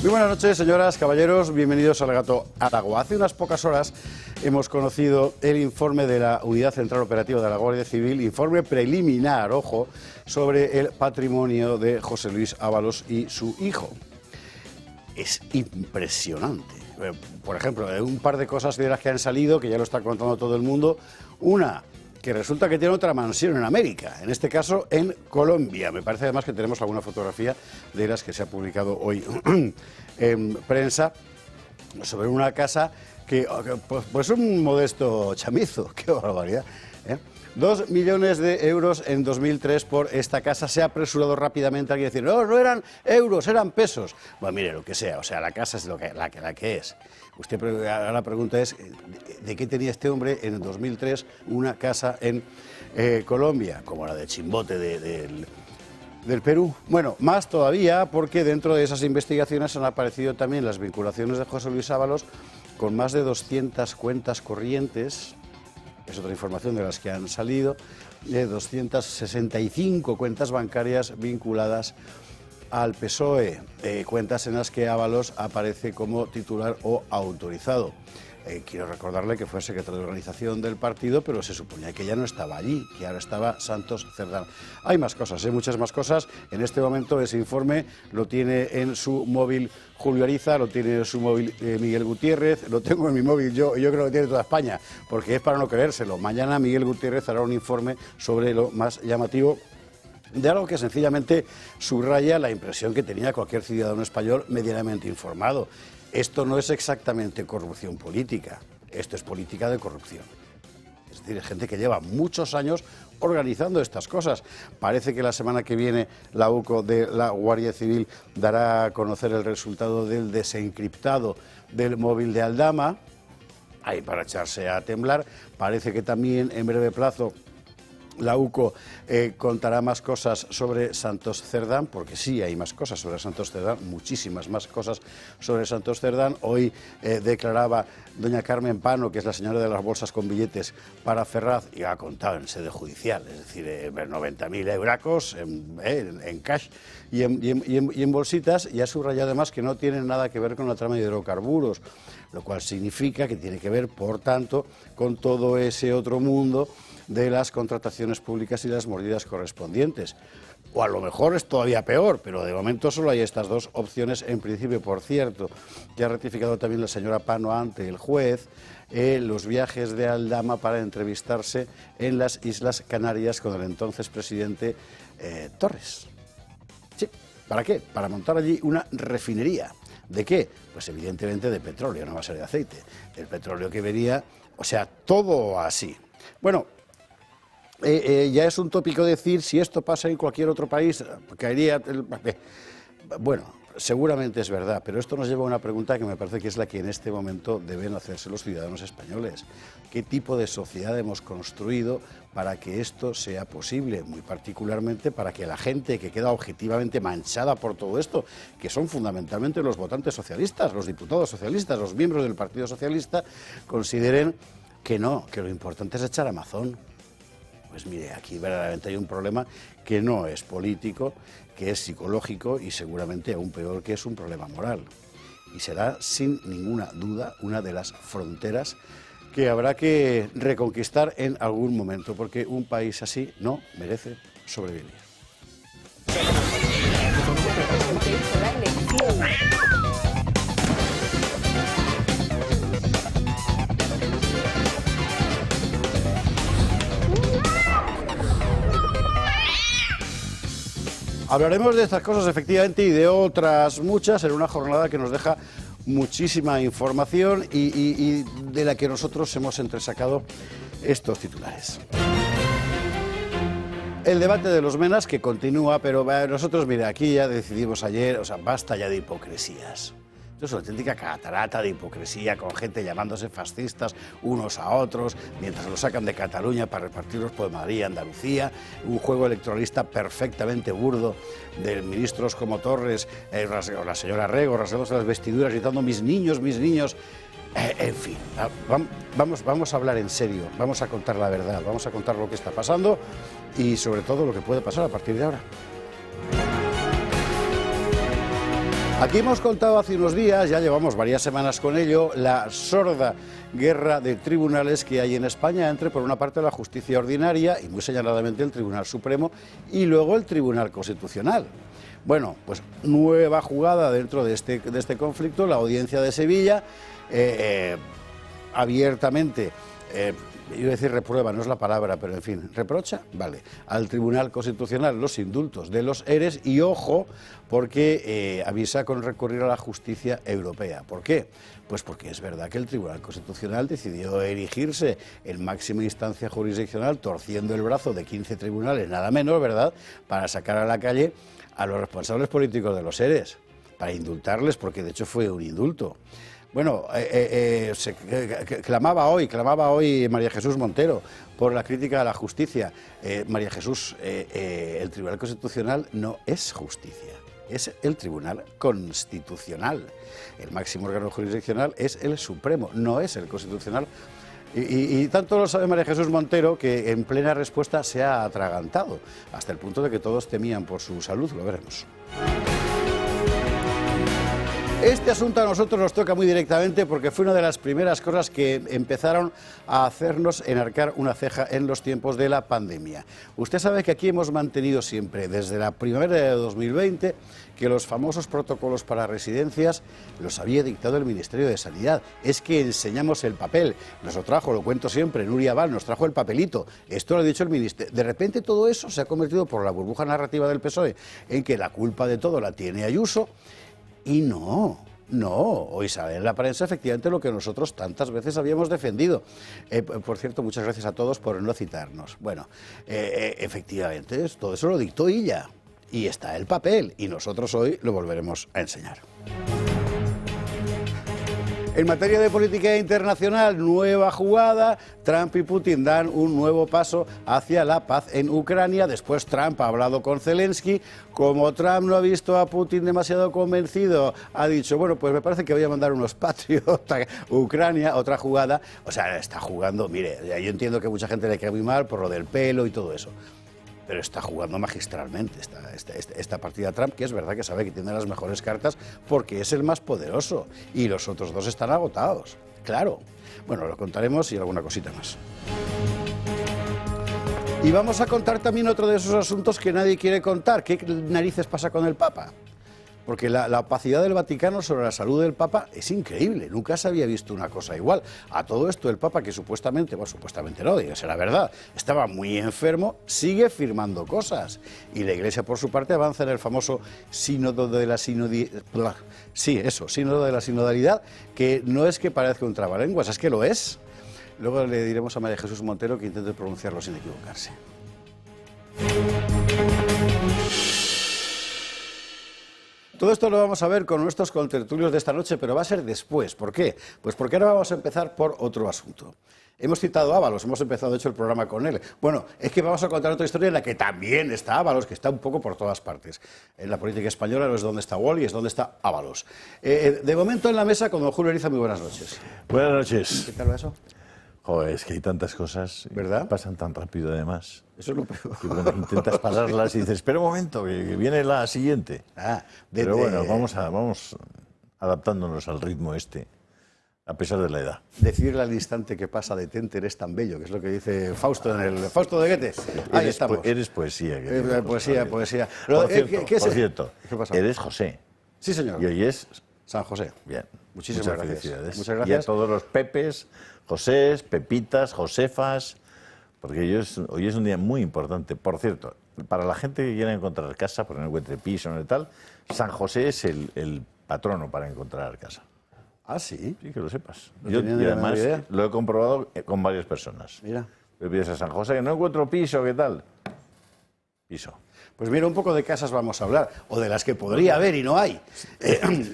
Muy buenas noches, señoras, caballeros, bienvenidos al Gato al Agua. Hace unas pocas horas hemos conocido el informe de la Unidad Central Operativa de la Guardia Civil, informe preliminar, ojo, sobre el patrimonio de José Luis Ábalos y su hijo. Es impresionante. Por ejemplo, un par de cosas de las que han salido, que ya lo está contando todo el mundo. Una, que resulta que tiene otra mansión en América, en este caso en Colombia. Me parece además que tenemos alguna fotografía de las que se ha publicado hoy en prensa sobre una casa que, pues un modesto chamizo, qué barbaridad, ¿eh? 2 millones de euros en 2003 por esta casa. Se ha apresurado rápidamente a decir, no, no eran euros, eran pesos. Bueno, mire, lo que sea, o sea, la casa es la que es. Usted, la pregunta es, ¿de qué tenía este hombre en 2003 una casa en Colombia, como la de Chimbote del Perú? Bueno, más todavía, porque dentro de esas investigaciones han aparecido también las vinculaciones de José Luis Ábalos con más de 200 cuentas corrientes. Es otra información de las que han salido, de 265 cuentas bancarias vinculadas al PSOE, cuentas en las que Ábalos aparece como titular o autorizado. Quiero recordarle que fue secretario de organización del partido, pero se suponía que ya no estaba allí, que ahora estaba Santos Cerdán. Hay más cosas, muchas más cosas. En este momento ese informe lo tiene en su móvil Julio Ariza, lo tiene en su móvil Miguel Gutiérrez, lo tengo en mi móvil yo, y yo creo que tiene toda España, porque es para no creérselo. Mañana Miguel Gutiérrez hará un informe sobre lo más llamativo de algo que sencillamente subraya la impresión que tenía cualquier ciudadano español medianamente informado. Esto no es exactamente corrupción política, esto es política de corrupción. Es decir, gente que lleva muchos años organizando estas cosas. Parece que la semana que viene la UCO de la Guardia Civil dará a conocer el resultado del desencriptado del móvil de Aldama. Ahí para echarse a temblar. Parece que también en breve plazo la UCO contará más cosas sobre Santos Cerdán, porque sí hay más cosas sobre Santos Cerdán, muchísimas más cosas sobre Santos Cerdán. Hoy declaraba doña Carmen Pano, que es la señora de las bolsas con billetes, para Ferraz, y ha contado en sede judicial, es decir, 90.000 euracos en cash y en bolsitas, y ha subrayado además que no tienen nada que ver con la trama de hidrocarburos, lo cual significa que tiene que ver, por tanto, con todo ese otro mundo de las contrataciones públicas y las mordidas correspondientes. O a lo mejor es todavía peor, pero de momento solo hay estas dos opciones en principio. Por cierto, ya ha ratificado también la señora Pano ante el juez los viajes de Aldama para entrevistarse en las Islas Canarias con el entonces presidente Torres. Sí, ¿para qué? Para montar allí una refinería. ¿De qué? Pues evidentemente de petróleo, no va a ser de aceite. El petróleo que venía, o sea, todo así. Bueno, ya es un tópico decir si esto pasa en cualquier otro país, caería... Bueno, seguramente es verdad, pero esto nos lleva a una pregunta que me parece que es la que en este momento deben hacerse los ciudadanos españoles. ¿Qué tipo de sociedad hemos construido para que esto sea posible? Muy particularmente para que la gente que queda objetivamente manchada por todo esto, que son fundamentalmente los votantes socialistas, los diputados socialistas, los miembros del Partido Socialista, consideren que no, que lo importante es echar a Amazon. Pues mire, aquí verdaderamente hay un problema que no es político, que es psicológico y seguramente aún peor, que es un problema moral. Y será sin ninguna duda una de las fronteras que habrá que reconquistar en algún momento, porque un país así no merece sobrevivir. Hablaremos de estas cosas efectivamente y de otras muchas en una jornada que nos deja muchísima información y de la que nosotros hemos entresacado estos titulares. El debate de los menas que continúa, pero nosotros, mira, aquí ya decidimos ayer, o sea, basta ya de hipocresías. Esto es una auténtica catarata de hipocresía, con gente llamándose fascistas unos a otros, mientras los sacan de Cataluña para repartirlos por Madrid y Andalucía. Un juego electoralista perfectamente burdo de ministros como Torres o la señora Rego, rasgándose las vestiduras, gritando mis niños, mis niños. En fin, vamos a hablar en serio, vamos a contar la verdad, vamos a contar lo que está pasando y sobre todo lo que puede pasar a partir de ahora. Aquí hemos contado hace unos días, ya llevamos varias semanas con ello, la sorda guerra de tribunales que hay en España entre, por una parte, la justicia ordinaria y muy señaladamente el Tribunal Supremo y luego el Tribunal Constitucional. Bueno, pues nueva jugada dentro de este conflicto, la Audiencia de Sevilla, abiertamente, iba a decir reprueba, no es la palabra, pero en fin, reprocha, vale, al Tribunal Constitucional los indultos de los ERES y ojo, porque avisa con recurrir a la justicia europea. ¿Por qué? Pues porque es verdad que el Tribunal Constitucional decidió erigirse en máxima instancia jurisdiccional, torciendo el brazo de 15 tribunales, nada menos, ¿verdad?, para sacar a la calle a los responsables políticos de los ERES, para indultarles, porque de hecho fue un indulto. Bueno, clamaba hoy María Jesús Montero por la crítica a la justicia. María Jesús, el Tribunal Constitucional no es justicia, es el Tribunal Constitucional. El máximo órgano jurisdiccional es el Supremo, no es el Constitucional. Y tanto lo sabe María Jesús Montero que en plena respuesta se ha atragantado, hasta el punto de que todos temían por su salud, lo veremos. Este asunto a nosotros nos toca muy directamente porque fue una de las primeras cosas que empezaron a hacernos enarcar una ceja en los tiempos de la pandemia. Usted sabe que aquí hemos mantenido siempre, desde la primavera de 2020, que los famosos protocolos para residencias los había dictado el Ministerio de Sanidad. Es que enseñamos el papel, nos lo trajo, lo cuento siempre, Nuria Val nos trajo el papelito, esto lo ha dicho el Ministerio. De repente todo eso se ha convertido por la burbuja narrativa del PSOE en que la culpa de todo la tiene Ayuso. Y no, hoy sale en la prensa efectivamente lo que nosotros tantas veces habíamos defendido. Por cierto, muchas gracias a todos por no citarnos. Bueno, efectivamente, todo eso lo dictó ella y está el papel y nosotros hoy lo volveremos a enseñar. En materia de política internacional, nueva jugada, Trump y Putin dan un nuevo paso hacia la paz en Ucrania. Después Trump ha hablado con Zelensky. Como Trump no ha visto a Putin demasiado convencido, ha dicho, bueno, pues me parece que voy a mandar unos Patriot a Ucrania, otra jugada. O sea, está jugando, mire, yo entiendo que mucha gente le cae muy mal por lo del pelo y todo eso, pero está jugando magistralmente esta partida Trump, que es verdad que sabe que tiene las mejores cartas porque es el más poderoso y los otros dos están agotados, claro. Bueno, lo contaremos y alguna cosita más. Y vamos a contar también otro de esos asuntos que nadie quiere contar. ¿Qué narices pasa con el Papa? Porque la opacidad del Vaticano sobre la salud del Papa es increíble, nunca se había visto una cosa igual. A todo esto el Papa, que supuestamente, bueno, supuestamente no, dígase la verdad, estaba muy enfermo, sigue firmando cosas. Y la Iglesia, por su parte, avanza en el famoso sínodo de la sinodalidad, que no es que parezca un trabalenguas, es que lo es. Luego le diremos a María Jesús Montero que intente pronunciarlo sin equivocarse. Todo esto lo vamos a ver con nuestros contertulios de esta noche, pero va a ser después. ¿Por qué? Pues porque ahora vamos a empezar por otro asunto. Hemos citado a Ábalos, hemos empezado de hecho el programa con él. Bueno, es que vamos a contar otra historia en la que también está Ábalos, que está un poco por todas partes. En la política española no es donde está Wally, es donde está Ábalos. De momento en la mesa con don Julio Eriza, muy buenas noches. Buenas noches. ¿Qué tal va eso? Joder, es que hay tantas cosas, ¿verdad? Pasan tan rápido además. Eso es lo peor. Que, bueno, intentas pararlas y dices, espera un momento, que viene la siguiente. Pero bueno, vamos adaptándonos al ritmo este, a pesar de la edad. Decirle al instante que pasa detente, eres tan bello, que es lo que dice Fausto en el Fausto de Goethe. Ahí estamos. Eres poesía. Poesía. Por cierto, ¿Qué pasa? Eres José. Sí, señor. Y hoy es San José. Bien. Muchísimas gracias. Felicidades. Muchas gracias. Y a todos los Pepes, Josés, Pepitas, Josefas, porque hoy es un día muy importante. Por cierto, para la gente que quiera encontrar casa, porque no encuentre piso ni tal, San José es el patrono para encontrar casa. ¿Ah, sí? Sí, que lo sepas. No Yo, tenía y ni la además menor idea. lo he comprobado con varias personas. Mira. Le pides a San José, que no encuentro piso, ¿qué tal? Piso. Pues mira, un poco de casas vamos a hablar, o de las que podría haber y no hay.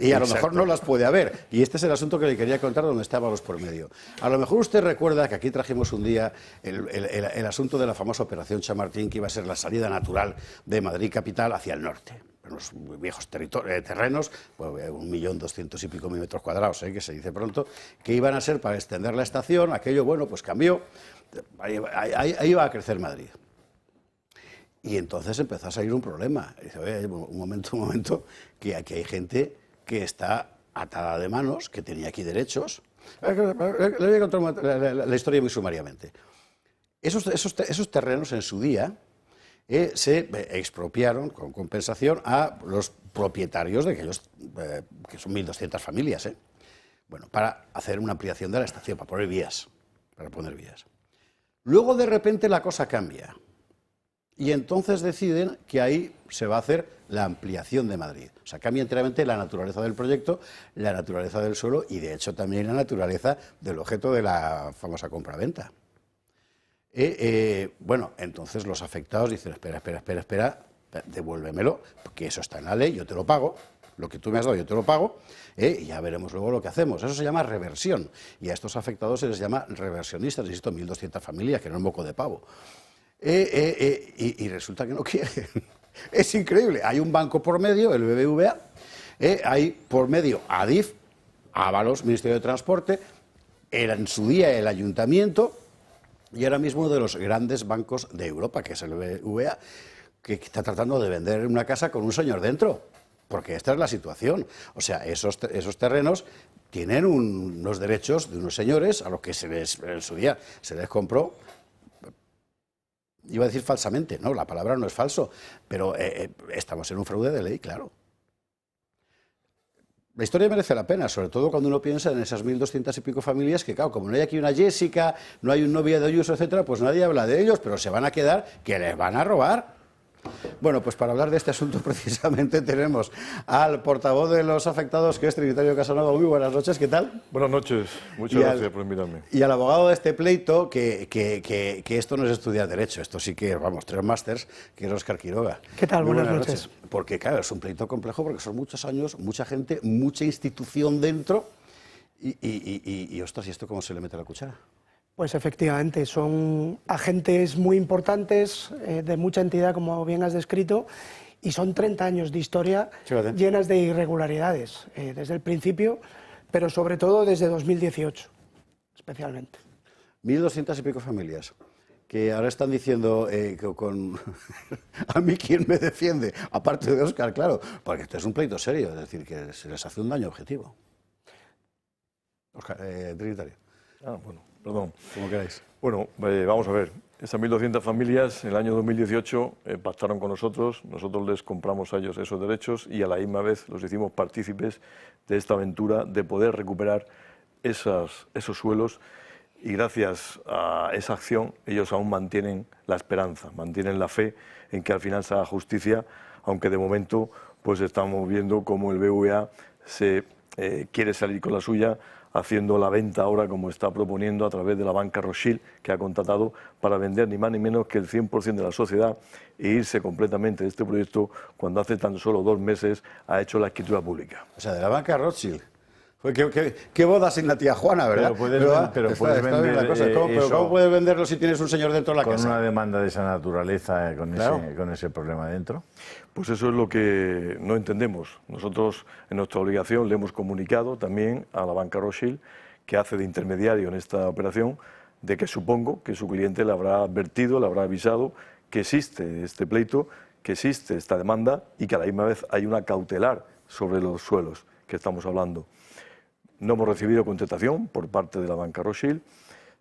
Y a lo mejor no las puede haber. Y este es el asunto que le quería contar donde estábamos por medio. A lo mejor usted recuerda que aquí trajimos un día el asunto de la famosa Operación Chamartín, que iba a ser la salida natural de Madrid capital hacia el norte. Unos viejos terrenos, pues 1.200.000 y pico metros cuadrados, que se dice pronto, que iban a ser para extender la estación. Aquello, bueno, pues cambió. Ahí iba a crecer Madrid. Y entonces empezó a salir un problema. Dice, oye, un momento, que aquí hay gente que está atada de manos, que tenía aquí derechos. Le voy a contar la historia muy sumariamente. Esos terrenos en su día se expropiaron con compensación a los propietarios de aquellos, que son 1.200 familias, bueno, para hacer una ampliación de la estación, para poner vías. Luego, de repente, la cosa cambia. Y entonces deciden que ahí se va a hacer la ampliación de Madrid. O sea, cambia enteramente la naturaleza del proyecto, la naturaleza del suelo y, de hecho, también la naturaleza del objeto de la famosa compraventa. Bueno, entonces los afectados dicen, espera, devuélvemelo, porque eso está en la ley, yo te lo pago, lo que tú me has dado yo te lo pago, y ya veremos luego lo que hacemos. Eso se llama reversión, y a estos afectados se les llama reversionistas, insisto, 1.200 familias, que no es moco de pavo. Y resulta que no quieren. Es increíble. Hay un banco por medio, el BBVA, hay por medio Adif, Ábalos, Ministerio de Transporte, era en su día el Ayuntamiento, y ahora mismo uno de los grandes bancos de Europa, que es el BBVA, que está tratando de vender una casa con un señor dentro, porque esta es la situación. O sea, esos terrenos tienen unos derechos de unos señores a los que en su día se les compró. Iba a decir falsamente, no, la palabra no es falso, pero estamos en un fraude de ley, claro. La historia merece la pena, sobre todo cuando uno piensa en esas 1.200 y pico familias que, claro, como no hay aquí una Jessica, no hay un novio de Ayuso, etcétera, pues nadie habla de ellos, pero se van a quedar que les van a robar. Bueno, pues para hablar de este asunto precisamente tenemos al portavoz de los afectados, que es Trinitario Casanova. Muy buenas noches, ¿qué tal? Buenas noches, muchas gracias por invitarme. Y al abogado de este pleito, que esto no es estudiar Derecho, esto sí que, vamos, 3 másters, que es Óscar Quiroga. ¿Qué tal? Buenas noches. Porque, claro, es un pleito complejo porque son muchos años, mucha gente, mucha institución dentro y ostras, ¿y esto cómo se le mete la cuchara? Pues efectivamente, son agentes muy importantes, de mucha entidad, como bien has descrito, y son 30 años de historia llenas de irregularidades, desde el principio, pero sobre todo desde 2018, especialmente. 1.200 y pico familias, que ahora están diciendo a mí quién me defiende, aparte de Óscar, claro, porque este es un pleito serio, es decir, que se les hace un daño objetivo. Óscar, Trinitario. Bueno, perdón. Como queráis. Bueno, vamos a ver. Estas 1.200 familias en el año 2018 pactaron con nosotros les compramos a ellos esos derechos y a la misma vez los hicimos partícipes de esta aventura de poder recuperar esos suelos y gracias a esa acción ellos aún mantienen la esperanza, mantienen la fe en que al final se haga justicia, aunque de momento pues estamos viendo cómo el BBVA se quiere salir con la suya, haciendo la venta ahora como está proponiendo a través de la banca Rothschild, que ha contratado para vender ni más ni menos que el 100% de la sociedad e irse completamente de este proyecto cuando hace tan solo 2 meses ha hecho la escritura pública. O sea, de la banca Rothschild. Qué boda sin la tía Juana, ¿verdad? Pero puedes vender ¿Cómo puedes venderlo si tienes un señor dentro de la casa? Con una demanda de esa naturaleza, con ese problema dentro. Pues eso es lo que no entendemos. Nosotros, en nuestra obligación, le hemos comunicado también a la banca Rothschild, que hace de intermediario en esta operación, de que supongo que su cliente le habrá advertido, le habrá avisado que existe este pleito, que existe esta demanda y que a la misma vez hay una cautelar sobre los suelos que estamos hablando. No hemos recibido contestación por parte de la banca Rothschild.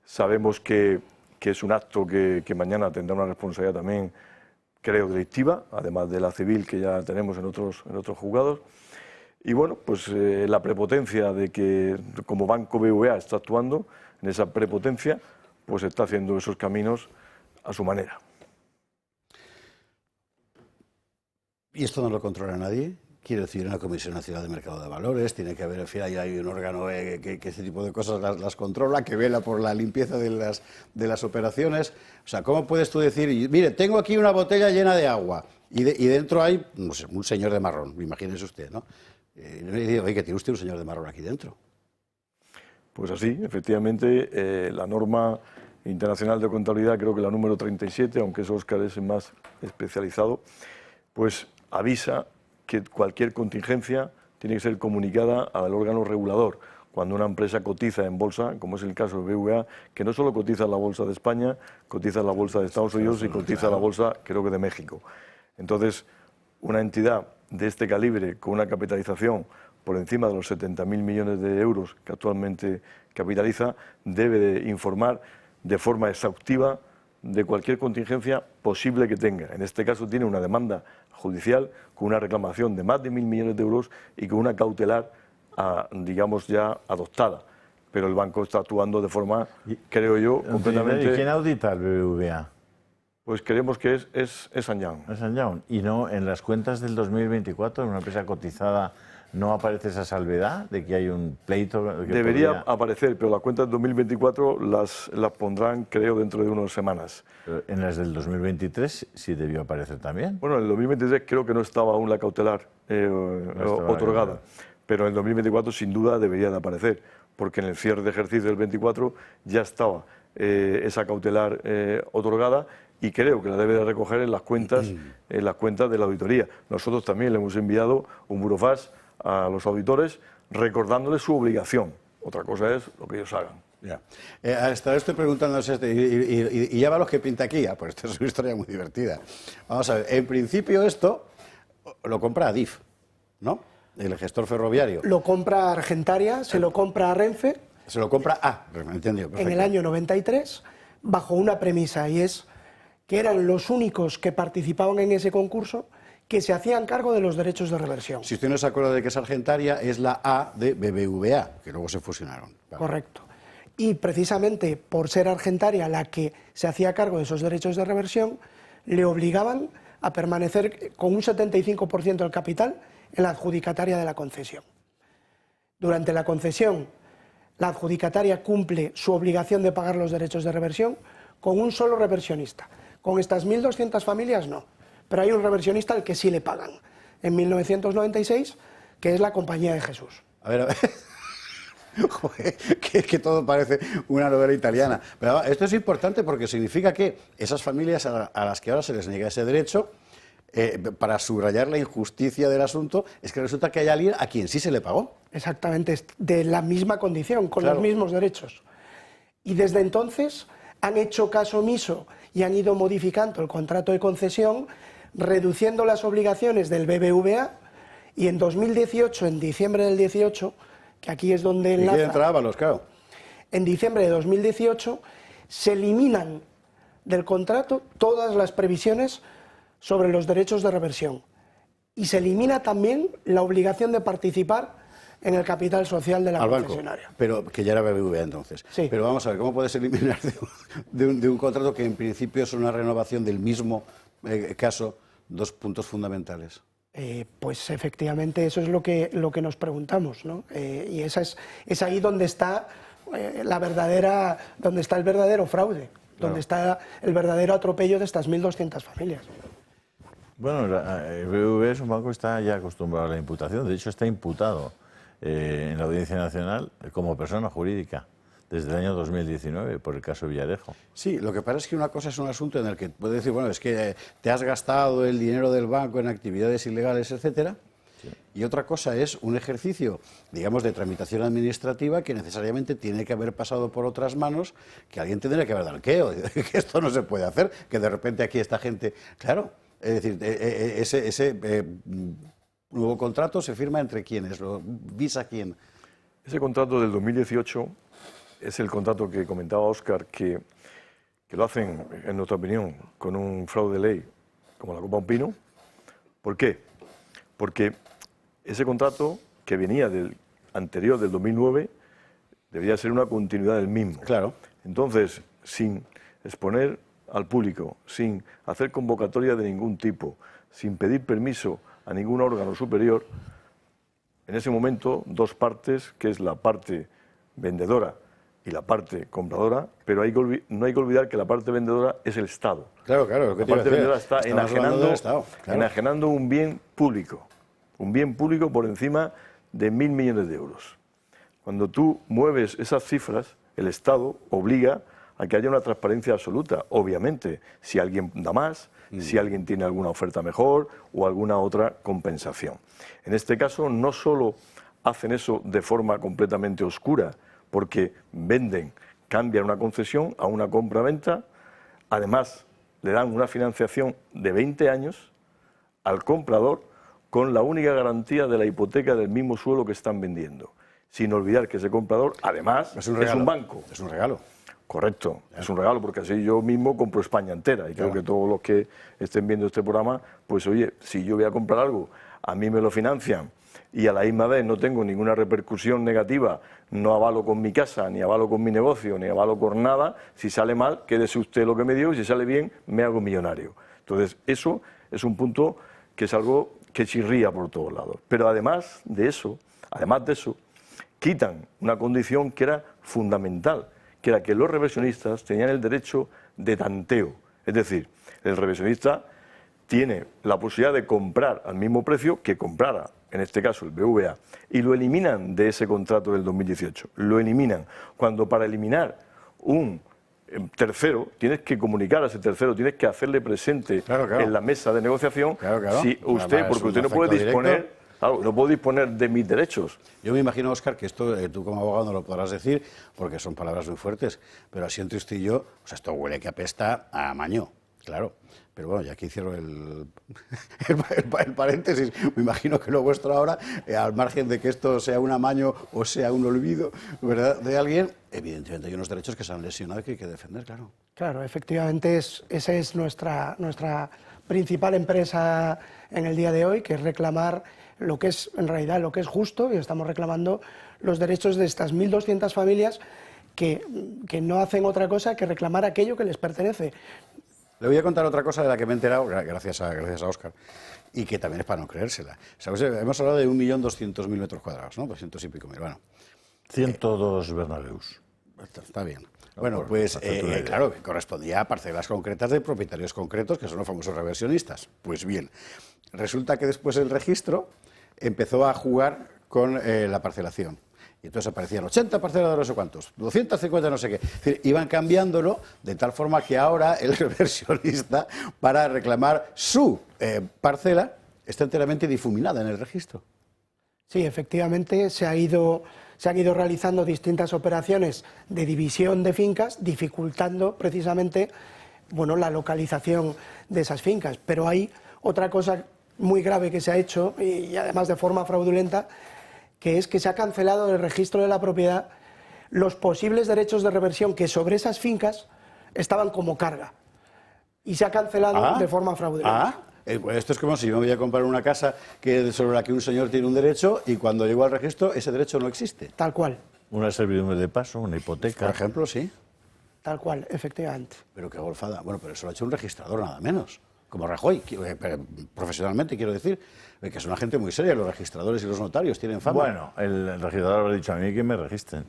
Sabemos que es un acto que mañana tendrá una responsabilidad también, creo, delictiva, además de la civil que ya tenemos en otros juzgados. Y bueno, pues la prepotencia de que como Banco BBVA está actuando, en esa prepotencia, pues está haciendo esos caminos a su manera. ¿Y esto no lo controla nadie? Quiero decir, una Comisión Nacional de Mercado de Valores, tiene que haber, en fin, hay un órgano que ese tipo de cosas las controla, que vela por la limpieza de las operaciones. O sea, ¿cómo puedes tú decir, mire, tengo aquí una botella llena de agua y dentro hay, no sé, un señor de marrón, imagínese usted, ¿no? Y le digo, oye, que tiene usted un señor de marrón aquí dentro. Pues así, efectivamente, la norma internacional de contabilidad, creo que la número 37, aunque eso Óscar es más especializado, pues avisa que cualquier contingencia tiene que ser comunicada al órgano regulador. Cuando una empresa cotiza en bolsa, como es el caso de BBVA, que no solo cotiza en la bolsa de España, cotiza en la bolsa de Estados Unidos y cotiza en la bolsa, creo que de México. Entonces, una entidad de este calibre, con una capitalización por encima de los 70.000 millones de euros que actualmente capitaliza, debe de informar de forma exhaustiva de cualquier contingencia posible que tenga. En este caso tiene una demanda judicial con una reclamación de más de 1.000 millones de euros y con una cautelar, digamos, ya adoptada. Pero el banco está actuando de forma, creo yo, completamente... ¿Y quién audita el BBVA? Pues creemos que es Ernst & Young. Ernst & Young. ¿Y no en las cuentas del 2024, en una empresa cotizada, no aparece esa salvedad de que hay un pleito? Que debería aparecer, pero las cuentas del 2024 las pondrán, creo, dentro de unas semanas. Pero en las del 2023 sí debió aparecer también. Bueno, en el 2023 creo que no estaba aún la cautelar otorgada, pero en el 2024 sin duda debería de aparecer, porque en el cierre de ejercicio del 24 ya estaba esa cautelar otorgada, y creo que la debe de recoger en las cuentas de la auditoría. Nosotros también le hemos enviado un burofax a los auditores recordándoles su obligación. Otra cosa es lo que ellos hagan. Ya. Hasta estoy preguntándose, y ya va los que pinta aquí, pues esta es una historia muy divertida. Vamos a ver, en principio esto lo compra Adif, ¿no? El gestor ferroviario. Lo compra Argentaria, se lo compra a Renfe. Se lo compra entendido. Perfecto. En el año 93, bajo una premisa, y es que eran los únicos que participaban en ese concurso que se hacían cargo de los derechos de reversión. Si usted no se acuerda de que es Argentaria, es la A de BBVA, que luego se fusionaron. Vale. Correcto. Y precisamente por ser Argentaria la que se hacía cargo de esos derechos de reversión, le obligaban a permanecer con un 75% del capital en la adjudicataria de la concesión. Durante la concesión, la adjudicataria cumple su obligación de pagar los derechos de reversión con un solo reversionista. Con estas 1.200 familias no, pero hay un reversionista al que sí le pagan, en 1996, que es la Compañía de Jesús. A ver. Joder, que todo parece una novela italiana. Pero esto es importante porque significa que esas familias a las que ahora se les niega ese derecho, para subrayar la injusticia del asunto, es que resulta que hay alguien a quien sí se le pagó. Exactamente, de la misma condición, con los mismos derechos. Y desde entonces han hecho caso omiso y han ido modificando el contrato de concesión, reduciendo las obligaciones del BBVA, y en 2018, en diciembre del 18, que aquí es donde enlaza... ¿Y qué entrábalos, claro? En diciembre de 2018 se eliminan del contrato todas las previsiones sobre los derechos de reversión, y se elimina también la obligación de participar en el capital social de la concesionaria. Banco, pero que ya era BBVA entonces. Sí. Pero vamos a ver, ¿cómo puedes eliminar de un contrato que en principio es una renovación del mismo caso dos puntos fundamentales? Pues efectivamente eso es lo que nos preguntamos, ¿no? Y es ahí donde está donde está el verdadero fraude, donde está el verdadero atropello de estas 1.200 familias. Bueno, el BBVA es un banco que está ya acostumbrado a la imputación, de hecho está imputado en la Audiencia Nacional como persona jurídica desde el año 2019 por el caso Villarejo. Sí, lo que pasa es que una cosa es un asunto en el que puedes decir, bueno, es que te has gastado el dinero del banco en actividades ilegales, etcétera, sí. Y otra cosa es un ejercicio, digamos, de tramitación administrativa que necesariamente tiene que haber pasado por otras manos, que alguien tendría que haber dado el queo, que esto no se puede hacer, que de repente aquí esta gente... Claro, es decir, ese nuevo contrato se firma entre quiénes, lo visa quién. Ese contrato del 2018 es el contrato que comentaba Óscar, que lo hacen, en nuestra opinión, con un fraude de ley como la copa un pino. ¿Por qué? Porque ese contrato que venía del anterior, del 2009, debería ser una continuidad del mismo. Claro. Entonces, sin exponer al público, sin hacer convocatoria de ningún tipo, sin pedir permiso a ningún órgano superior, en ese momento dos partes, que es la parte vendedora y la parte compradora, pero no hay que olvidar que la parte vendedora es el Estado. Claro, lo que la parte vendedora está enajenando un bien público por encima de 1.000 millones de euros. Cuando tú mueves esas cifras, el Estado obliga a que haya una transparencia absoluta. Obviamente, si alguien da más, si alguien tiene alguna oferta mejor o alguna otra compensación. En este caso, no solo hacen eso de forma completamente oscura, porque cambian una concesión a una compra-venta, además le dan una financiación de 20 años al comprador con la única garantía de la hipoteca del mismo suelo que están vendiendo. Sin olvidar que ese comprador, además, es un banco. Es un regalo. Correcto, es un regalo, porque así yo mismo compro España entera. Y creo que todos los que estén viendo este programa, pues oye, si yo voy a comprar algo, a mí me lo financian y a la misma vez no tengo ninguna repercusión negativa, no avalo con mi casa, ni avalo con mi negocio, ni avalo con nada, si sale mal, quédese usted lo que me dio, y si sale bien, me hago millonario. Entonces, eso es un punto que es algo que chirría por todos lados. Pero además de eso, quitan una condición que era fundamental, que era que los reversionistas tenían el derecho de tanteo. Es decir, el reversionista tiene la posibilidad de comprar al mismo precio que comprara, en este caso el BVA, y lo eliminan de ese contrato del 2018. Lo eliminan. Cuando para eliminar un tercero, tienes que comunicar a ese tercero, tienes que hacerle presente en la mesa de negociación si usted, porque usted no puede disponer... Claro, no puedo disponer de mis derechos. Yo me imagino, Óscar, que esto tú como abogado no lo podrás decir porque son palabras muy fuertes, pero así entre usted y yo, o sea, esto huele que apesta a maño, claro. Pero bueno, ya aquí cierro el paréntesis. Me imagino que lo vuestro ahora, al margen de que esto sea un amaño o sea un olvido, ¿verdad?, de alguien, evidentemente hay unos derechos que se han lesionado y que hay que defender, claro. Claro, efectivamente, esa es nuestra principal empresa en el día de hoy, que es reclamar lo que es, en realidad, lo que es justo, y estamos reclamando los derechos de estas 1.200 familias que no hacen otra cosa que reclamar aquello que les pertenece. Le voy a contar otra cosa de la que me he enterado, gracias a Óscar, y que también es para no creérsela. ¿Sabes? Hemos hablado de 1.200.000 metros cuadrados, ¿no? 200 y pico mil, bueno. 102 Bernabéus. Está bien. Bueno, pues claro, correspondía a parcelas concretas de propietarios concretos, que son los famosos reversionistas. Pues bien, resulta que después el registro empezó a jugar con la parcelación. Y entonces aparecían 80 parcelas de no sé cuántos, 250 no sé qué. Es decir, iban cambiándolo de tal forma que ahora el reversionista, para reclamar su parcela, está enteramente difuminada en el registro. Sí, efectivamente se han ido realizando distintas operaciones de división de fincas, dificultando precisamente, bueno, la localización de esas fincas. Pero hay otra cosa muy grave que se ha hecho, y además de forma fraudulenta, que es que se ha cancelado del registro de la propiedad los posibles derechos de reversión que sobre esas fincas estaban como carga. Y se ha cancelado de forma fraudulenta. Esto es como si yo me voy a comprar una casa sobre la que un señor tiene un derecho y cuando llego al registro ese derecho no existe. Tal cual. Una servidumbre de paso, una hipoteca. Por ejemplo, sí. Tal cual, efectivamente. Pero qué golfada. Bueno, pero eso lo ha hecho un registrador nada menos. Como Rajoy, profesionalmente quiero decir, que es una gente muy seria, los registradores y los notarios tienen fama. Bueno, el registrador habrá dicho a mí que me registren.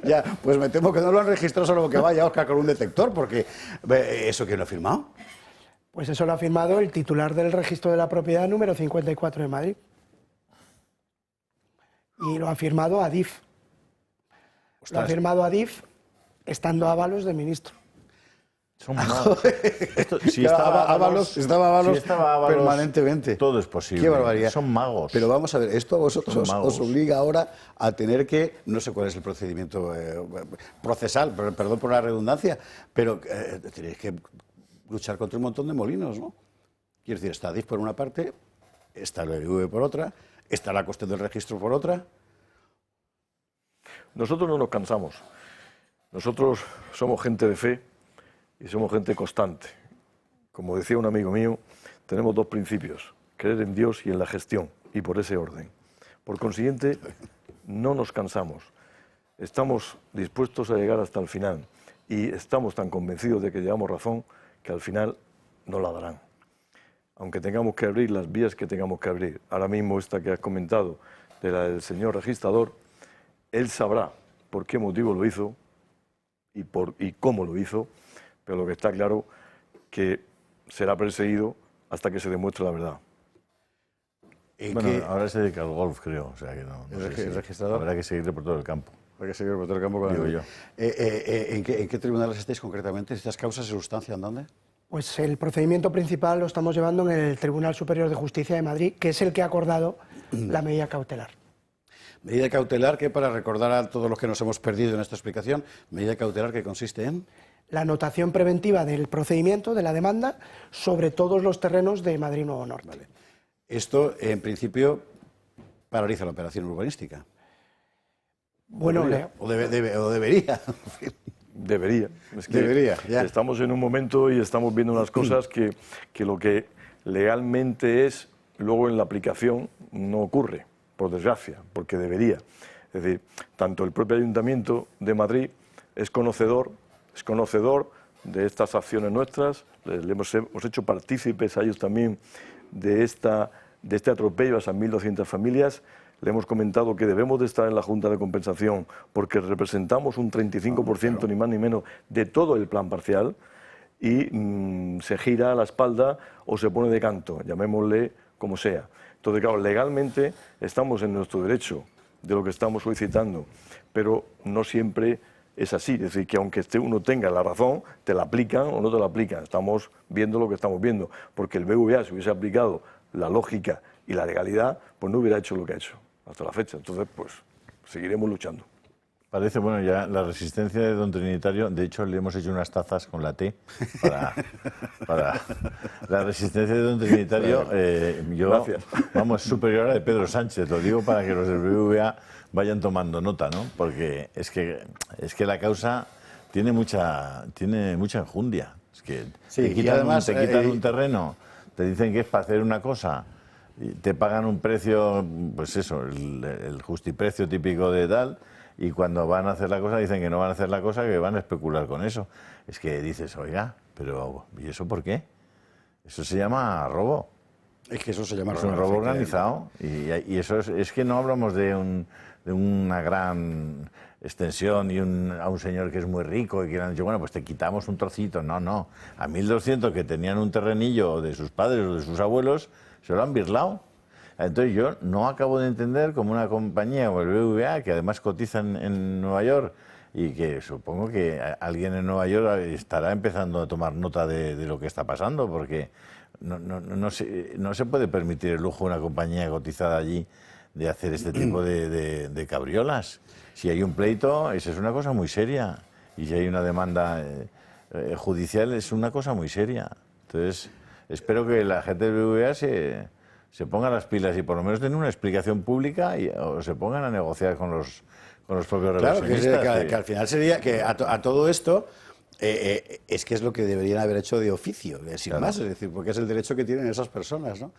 Ya, pues me temo que no lo han registrado, solo que vaya Óscar con un detector, porque ¿eso quién lo ha firmado? Pues eso lo ha firmado el titular del registro de la propiedad número 54 de Madrid. Y lo ha firmado Adif. Lo ha firmado Adif estando Ábalos de ministro. Son magos. Si estaba Ábalos permanentemente. Todo es posible. Qué barbaridad. Son magos. Pero vamos a ver, esto a vosotros os obliga ahora a tener que, no sé cuál es el procedimiento procesal, perdón por la redundancia, pero tenéis que luchar contra un montón de molinos, ¿no? Quiero decir, está Adif por una parte, está el BBV por otra, está la cuestión del registro por otra. Nosotros no nos cansamos. Nosotros somos gente de fe y somos gente constante. Como decía un amigo mío, tenemos dos principios: creer en Dios y en la gestión, y por ese orden. Por consiguiente, no nos cansamos. Estamos dispuestos a llegar hasta el final y estamos tan convencidos de que llevamos razón que al final nos la darán. Aunque tengamos que abrir las vías que tengamos que abrir. Ahora mismo esta que has comentado, de la del señor registrador, él sabrá por qué motivo lo hizo y cómo lo hizo, pero lo que está claro que será perseguido hasta que se demuestre la verdad. Bueno, ahora se dedica al golf, creo, o sea que no sé el registrador habrá que seguirle por todo el campo. Habrá que seguirle por todo el campo, digo yo. ¿En qué tribunales estáis concretamente? ¿Estas causas se sustancian dónde? Pues el procedimiento principal lo estamos llevando en el Tribunal Superior de Justicia de Madrid, que es el que ha acordado la medida cautelar. Medida cautelar que, para recordar a todos los que nos hemos perdido en esta explicación, medida cautelar que consiste en... La anotación preventiva del procedimiento, de la demanda, sobre todos los terrenos de Madrid Nuevo Norte. Vale. Esto, en principio, paraliza la operación urbanística. Bueno, o debería. Debería. Es que Debería, ya. estamos en un momento y estamos viendo unas cosas que lo que legalmente es, luego en la aplicación no ocurre, por desgracia, porque debería. Es decir, tanto el propio Ayuntamiento de Madrid es conocedor de estas acciones nuestras, hemos hecho partícipes a ellos también de este atropello a esas 1.200 familias. Le hemos comentado que debemos de estar en la Junta de Compensación porque representamos un 35%, ni más ni menos, de todo el plan parcial y se gira a la espalda o se pone de canto, llamémosle como sea. Entonces, claro, legalmente estamos en nuestro derecho de lo que estamos solicitando, pero no siempre es así. Es decir, que aunque uno tenga la razón, te la aplican o no te la aplican. Estamos viendo lo que estamos viendo, porque el BVA, si hubiese aplicado la lógica y la legalidad, pues no hubiera hecho lo que ha hecho hasta la fecha. Entonces, pues seguiremos luchando. Parece, bueno, ya la resistencia de don Trinitario, de hecho le hemos hecho unas tazas con la T para la resistencia de don Trinitario, Gracias. Vamos, superior a la de Pedro Sánchez, lo digo para que los del BVA vayan tomando nota, ¿no? Porque es que la causa tiene mucha enjundia. Es que sí, te quitan además, un terreno, te dicen que es para hacer una cosa, y te pagan un precio, pues eso, el justiprecio típico de tal, y cuando van a hacer la cosa dicen que no van a hacer la cosa, que van a especular con eso. Es que dices, oiga, pero ¿y eso por qué? Eso se llama robo. Es que eso se llama robo. Es un robo organizado. Y eso es que no hablamos de una gran extensión y a un señor que es muy rico y que le han dicho, bueno, pues te quitamos un trocito. No, no. A 1.200 que tenían un terrenillo de sus padres o de sus abuelos, se lo han birlado. Entonces yo no acabo de entender cómo una compañía como el BVA, que además cotiza en Nueva York y que supongo que alguien en Nueva York estará empezando a tomar nota de lo que está pasando, porque no se puede permitir el lujo a una compañía cotizada allí de hacer este tipo de cabriolas. Si hay un pleito, eso es una cosa muy seria. Y si hay una demanda judicial, es una cosa muy seria. Entonces, espero que la gente del BVA se pongan las pilas y por lo menos den una explicación pública o se pongan a negociar con los propios relacionistas. Claro, que al final sería que a todo esto es que es lo que deberían haber hecho de oficio, sin más, es decir, porque es el derecho que tienen esas personas, ¿no?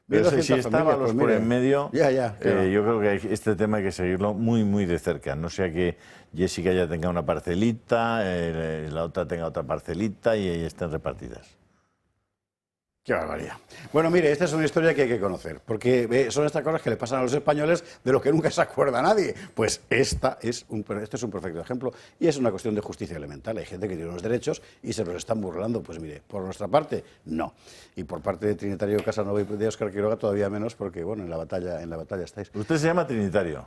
Pero si estaban los por en medio, claro. Yo creo que este tema hay que seguirlo muy, muy de cerca. No sea que Jessica ya tenga una parcelita, la otra tenga otra parcelita y estén repartidas. Qué barbaridad. Bueno, mire, esta es una historia que hay que conocer, porque son estas cosas que le pasan a los españoles de lo que nunca se acuerda nadie. Pues este es un perfecto ejemplo y es una cuestión de justicia elemental. Hay gente que tiene unos derechos y se los están burlando. Pues mire, por nuestra parte, no. Y por parte de Trinitario Casanova y de Óscar Quiroga todavía menos, porque bueno, en la batalla estáis. Usted se llama Trinitario.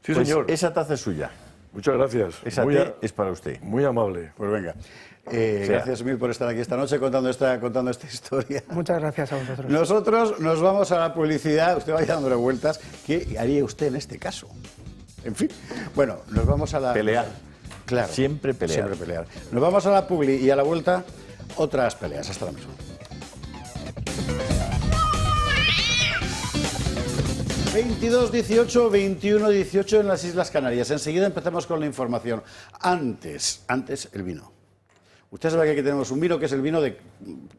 Sí, pues señor. Esa taza es suya. Muchas gracias. Esa té es para usted. Muy amable. Pues venga. Gracias mil por estar aquí esta noche contando esta historia. Muchas gracias a vosotros. Nosotros nos vamos a la publicidad. Usted vaya dándole vueltas. ¿Qué haría usted en este caso? En fin. Bueno, nos vamos a la... Pelear. Claro. Siempre pelear. Siempre pelear. Nos vamos a la publi y a la vuelta otras peleas. Hasta la misma. 22-18, 21-18 en las Islas Canarias. Enseguida empezamos con la información. Antes el vino. Usted sabe que aquí tenemos un vino que es el vino de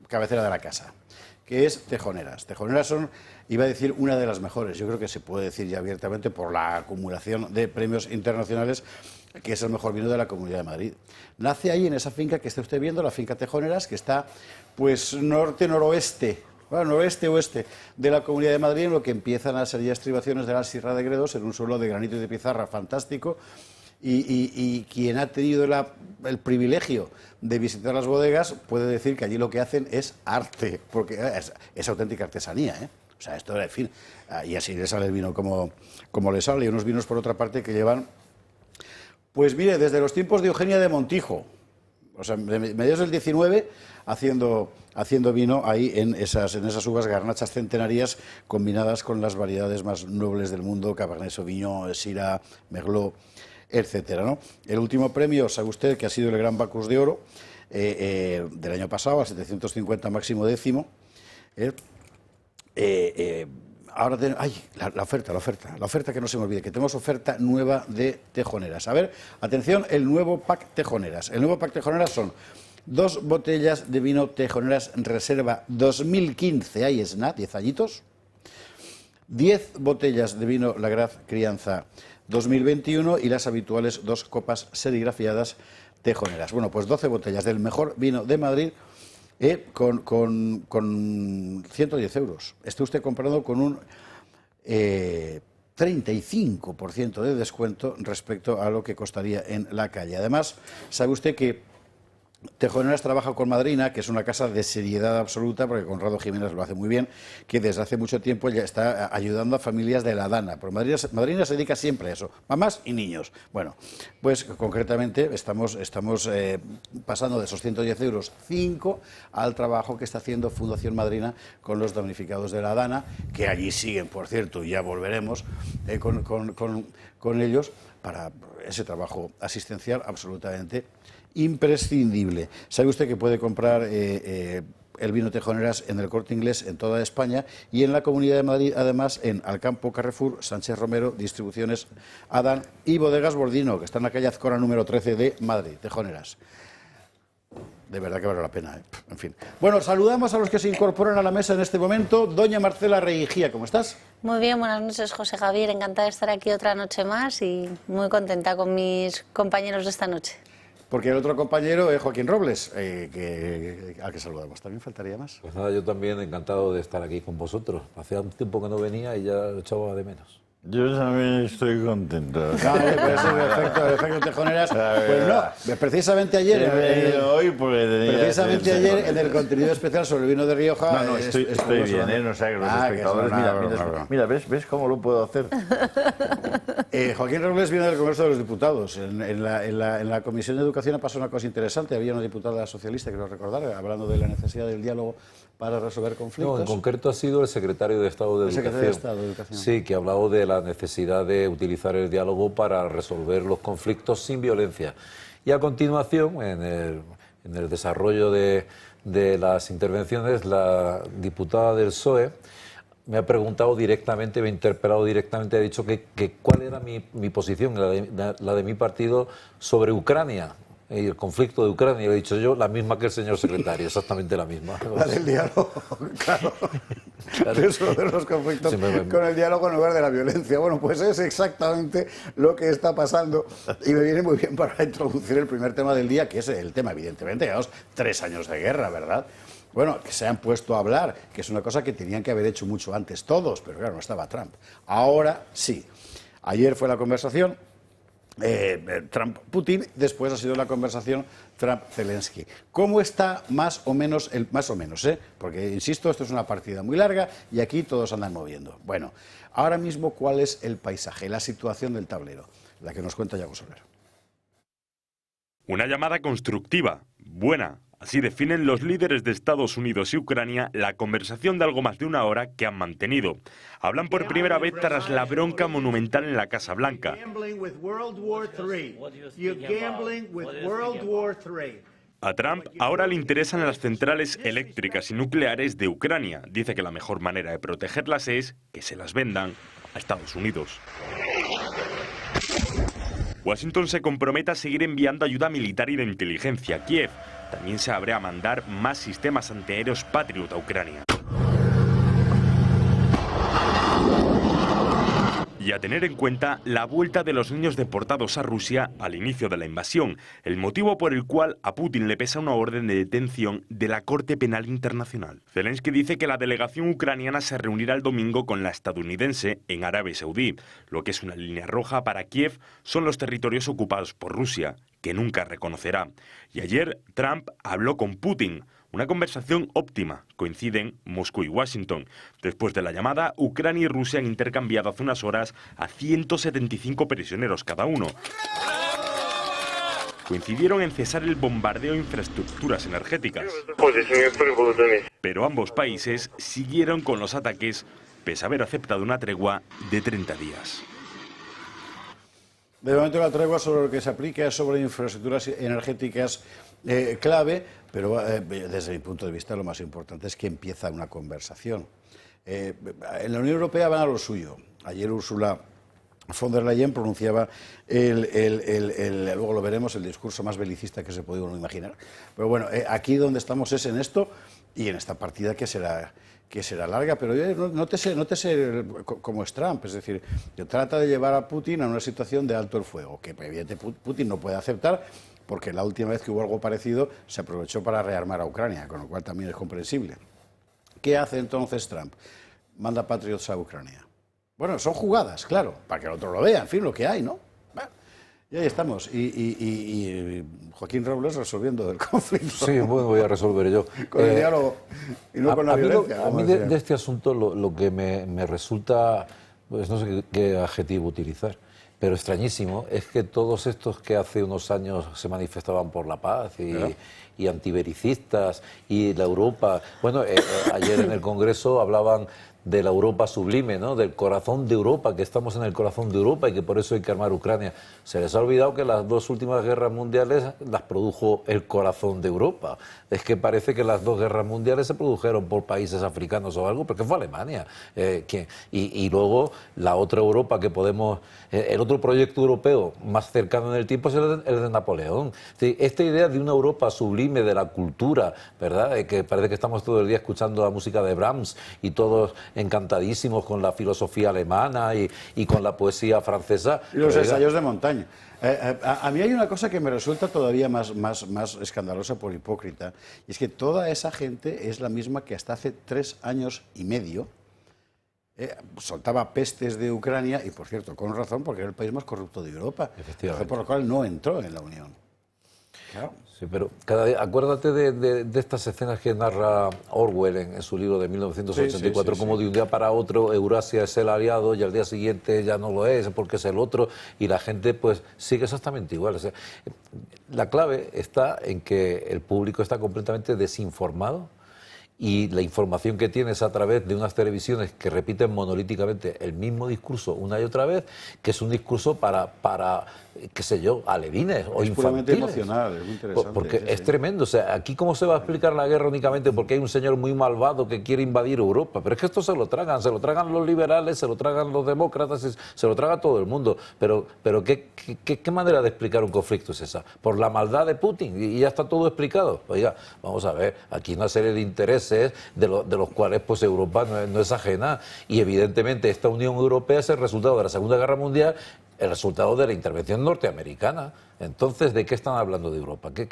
cabecera de la casa, que es Tejoneras. Tejoneras son, iba a decir, una de las mejores. Yo creo que se puede decir ya abiertamente por la acumulación de premios internacionales que es el mejor vino de la Comunidad de Madrid. Nace ahí en esa finca que está usted viendo, la finca Tejoneras, que está pues norte-noroeste. Bueno, noroeste-oeste de la Comunidad de Madrid, en lo que empiezan a ser ya estribaciones de la Sierra de Gredos, en un suelo de granito y de pizarra fantástico, y quien ha tenido el privilegio de visitar las bodegas puede decir que allí lo que hacen es arte, porque es auténtica artesanía, ¿eh? O sea, esto, en fin, y así le sale el vino como le sale, y unos vinos, por otra parte, que llevan, pues mire, desde los tiempos de Eugenia de Montijo, o sea, de mediados del 19, haciendo vino ahí en esas uvas garnachas centenarias combinadas con las variedades más nobles del mundo, Cabernet Sauvignon, Syrah, Merlot, etcétera, ¿no? El último premio, sabe usted, que ha sido el Gran Bacchus de Oro del año pasado, al 750 máximo décimo, Ahora la oferta que no se me olvide, que tenemos oferta nueva de tejoneras. A ver, atención, el nuevo pack tejoneras. El nuevo pack tejoneras son 2 botellas de vino tejoneras Reserva 2015, ahí es nada, 10 añitos. 10 botellas de vino Lagraz Crianza 2021 y las habituales 2 copas serigrafiadas tejoneras. Bueno, pues 12 botellas del mejor vino de Madrid con 110 euros. Esté usted comprando con un 35% de descuento respecto a lo que costaría en la calle. Además, sabe usted que Tejoneras trabaja con Madrina, que es una casa de seriedad absoluta, porque Conrado Jiménez lo hace muy bien, que desde hace mucho tiempo ya está ayudando a familias de la Dana. Pero Madrina se dedica siempre a eso, mamás y niños. Bueno, pues concretamente estamos pasando de esos 110 euros 5 al trabajo que está haciendo Fundación Madrina con los damnificados de la Dana, que allí siguen, por cierto, y ya volveremos con ellos para ese trabajo asistencial absolutamente imprescindible. Sabe usted que puede comprar el vino Tejoneras en el Corte Inglés en toda España y en la Comunidad de Madrid, además, en Alcampo, Carrefour, Sánchez Romero, Distribuciones Adán y Bodegas Bordino, que está en la calle Azcora número 13 de Madrid. Tejoneras. De verdad que vale la pena, ¿eh? En fin. Bueno, saludamos a los que se incorporan a la mesa en este momento. Doña Marcela Reigía, ¿cómo estás? Muy bien, buenas noches, José Javier. Encantada de estar aquí otra noche más y muy contenta con mis compañeros de esta noche. Porque el otro compañero es Joaquín Robles, al que saludamos. ¿También faltaría más? Pues nada, yo también encantado de estar aquí con vosotros. Hacía un tiempo que no venía y ya lo echaba de menos. Yo también estoy contento. Claro, pero ese el efecto Tejoneras. Pues no, precisamente ayer en el contenido especial sobre el vino de Rioja. No, estoy bien, no sé, que los espectadores. Mira, ¿ves cómo lo puedo hacer? Joaquín Robles viene del Congreso de los Diputados. En la Comisión de Educación ha pasado una cosa interesante. Había una diputada socialista, creo recordar, hablando de la necesidad del diálogo para resolver conflictos. No, en concreto ha sido el secretario de Estado de Educación. Sí, que ha hablado de la necesidad de utilizar el diálogo para resolver los conflictos sin violencia. Y a continuación, en el desarrollo de las intervenciones, la diputada del PSOE me ha preguntado directamente, me ha interpelado directamente, ha dicho que cuál era mi posición, la de mi partido, sobre Ucrania. Y el conflicto de Ucrania, le he dicho yo, la misma que el señor secretario, exactamente la misma. La del diálogo, claro. Resolver los conflictos con el diálogo en lugar de la violencia. Bueno, pues es exactamente lo que está pasando y me viene muy bien para introducir el primer tema del día, que es el tema, evidentemente, llevamos 3 años de guerra, ¿verdad? Bueno, que se han puesto a hablar, que es una cosa que tenían que haber hecho mucho antes todos, pero claro, no estaba Trump. Ahora sí. Ayer fue la conversación Trump-Putin, después ha sido la conversación Trump-Zelensky. ¿Cómo está más o menos, porque insisto, esto es una partida muy larga y aquí todos andan moviendo? Bueno, ahora mismo, ¿cuál es el paisaje, la situación del tablero? La que nos cuenta Yago Soler. Una llamada constructiva, buena. Así definen los líderes de Estados Unidos y Ucrania la conversación de algo más de 1 hora que han mantenido. Hablan por primera vez tras la bronca monumental en la Casa Blanca. A Trump ahora le interesan las centrales eléctricas y nucleares de Ucrania. Dice que la mejor manera de protegerlas es que se las vendan a Estados Unidos. Washington se compromete a seguir enviando ayuda militar y de inteligencia a Kiev. También se abre a mandar más sistemas antiaéreos Patriot a Ucrania. Y a tener en cuenta la vuelta de los niños deportados a Rusia al inicio de la invasión, el motivo por el cual a Putin le pesa una orden de detención de la Corte Penal Internacional. Zelensky dice que la delegación ucraniana se reunirá el domingo con la estadounidense en Arabia Saudí. Lo que es una línea roja para Kiev son los territorios ocupados por Rusia, que nunca reconocerá. Y ayer Trump habló con Putin. Una conversación óptima. Coinciden Moscú y Washington. Después de la llamada, Ucrania y Rusia han intercambiado hace unas horas a 175 prisioneros cada uno. Coincidieron en cesar el bombardeo a infraestructuras energéticas. Pero ambos países siguieron con los ataques, pese a haber aceptado una tregua de 30 días. De momento la tregua sobre lo que se aplica es sobre infraestructuras energéticas clave, pero desde mi punto de vista lo más importante es que empieza una conversación. En la Unión Europea van a lo suyo. Ayer Ursula von der Leyen pronunciaba luego lo veremos, el discurso más belicista que se puede uno imaginar. Pero bueno, aquí donde estamos es en esto y en esta partida que será larga, pero yo no te sé cómo es Trump, es decir, que trata de llevar a Putin a una situación de alto el fuego, que evidentemente Putin no puede aceptar, porque la última vez que hubo algo parecido se aprovechó para rearmar a Ucrania, con lo cual también es comprensible. ¿Qué hace entonces Trump? Manda Patriots a Ucrania. Bueno, son jugadas, claro, para que el otro lo vea, en fin, lo que hay, ¿no? Bueno, y ahí estamos. Y Joaquín Robles resolviendo el conflicto. Sí, bueno, voy a resolver yo. Con el diálogo y no con la violencia. A mí de este asunto lo que me resulta, pues no sé qué adjetivo utilizar, pero extrañísimo, es que todos estos que hace unos años se manifestaban por la paz y antibelicistas y la Europa... Bueno, ayer en el Congreso hablaban de la Europa sublime, ¿no? Del corazón de Europa, que estamos en el corazón de Europa y que por eso hay que armar Ucrania. Se les ha olvidado que las dos últimas guerras mundiales las produjo el corazón de Europa. Es que parece que las dos guerras mundiales se produjeron por países africanos o algo, porque fue Alemania. Y luego la otra Europa que podemos... el otro proyecto europeo más cercano en el tiempo es el de Napoleón. Esta idea de una Europa sublime de la cultura, ¿verdad? Que parece que estamos todo el día escuchando la música de Brahms y todos encantadísimos con la filosofía alemana y con la poesía francesa. Y los ensayos de Montaigne. A mí hay una cosa que me resulta todavía más escandalosa por hipócrita, y es que toda esa gente es la misma que hasta hace 3 años y medio soltaba pestes de Ucrania, y por cierto, con razón, porque era el país más corrupto de Europa, por lo cual no entró en la Unión. Claro. Sí, pero acuérdate de estas escenas que narra Orwell en su libro de 1984, como de un día para otro Eurasia es el aliado y al día siguiente ya no lo es porque es el otro, y la gente pues sigue exactamente igual. O sea, la clave está en que el público está completamente desinformado y la información que tienes a través de unas televisiones que repiten monolíticamente el mismo discurso una y otra vez, que es un discurso para qué sé yo, alevines o infantiles. Es puramente emocional, es muy interesante. Porque es tremendo. O sea, aquí cómo se va a explicar la guerra únicamente porque hay un señor muy malvado que quiere invadir Europa. Pero es que esto se lo tragan los liberales, se lo tragan los demócratas, se lo traga todo el mundo. Pero ¿qué manera de explicar un conflicto es esa? Por la maldad de Putin y ya está todo explicado. Oiga, vamos a ver, aquí hay una serie de intereses de los cuales pues Europa no es ajena, y evidentemente esta Unión Europea es el resultado de la Segunda Guerra Mundial, el resultado de la intervención norteamericana. Entonces, ¿de qué están hablando de Europa? ¿Qué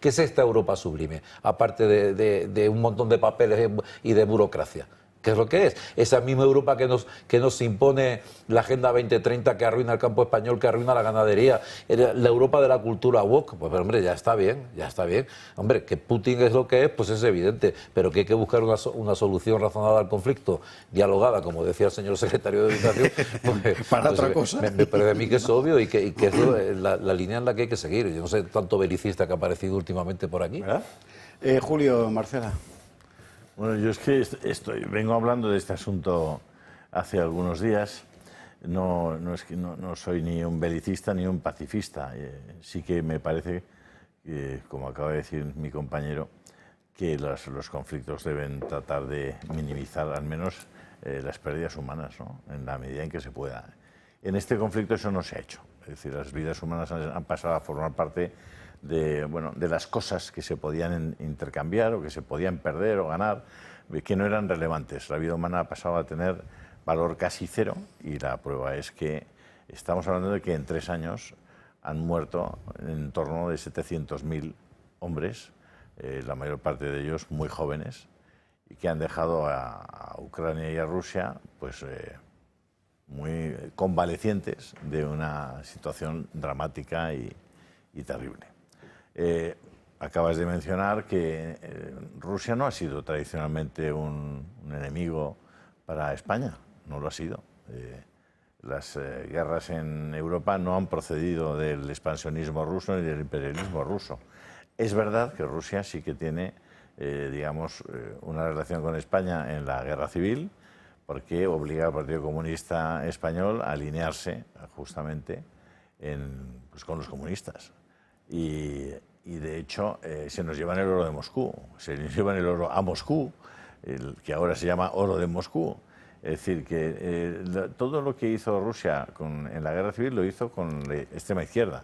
es esta Europa sublime? Aparte de un montón de papeles y de burocracia. ¿Qué es lo que es? Esa misma Europa que nos impone la Agenda 2030, que arruina el campo español, que arruina la ganadería, la Europa de la cultura woke. Pues hombre, ya está bien, ya está bien. Hombre, que Putin es lo que es, pues es evidente, pero que hay que buscar una solución razonada al conflicto, dialogada, como decía el señor secretario de Educación. Pues, para otra cosa. Me parece a mí que es obvio y que es la línea en la que hay que seguir. Yo no sé tanto belicista que ha aparecido últimamente por aquí. Julio, Marcela. Bueno, yo es que vengo hablando de este asunto hace algunos días. No soy ni un belicista ni un pacifista. Sí que me parece, como acaba de decir mi compañero, que los conflictos deben tratar de minimizar al menos las pérdidas humanas, ¿no? En la medida en que se pueda. En este conflicto eso no se ha hecho. Es decir, las vidas humanas han pasado a formar parte de las cosas que se podían intercambiar o que se podían perder o ganar, que no eran relevantes. La vida humana ha pasado a tener valor casi cero, y la prueba es que estamos hablando de que en 3 años han muerto en torno de 700.000 hombres, la mayor parte de ellos muy jóvenes, y que han dejado a Ucrania y a Rusia pues muy convalecientes de una situación dramática y terrible. Acabas de mencionar que Rusia no ha sido tradicionalmente un enemigo para España, no lo ha sido. Las guerras en Europa no han procedido del expansionismo ruso ni del imperialismo ruso. Es verdad que Rusia sí que tiene, una relación con España en la guerra civil, porque obliga al Partido Comunista Español a alinearse justamente con los comunistas. Y de hecho se nos llevan el oro de Moscú, se nos llevan el oro a Moscú, que ahora se llama oro de Moscú. Es decir, que todo lo que hizo Rusia en la guerra civil lo hizo con la extrema izquierda,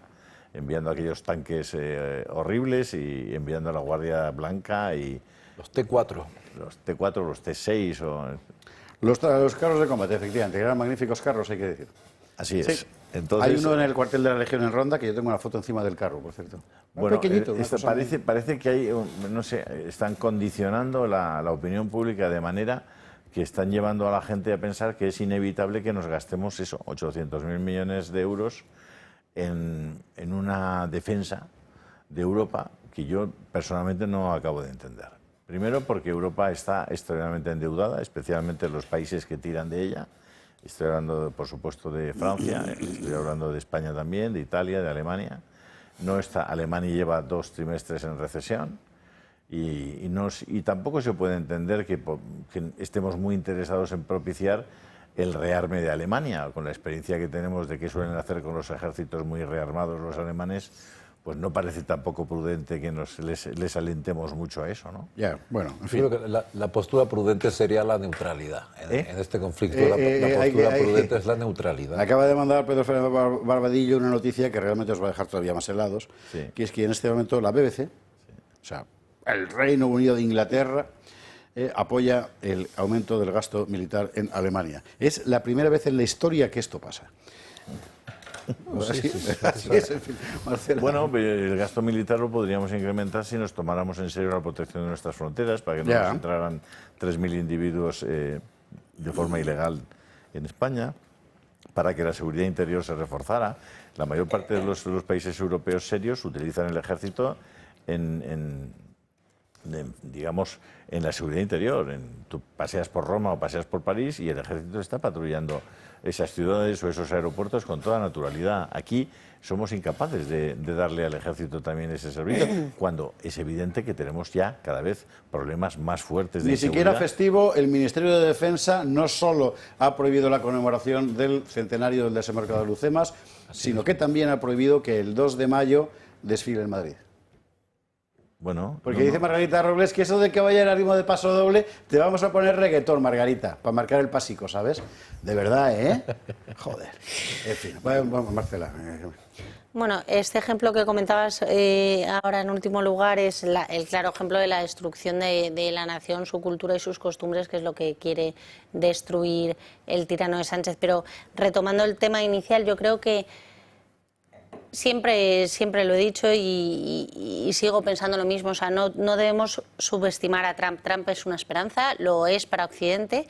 enviando aquellos tanques horribles y enviando a la Guardia Blanca y... Los T4. Los T4, los T6 o... Los carros de combate, efectivamente, que eran magníficos carros, hay que decir. Así es. Sí. Entonces, hay uno en el cuartel de la Legión en Ronda, que yo tengo una foto encima del carro, por cierto. Bueno, pequeñito. Parece que hay, no sé, están condicionando la opinión pública de manera que están llevando a la gente a pensar que es inevitable que nos gastemos eso, 800.000 millones de euros en una defensa de Europa que yo personalmente no acabo de entender. Primero porque Europa está extremadamente endeudada, especialmente los países que tiran de ella. Estoy hablando, por supuesto, de Francia, estoy hablando de España también, de Italia, de Alemania. Alemania lleva 2 trimestres en recesión y tampoco se puede entender que estemos muy interesados en propiciar el rearme de Alemania. Con la experiencia que tenemos de qué suelen hacer con los ejércitos muy rearmados los alemanes, pues no parece tampoco prudente que les alentemos mucho a eso, ¿no? Ya, bueno, en fin. Yo creo que la postura prudente sería la neutralidad. En este conflicto la postura prudente es la neutralidad. Acaba de mandar Pedro Fernando Barbadillo una noticia que realmente os va a dejar todavía más helados, sí. Que es que en este momento la BBC, sí. O sea, el Reino Unido de Inglaterra, apoya el aumento del gasto militar en Alemania. Es la primera vez en la historia que esto pasa. Bueno, el gasto militar lo podríamos incrementar si nos tomáramos en serio la protección de nuestras fronteras, para que no nos entraran 3.000 individuos de forma ilegal en España, para que la seguridad interior se reforzara. La mayor parte de los países europeos serios utilizan el ejército digamos, en la seguridad interior. Tú paseas por Roma o paseas por París y el ejército está patrullando esas ciudades o esos aeropuertos con toda naturalidad. Aquí somos incapaces de darle al ejército también ese servicio, cuando es evidente que tenemos ya cada vez problemas más fuertes de inseguridad. Ni siquiera festivo, el Ministerio de Defensa no solo ha prohibido la conmemoración del centenario del desembarco de Lucemas, sino que también ha prohibido que el 2 de mayo desfile en Madrid. Bueno, porque dice Margarita Robles que eso de que vaya a ritmo de paso doble, te vamos a poner reggaetón, Margarita, para marcar el pasico, ¿sabes? De verdad, ¿eh? Joder. En fin, vamos, Marcela. Bueno, este ejemplo que comentabas ahora en último lugar es el claro ejemplo de la destrucción de la nación, su cultura y sus costumbres, que es lo que quiere destruir el tirano de Sánchez. Pero retomando el tema inicial, yo creo que siempre lo he dicho y sigo pensando lo mismo. O sea, no debemos subestimar a Trump. Trump es una esperanza, lo es para Occidente,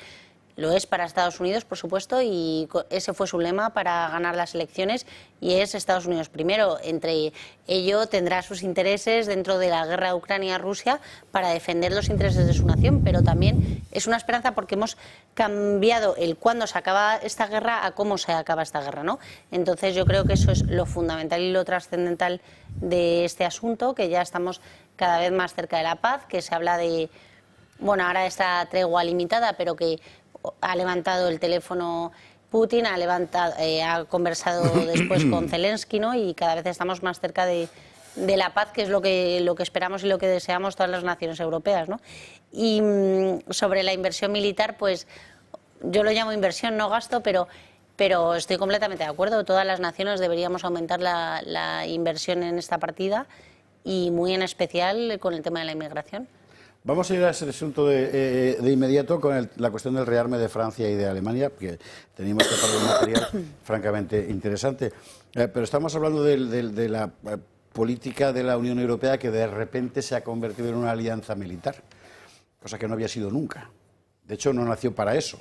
lo es para Estados Unidos, por supuesto, y ese fue su lema para ganar las elecciones, y es Estados Unidos primero. Entre ello tendrá sus intereses dentro de la guerra de Ucrania-Rusia para defender los intereses de su nación, pero también es una esperanza porque hemos cambiado el cuándo se acaba esta guerra a cómo se acaba esta guerra, ¿no? Entonces yo creo que eso es lo fundamental y lo trascendental de este asunto, que ya estamos cada vez más cerca de la paz, que se habla de, bueno, ahora esta tregua limitada, pero que ha levantado el teléfono Putin, ha conversado después con Zelensky, ¿no? Y cada vez estamos más cerca de la paz, que es lo que esperamos y lo que deseamos todas las naciones europeas, ¿no? Y sobre la inversión militar, pues yo lo llamo inversión, no gasto, pero estoy completamente de acuerdo. Todas las naciones deberíamos aumentar la inversión en esta partida, y muy en especial con el tema de la inmigración. Vamos a ir a ese asunto de inmediato con la cuestión del rearme de Francia y de Alemania, porque teníamos que hablar de un material francamente interesante. Pero estamos hablando de la política de la Unión Europea, que de repente se ha convertido en una alianza militar, cosa que no había sido nunca. De hecho, no nació para eso.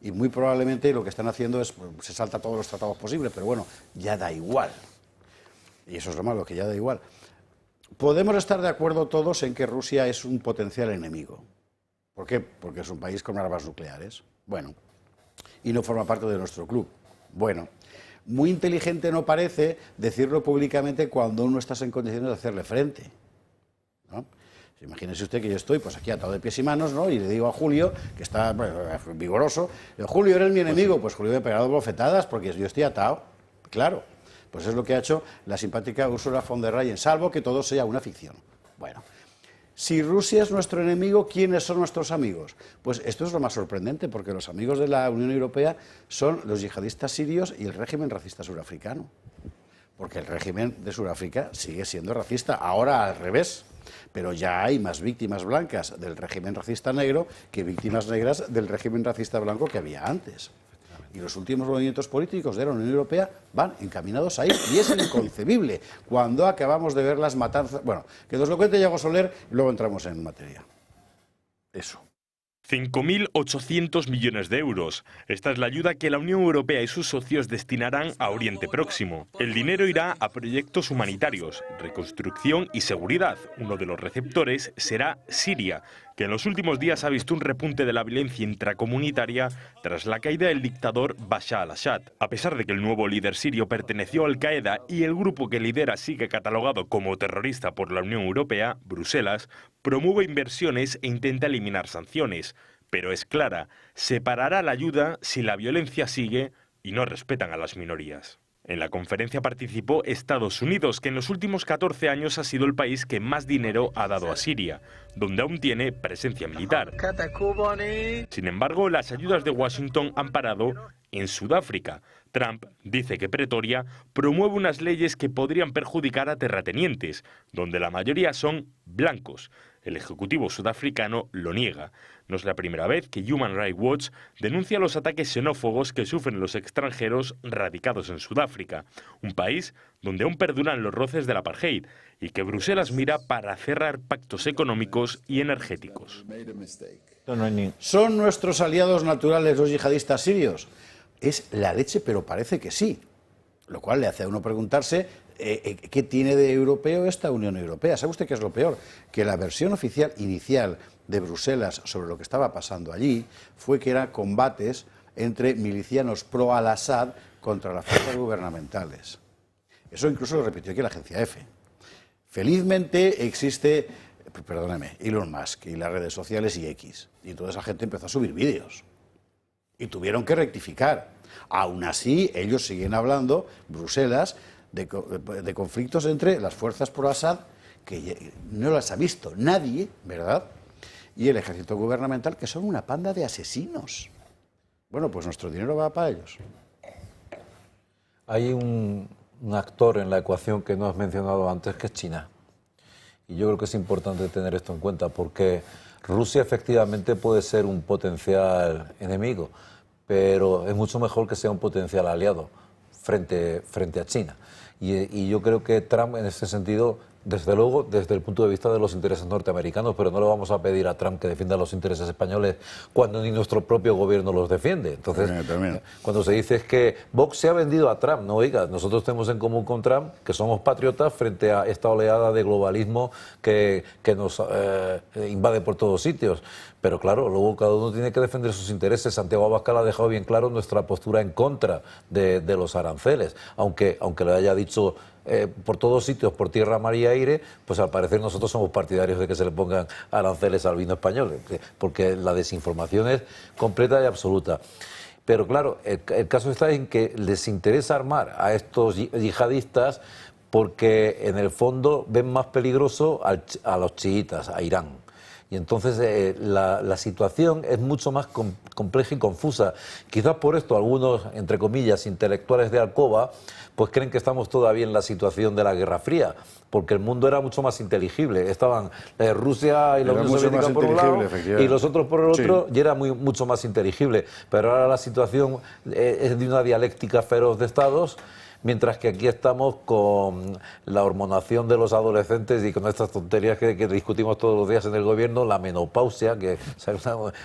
Y muy probablemente lo que están haciendo es, se salta todos los tratados posibles, pero bueno, ya da igual. Y eso es lo malo, que ya da igual. Podemos estar de acuerdo todos en que Rusia es un potencial enemigo. ¿Por qué? Porque es un país con armas nucleares. Bueno. Y no forma parte de nuestro club. Bueno. Muy inteligente no parece decirlo públicamente cuando uno está en condiciones de hacerle frente, ¿no? Imagínese usted que yo estoy pues aquí atado de pies y manos, ¿no? Y le digo a Julio, que está vigoroso, Julio, eres mi enemigo. Pues Julio me ha pegado bofetadas porque yo estoy atado. Claro. Pues es lo que ha hecho la simpática Ursula von der Leyen, salvo que todo sea una ficción. Bueno, Si Rusia es nuestro enemigo, ¿quiénes son nuestros amigos? Pues esto es lo más sorprendente, porque los amigos de la Unión Europea son los yihadistas sirios y el régimen racista surafricano. Porque el régimen de Sudáfrica sigue siendo racista, ahora al revés. Pero ya hay más víctimas blancas del régimen racista negro que víctimas negras del régimen racista blanco que había antes. Y los últimos movimientos políticos de la Unión Europea van encaminados ahí. Y es inconcebible cuando acabamos de ver las matanzas. Bueno, que nos lo cuente Yago Soler y luego entramos en materia. Eso. 5.800 millones de euros. Esta es la ayuda que la Unión Europea y sus socios destinarán a Oriente Próximo. El dinero irá a proyectos humanitarios, reconstrucción y seguridad. Uno de los receptores será Siria, que en los últimos días ha visto un repunte de la violencia intracomunitaria tras la caída del dictador Bashar al-Assad. A pesar de que el nuevo líder sirio perteneció a Al-Qaeda y el grupo que lidera sigue catalogado como terrorista por la Unión Europea, Bruselas promueve inversiones e intenta eliminar sanciones. Pero es clara, separará la ayuda si la violencia sigue y no respetan a las minorías. En la conferencia participó Estados Unidos, que en los últimos 14 años ha sido el país que más dinero ha dado a Siria, donde aún tiene presencia militar. Sin embargo, las ayudas de Washington han parado en Sudáfrica. Trump dice que Pretoria promueve unas leyes que podrían perjudicar a terratenientes, donde la mayoría son blancos. El Ejecutivo sudafricano lo niega. No es la primera vez que Human Rights Watch denuncia los ataques xenófobos que sufren los extranjeros radicados en Sudáfrica, un país donde aún perduran los roces del apartheid y que Bruselas mira para cerrar pactos económicos y energéticos. ¿Son nuestros aliados naturales los yihadistas sirios? Es la leche, pero parece que sí. Lo cual le hace a uno preguntarse qué tiene de europeo esta Unión Europea. ¿Sabe usted qué es lo peor? Que la versión oficial inicial de Bruselas sobre lo que estaba pasando allí fue que eran combates entre milicianos pro al-Assad contra las fuerzas gubernamentales. Eso incluso lo repitió aquí la agencia EFE. Felizmente existe, perdóneme, Elon Musk y las redes sociales y X. Y entonces la gente empezó a subir vídeos. Y tuvieron que rectificar. Aún así, ellos siguen hablando, Bruselas, de conflictos entre las fuerzas pro-Assad, que no las ha visto nadie, ¿verdad?, y el ejército gubernamental, que son una panda de asesinos. Bueno, pues nuestro dinero va para ellos. Hay un actor en la ecuación que no has mencionado antes, que es China. Y yo creo que es importante tener esto en cuenta, porque Rusia efectivamente puede ser un potencial enemigo, pero es mucho mejor que sea un potencial aliado frente a China. Y yo creo que Trump, en este sentido, desde luego, desde el punto de vista de los intereses norteamericanos, pero no le vamos a pedir a Trump que defienda los intereses españoles cuando ni nuestro propio gobierno los defiende. Entonces, cuando se dice es que Vox se ha vendido a Trump, no, oiga, nosotros tenemos en común con Trump que somos patriotas frente a esta oleada de globalismo que nos invade por todos sitios. Pero claro, luego cada uno tiene que defender sus intereses. Santiago Abascal ha dejado bien claro nuestra postura en contra de los aranceles, aunque le haya dicho por todos sitios, por tierra, mar y aire, pues al parecer nosotros somos partidarios de que se le pongan aranceles al vino español, porque la desinformación es completa y absoluta. Pero claro, el caso está en que les interesa armar a estos yihadistas porque en el fondo ven más peligroso a los chiitas, a Irán. Y entonces la situación es mucho más compleja y confusa. Quizás por esto algunos, entre comillas, intelectuales de alcoba, pues creen que estamos todavía en la situación de la Guerra Fría, porque el mundo era mucho más inteligible. Estaban Rusia y la Unión Soviética por un lado y los otros por el otro, y era mucho más inteligible. Pero ahora la situación es de una dialéctica feroz de estados, mientras que aquí estamos con la hormonación de los adolescentes y con estas tonterías que discutimos todos los días en el gobierno, la menopausia, que sale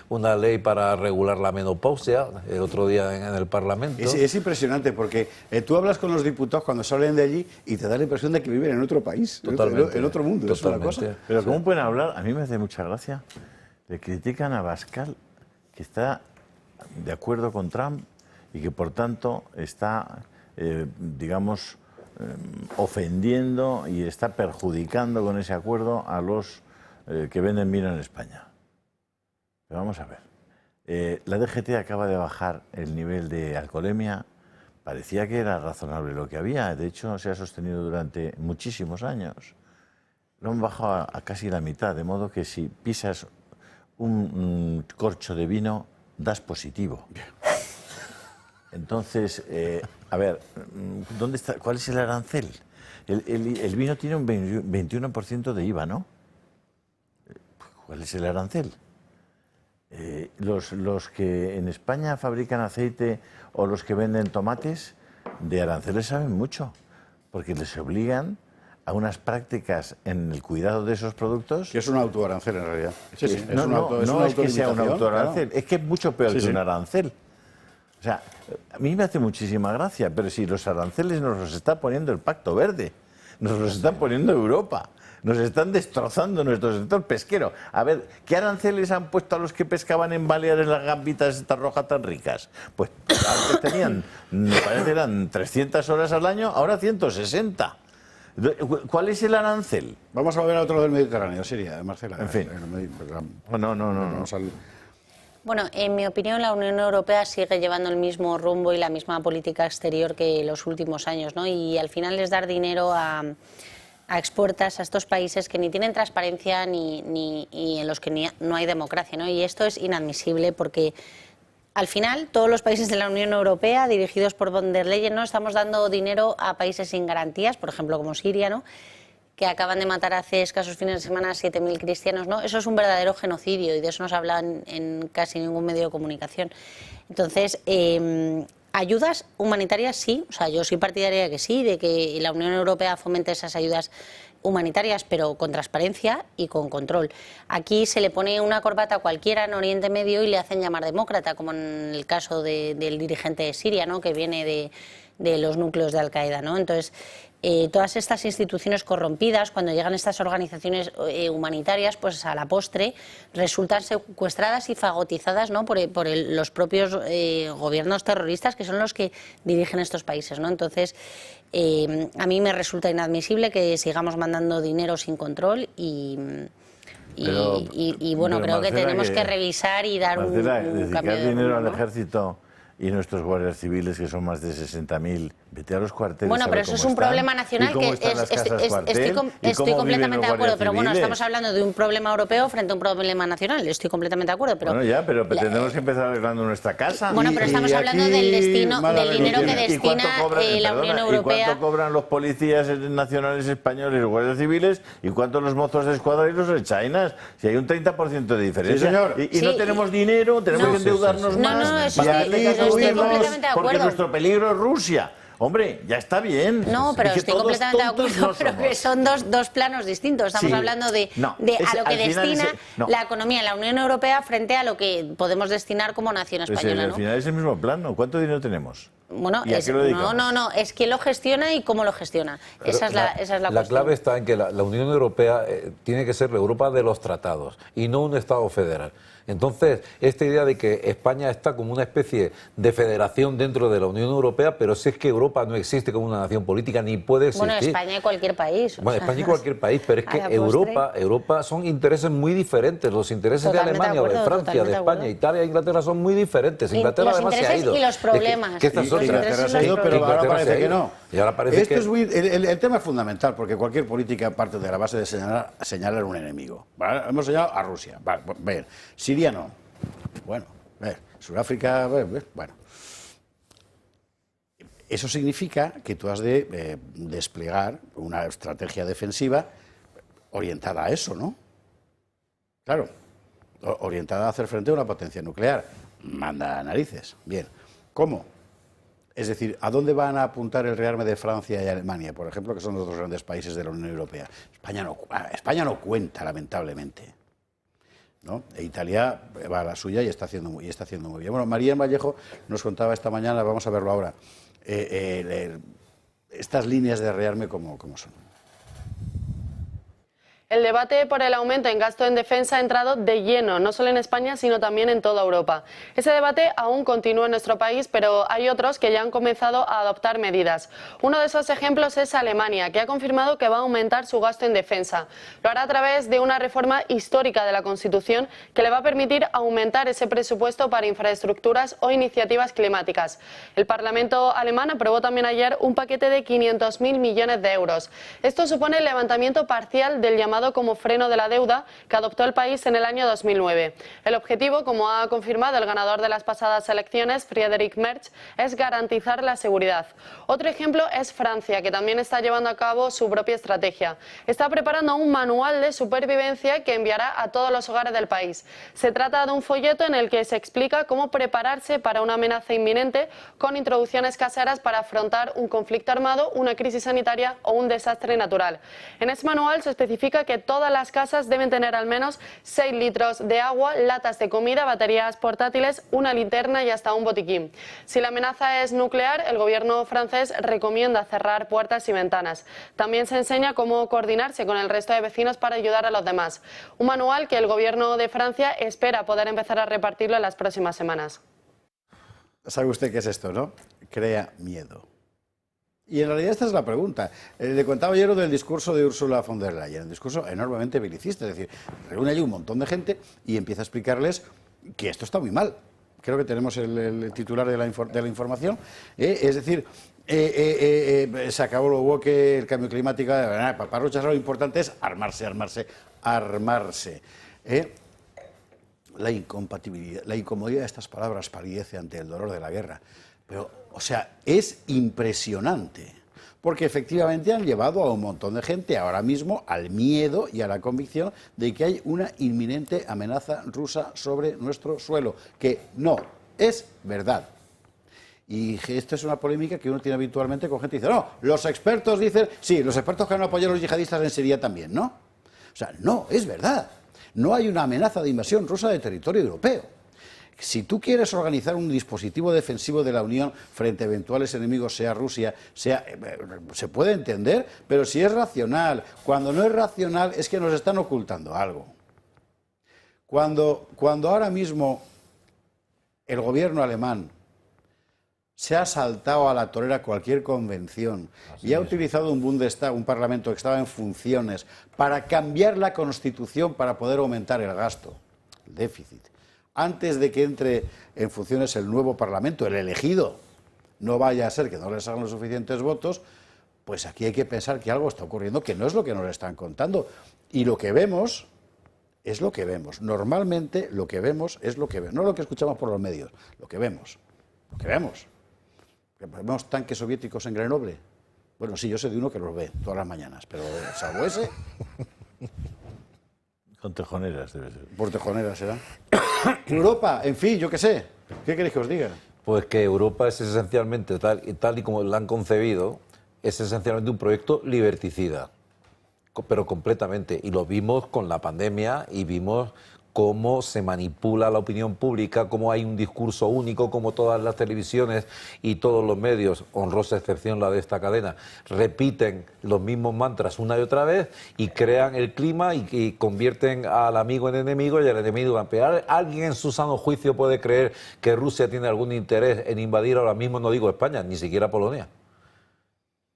una ley para regular la menopausia el otro día en el Parlamento. Es impresionante porque tú hablas con los diputados cuando salen de allí y te da la impresión de que viven en otro país, en otro mundo. Totalmente. Es una cosa. Pero ¿cómo pueden hablar? A mí me hace mucha gracia. Le critican a Abascal, que está de acuerdo con Trump y que por tanto está... digamos, ofendiendo y está perjudicando con ese acuerdo a los que venden vino en España. Pero vamos a ver. La DGT acaba de bajar el nivel de alcoholemia. Parecía que era razonable lo que había. De hecho, se ha sostenido durante muchísimos años. lo han bajado a casi la mitad, de modo que si pisas un corcho de vino, das positivo. Entonces, a ver, ¿dónde está? ¿Cuál es el arancel? El vino tiene un 21% de IVA, ¿no? ¿Cuál es el arancel? Los que en España fabrican aceite o los que venden tomates, de aranceles saben mucho, porque les obligan a unas prácticas en el cuidado de esos productos. Que es un autoarancel en realidad. Sí, sí. No es que sea un autoarancel, claro. Es que es mucho peor que un arancel. O sea, a mí me hace muchísima gracia, pero si los aranceles nos los está poniendo el Pacto Verde, nos los está poniendo Europa, nos están destrozando nuestro sector pesquero. A ver, ¿qué aranceles han puesto a los que pescaban en Baleares las gambitas estas rojas tan ricas? Pues antes tenían, me parece que eran 300 horas al año, ahora 160. ¿Cuál es el arancel? Vamos a volver a otro del Mediterráneo, Siria, Marcela. En fin. No. Bueno, en mi opinión, la Unión Europea sigue llevando el mismo rumbo y la misma política exterior que los últimos años, ¿no? Y al final es dar dinero a expuertas a estos países que ni tienen transparencia ni en los que no hay democracia, ¿no? Y esto es inadmisible porque al final todos los países de la Unión Europea, dirigidos por von der Leyen, ¿no? Estamos dando dinero a países sin garantías, por ejemplo como Siria, ¿no? Que acaban de matar hace escasos fines de semana a 7.000 cristianos, ¿no? Eso es un verdadero genocidio y de eso no se habla en casi ningún medio de comunicación. Entonces, ayudas humanitarias sí, o sea, yo soy partidaria de que sí, de que la Unión Europea fomente esas ayudas humanitarias, pero con transparencia y con control. Aquí se le pone una corbata a cualquiera en Oriente Medio y le hacen llamar demócrata, como en el caso del dirigente de Siria, ¿no? Que viene de los núcleos de Al-Qaeda, ¿no? Entonces, todas estas instituciones corrompidas, cuando llegan estas organizaciones humanitarias, pues a la postre resultan secuestradas y fagotizadas, ¿no? por los propios gobiernos terroristas, que son los que dirigen estos países, ¿no? Entonces, a mí me resulta inadmisible que sigamos mandando dinero sin control y bueno, creo que tenemos que revisar y dar un cambio de dinero al ejército y nuestros guardias civiles, que son más de 60.000, vete a los cuarteles. Bueno, pero eso es un problema nacional que estoy completamente de acuerdo, pero bueno, estamos hablando de un problema europeo frente a un problema nacional, estoy completamente de acuerdo. Pero bueno, ya, pero tenemos que empezar arreglando nuestra casa. Bueno, pero estamos hablando del destino, del dinero que destina la Unión Europea. ¿Y cuánto cobran los policías nacionales españoles, los guardias civiles, y cuánto los mozos de escuadra y los rechainas? Si hay un 30% de diferencia. Sí, señor. Y no tenemos dinero, tenemos que endeudarnos más. Estoy completamente de acuerdo. Porque nuestro peligro es Rusia. Hombre, ya está bien. No, pero estoy completamente de acuerdo, pero que son dos planos distintos. Estamos hablando de a lo que destina la economía en la Unión Europea frente a lo que podemos destinar como nación española, ¿no? Al final es el mismo plano. ¿Cuánto dinero tenemos? Bueno, es quién lo gestiona y cómo lo gestiona. Esa es la cuestión. La clave está en que la Unión Europea tiene que ser la Europa de los tratados y no un Estado federal. Entonces, esta idea de que España está como una especie de federación dentro de la Unión Europea, pero si es que Europa no existe como una nación política ni puede existir. Bueno, España y cualquier país. Bueno, España y cualquier país, pero es que Europa son intereses muy diferentes. Los intereses de Alemania, de Francia, de España, Italia e Inglaterra son muy diferentes. Inglaterra además se ha ido. Y los problemas. Inglaterra se ha ido, pero ahora parece que no. Y ahora parece el tema es fundamental, porque cualquier política parte de la base de señalar un enemigo. ¿Vale? Hemos señalado a Rusia. Vale, bien. Siria no. Bueno, Sudáfrica, bueno. Eso significa que tú has de desplegar una estrategia defensiva orientada a eso, ¿no? Claro, orientada a hacer frente a una potencia nuclear. Manda narices. Bien. ¿Cómo? Es decir, ¿a dónde van a apuntar el rearme de Francia y Alemania, por ejemplo, que son los dos grandes países de la Unión Europea? España no cuenta, lamentablemente, ¿no? E Italia va a la suya y está haciendo muy bien. Bueno, María Vallejo nos contaba esta mañana, vamos a verlo ahora, estas líneas de rearme, ¿cómo son? El debate por el aumento en gasto en defensa ha entrado de lleno, no solo en España, sino también en toda Europa. Ese debate aún continúa en nuestro país, pero hay otros que ya han comenzado a adoptar medidas. Uno de esos ejemplos es Alemania, que ha confirmado que va a aumentar su gasto en defensa. Lo hará a través de una reforma histórica de la Constitución que le va a permitir aumentar ese presupuesto para infraestructuras o iniciativas climáticas. El Parlamento alemán aprobó también ayer un paquete de 500.000 millones de euros. Esto supone el levantamiento parcial del llamado como freno de la deuda que adoptó el país en el año 2009. El objetivo, como ha confirmado el ganador de las pasadas elecciones, Friedrich Merz, es garantizar la seguridad. Otro ejemplo es Francia, que también está llevando a cabo su propia estrategia. Está preparando un manual de supervivencia que enviará a todos los hogares del país. Se trata de un folleto en el que se explica cómo prepararse para una amenaza inminente, con introducciones caseras para afrontar un conflicto armado, una crisis sanitaria o un desastre natural. En este manual se especifica que todas las casas deben tener al menos 6 litros de agua, latas de comida, baterías portátiles, una linterna y hasta un botiquín. Si la amenaza es nuclear, el gobierno francés recomienda cerrar puertas y ventanas. También se enseña cómo coordinarse con el resto de vecinos para ayudar a los demás. Un manual que el gobierno de Francia espera poder empezar a repartirlo en las próximas semanas. ¿Sabe usted qué es esto, no? Crea miedo. Y en realidad esta es la pregunta. Le contaba ayer del discurso de Ursula von der Leyen, un discurso enormemente belicista, es decir, reúne allí un montón de gente y empieza a explicarles que esto está muy mal. Creo que tenemos el titular de la información. Es decir, se acabó lo woke, el cambio climático. Para luchar lo importante es armarse, armarse, armarse. La incompatibilidad, la incomodidad de estas palabras palidece ante el dolor de la guerra. Pero, o sea, es impresionante, porque efectivamente han llevado a un montón de gente ahora mismo al miedo y a la convicción de que hay una inminente amenaza rusa sobre nuestro suelo, que no es verdad. Y esto es una polémica que uno tiene habitualmente con gente que dice, no, los expertos dicen, sí, los expertos que han apoyado a los yihadistas en Siria también, ¿no? O sea, no, es verdad. No hay una amenaza de invasión rusa de territorio europeo. Si tú quieres organizar un dispositivo defensivo de la Unión frente a eventuales enemigos, sea Rusia, se puede entender, pero si es racional, cuando no es racional es que nos están ocultando algo. Cuando ahora mismo el gobierno alemán se ha saltado a la torera cualquier convención y ha utilizado un Bundestag, un parlamento que estaba en funciones, para cambiar la Constitución para poder aumentar el gasto, el déficit, antes de que entre en funciones el nuevo Parlamento, el elegido, no vaya a ser que no les hagan los suficientes votos, pues aquí hay que pensar que algo está ocurriendo que no es lo que nos están contando. Y lo que vemos es lo que vemos. Normalmente lo que vemos es lo que vemos, no lo que escuchamos por los medios, lo que vemos. Lo que vemos. ¿Vemos tanques soviéticos en Grenoble? Bueno, sí, yo sé de uno que los ve todas las mañanas, pero salvo ese... Con tejoneras debe ser. Por tejoneras será. Europa, en fin, yo qué sé. ¿Qué queréis que os diga? Pues que Europa es esencialmente, tal y como la han concebido, es esencialmente un proyecto liberticida, pero completamente. Y lo vimos con la pandemia y vimos cómo se manipula la opinión pública, cómo hay un discurso único, cómo todas las televisiones y todos los medios, honrosa excepción la de esta cadena, repiten los mismos mantras una y otra vez y crean el clima y convierten al amigo en enemigo y al enemigo en peor. ¿Alguien en su sano juicio puede creer que Rusia tiene algún interés en invadir ahora mismo, no digo España, ni siquiera Polonia?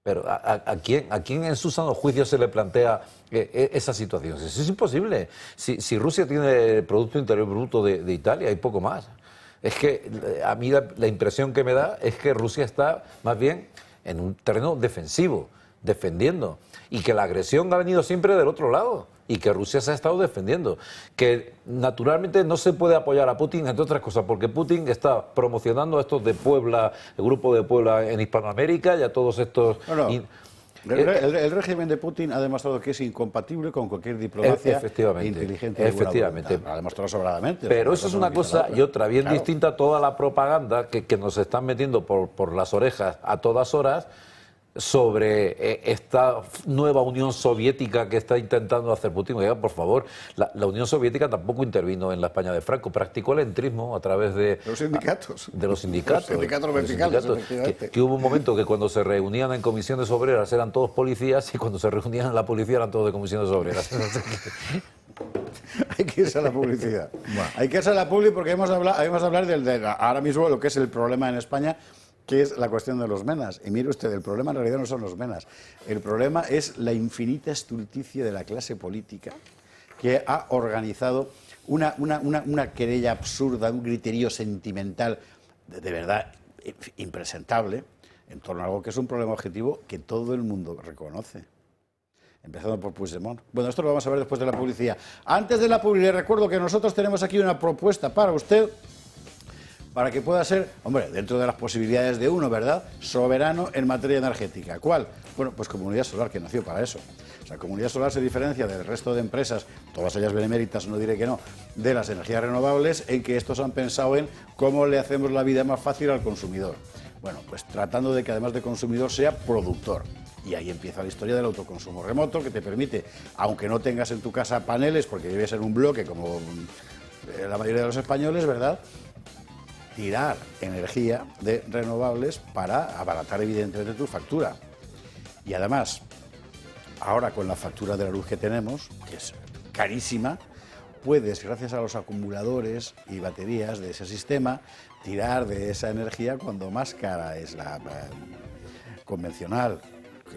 Pero ¿a quién en su sano juicio se le plantea esa situación? Eso es imposible. Si Rusia tiene el Producto Interior Bruto de Italia y poco más. Es que a mí la impresión que me da es que Rusia está más bien en un terreno defensivo, defendiendo. Y que la agresión ha venido siempre del otro lado. Y que Rusia se ha estado defendiendo. Que naturalmente no se puede apoyar a Putin, entre otras cosas, porque Putin está promocionando a estos de Puebla, el grupo de Puebla en Hispanoamérica y a todos estos... El régimen de Putin ha demostrado que es incompatible con cualquier diplomacia inteligente. Efectivamente. Ha demostrado sobradamente. Pero eso es una cosa y otra, bien distinta a toda la propaganda que nos están metiendo por las orejas a todas horas, sobre esta nueva Unión Soviética que está intentando hacer Putin. Oiga, por favor, la Unión Soviética tampoco intervino en la España de Franco, practicó el entrismo a través de los sindicatos. De los sindicatos. Los sindicatos verticales, que hubo un momento que cuando se reunían en comisiones obreras eran todos policías y cuando se reunían en la policía eran todos de comisiones obreras. Hay que irse a la publicidad. Bueno, hay que irse a la publicidad porque vamos a hablar de ahora mismo lo que es el problema en España, que es la cuestión de los menas. Y mire usted, el problema en realidad no son los menas. El problema es la infinita estulticia de la clase política que ha organizado una querella absurda, un criterio sentimental de verdad impresentable en torno a algo que es un problema objetivo que todo el mundo reconoce. Empezando por Puigdemont. Bueno, esto lo vamos a ver después de la publicidad. Antes de la publicidad, recuerdo que nosotros tenemos aquí una propuesta para usted, para que pueda ser, hombre, dentro de las posibilidades de uno, ¿verdad?, soberano en materia energética. ¿Cuál? Bueno, pues Comunidad Solar, que nació para eso. O sea, Comunidad Solar se diferencia del resto de empresas, todas ellas beneméritas, no diré que no, de las energías renovables, en que estos han pensado en cómo le hacemos la vida más fácil al consumidor. Bueno, pues tratando de que además de consumidor sea productor. Y ahí empieza la historia del autoconsumo remoto, que te permite, aunque no tengas en tu casa paneles, porque vives en un bloque como la mayoría de los españoles, ¿verdad?, tirar energía de renovables para abaratar evidentemente tu factura. Y además, ahora con la factura de la luz que tenemos, que es carísima, puedes, gracias a los acumuladores y baterías de ese sistema, tirar de esa energía cuando más cara es la convencional.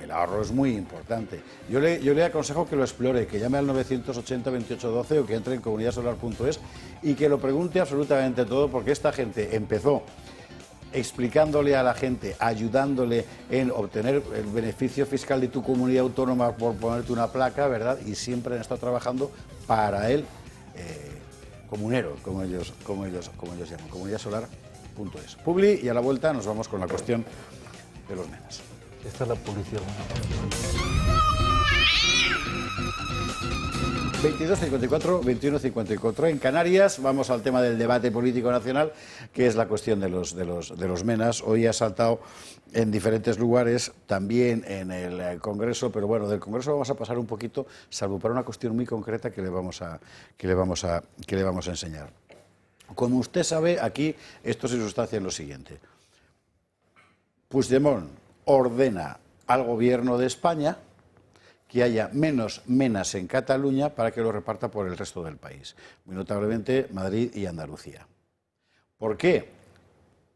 El ahorro es muy importante. Yo le aconsejo que lo explore, que llame al 980-2812 o que entre en comunidadsolar.es y que lo pregunte absolutamente todo, porque esta gente empezó explicándole a la gente, ayudándole en obtener el beneficio fiscal de tu comunidad autónoma por ponerte una placa, ¿verdad? Y siempre han estado trabajando para el comunero, como ellos llaman, comunidadsolar.es. Publi, y a la vuelta nos vamos con la cuestión de los menas. Esta es la publicidad. 22.54, 21.54 en Canarias. Vamos al tema del debate político nacional, que es la cuestión de los menas. Hoy ha saltado en diferentes lugares, también en el Congreso, pero bueno, del Congreso vamos a pasar un poquito, salvo para una cuestión muy concreta que le vamos a enseñar. Como usted sabe, aquí esto se sustancia en lo siguiente. Puigdemont ordena al Gobierno de España que haya menos menas en Cataluña para que lo reparta por el resto del país, muy notablemente Madrid y Andalucía. ¿Por qué?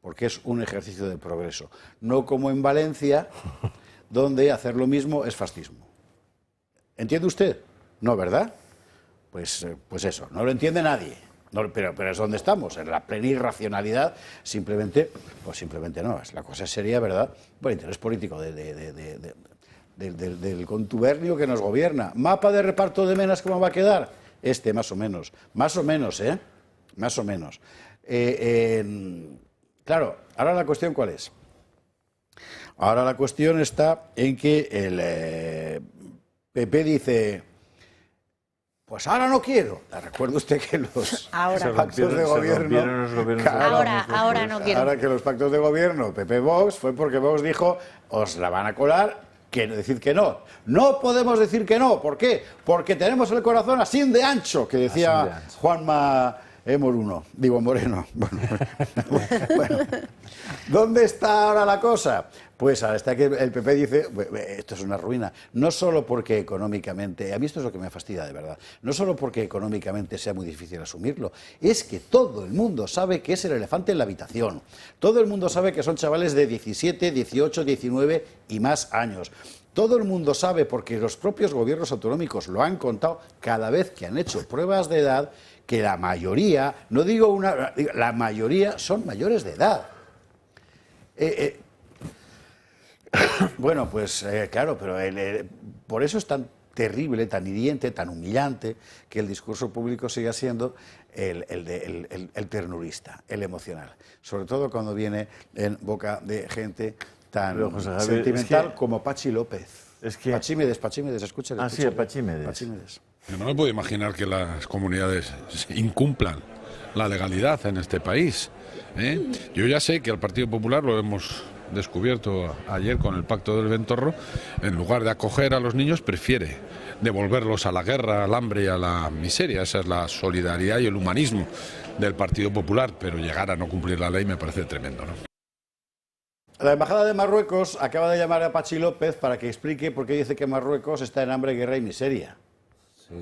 Porque es un ejercicio de progreso, no como en Valencia, donde hacer lo mismo es fascismo. ¿Entiende usted? No, ¿verdad? Pues eso, no lo entiende nadie. No, pero es donde estamos, en la plena irracionalidad, simplemente no, la cosa sería, ¿verdad?, por interés político del contubernio que nos gobierna. ¿Mapa de reparto de menas cómo va a quedar? Más o menos, más o menos. Claro, ahora la cuestión ¿cuál es? Ahora la cuestión está en que el PP dice... Pues ahora no quiero. ¿Recuerda usted que los pactos de gobierno... Ahora no quiero. Ahora que los pactos de gobierno PP-Vox fue porque Vox dijo, os la van a colar, decid que no. No podemos decir que no. ¿Por qué? Porque tenemos el corazón así de ancho, que decía Juanma Moreno. Bueno, ¿dónde está ahora la cosa? Pues ahora está que el PP dice, esto es una ruina, no solo porque económicamente, a mí esto es lo que me fastidia de verdad, no solo porque económicamente sea muy difícil asumirlo, es que todo el mundo sabe que es el elefante en la habitación, todo el mundo sabe que son chavales de 17, 18, 19 y más años. Todo el mundo sabe, porque los propios gobiernos autonómicos lo han contado cada vez que han hecho pruebas de edad, que la mayoría, no digo una, la mayoría son mayores de edad. Bueno, pues claro, pero por eso es tan terrible, tan hiriente, tan humillante que el discurso público siga siendo el ternurista, el emocional. Sobre todo cuando viene en boca de gente tan sentimental como Pachi López. Pachímedes, escúchale. Sí, Pachímedes. Yo no me puedo imaginar que las comunidades incumplan la legalidad en este país. Yo ya sé que al Partido Popular lo hemos descubierto ayer con el Pacto del Ventorro, en lugar de acoger a los niños, prefiere devolverlos a la guerra, al hambre y a la miseria. Esa es la solidaridad y el humanismo del Partido Popular, pero llegar a no cumplir la ley me parece tremendo, ¿no? La Embajada de Marruecos acaba de llamar a Pachi López para que explique por qué dice que Marruecos está en hambre, guerra y miseria.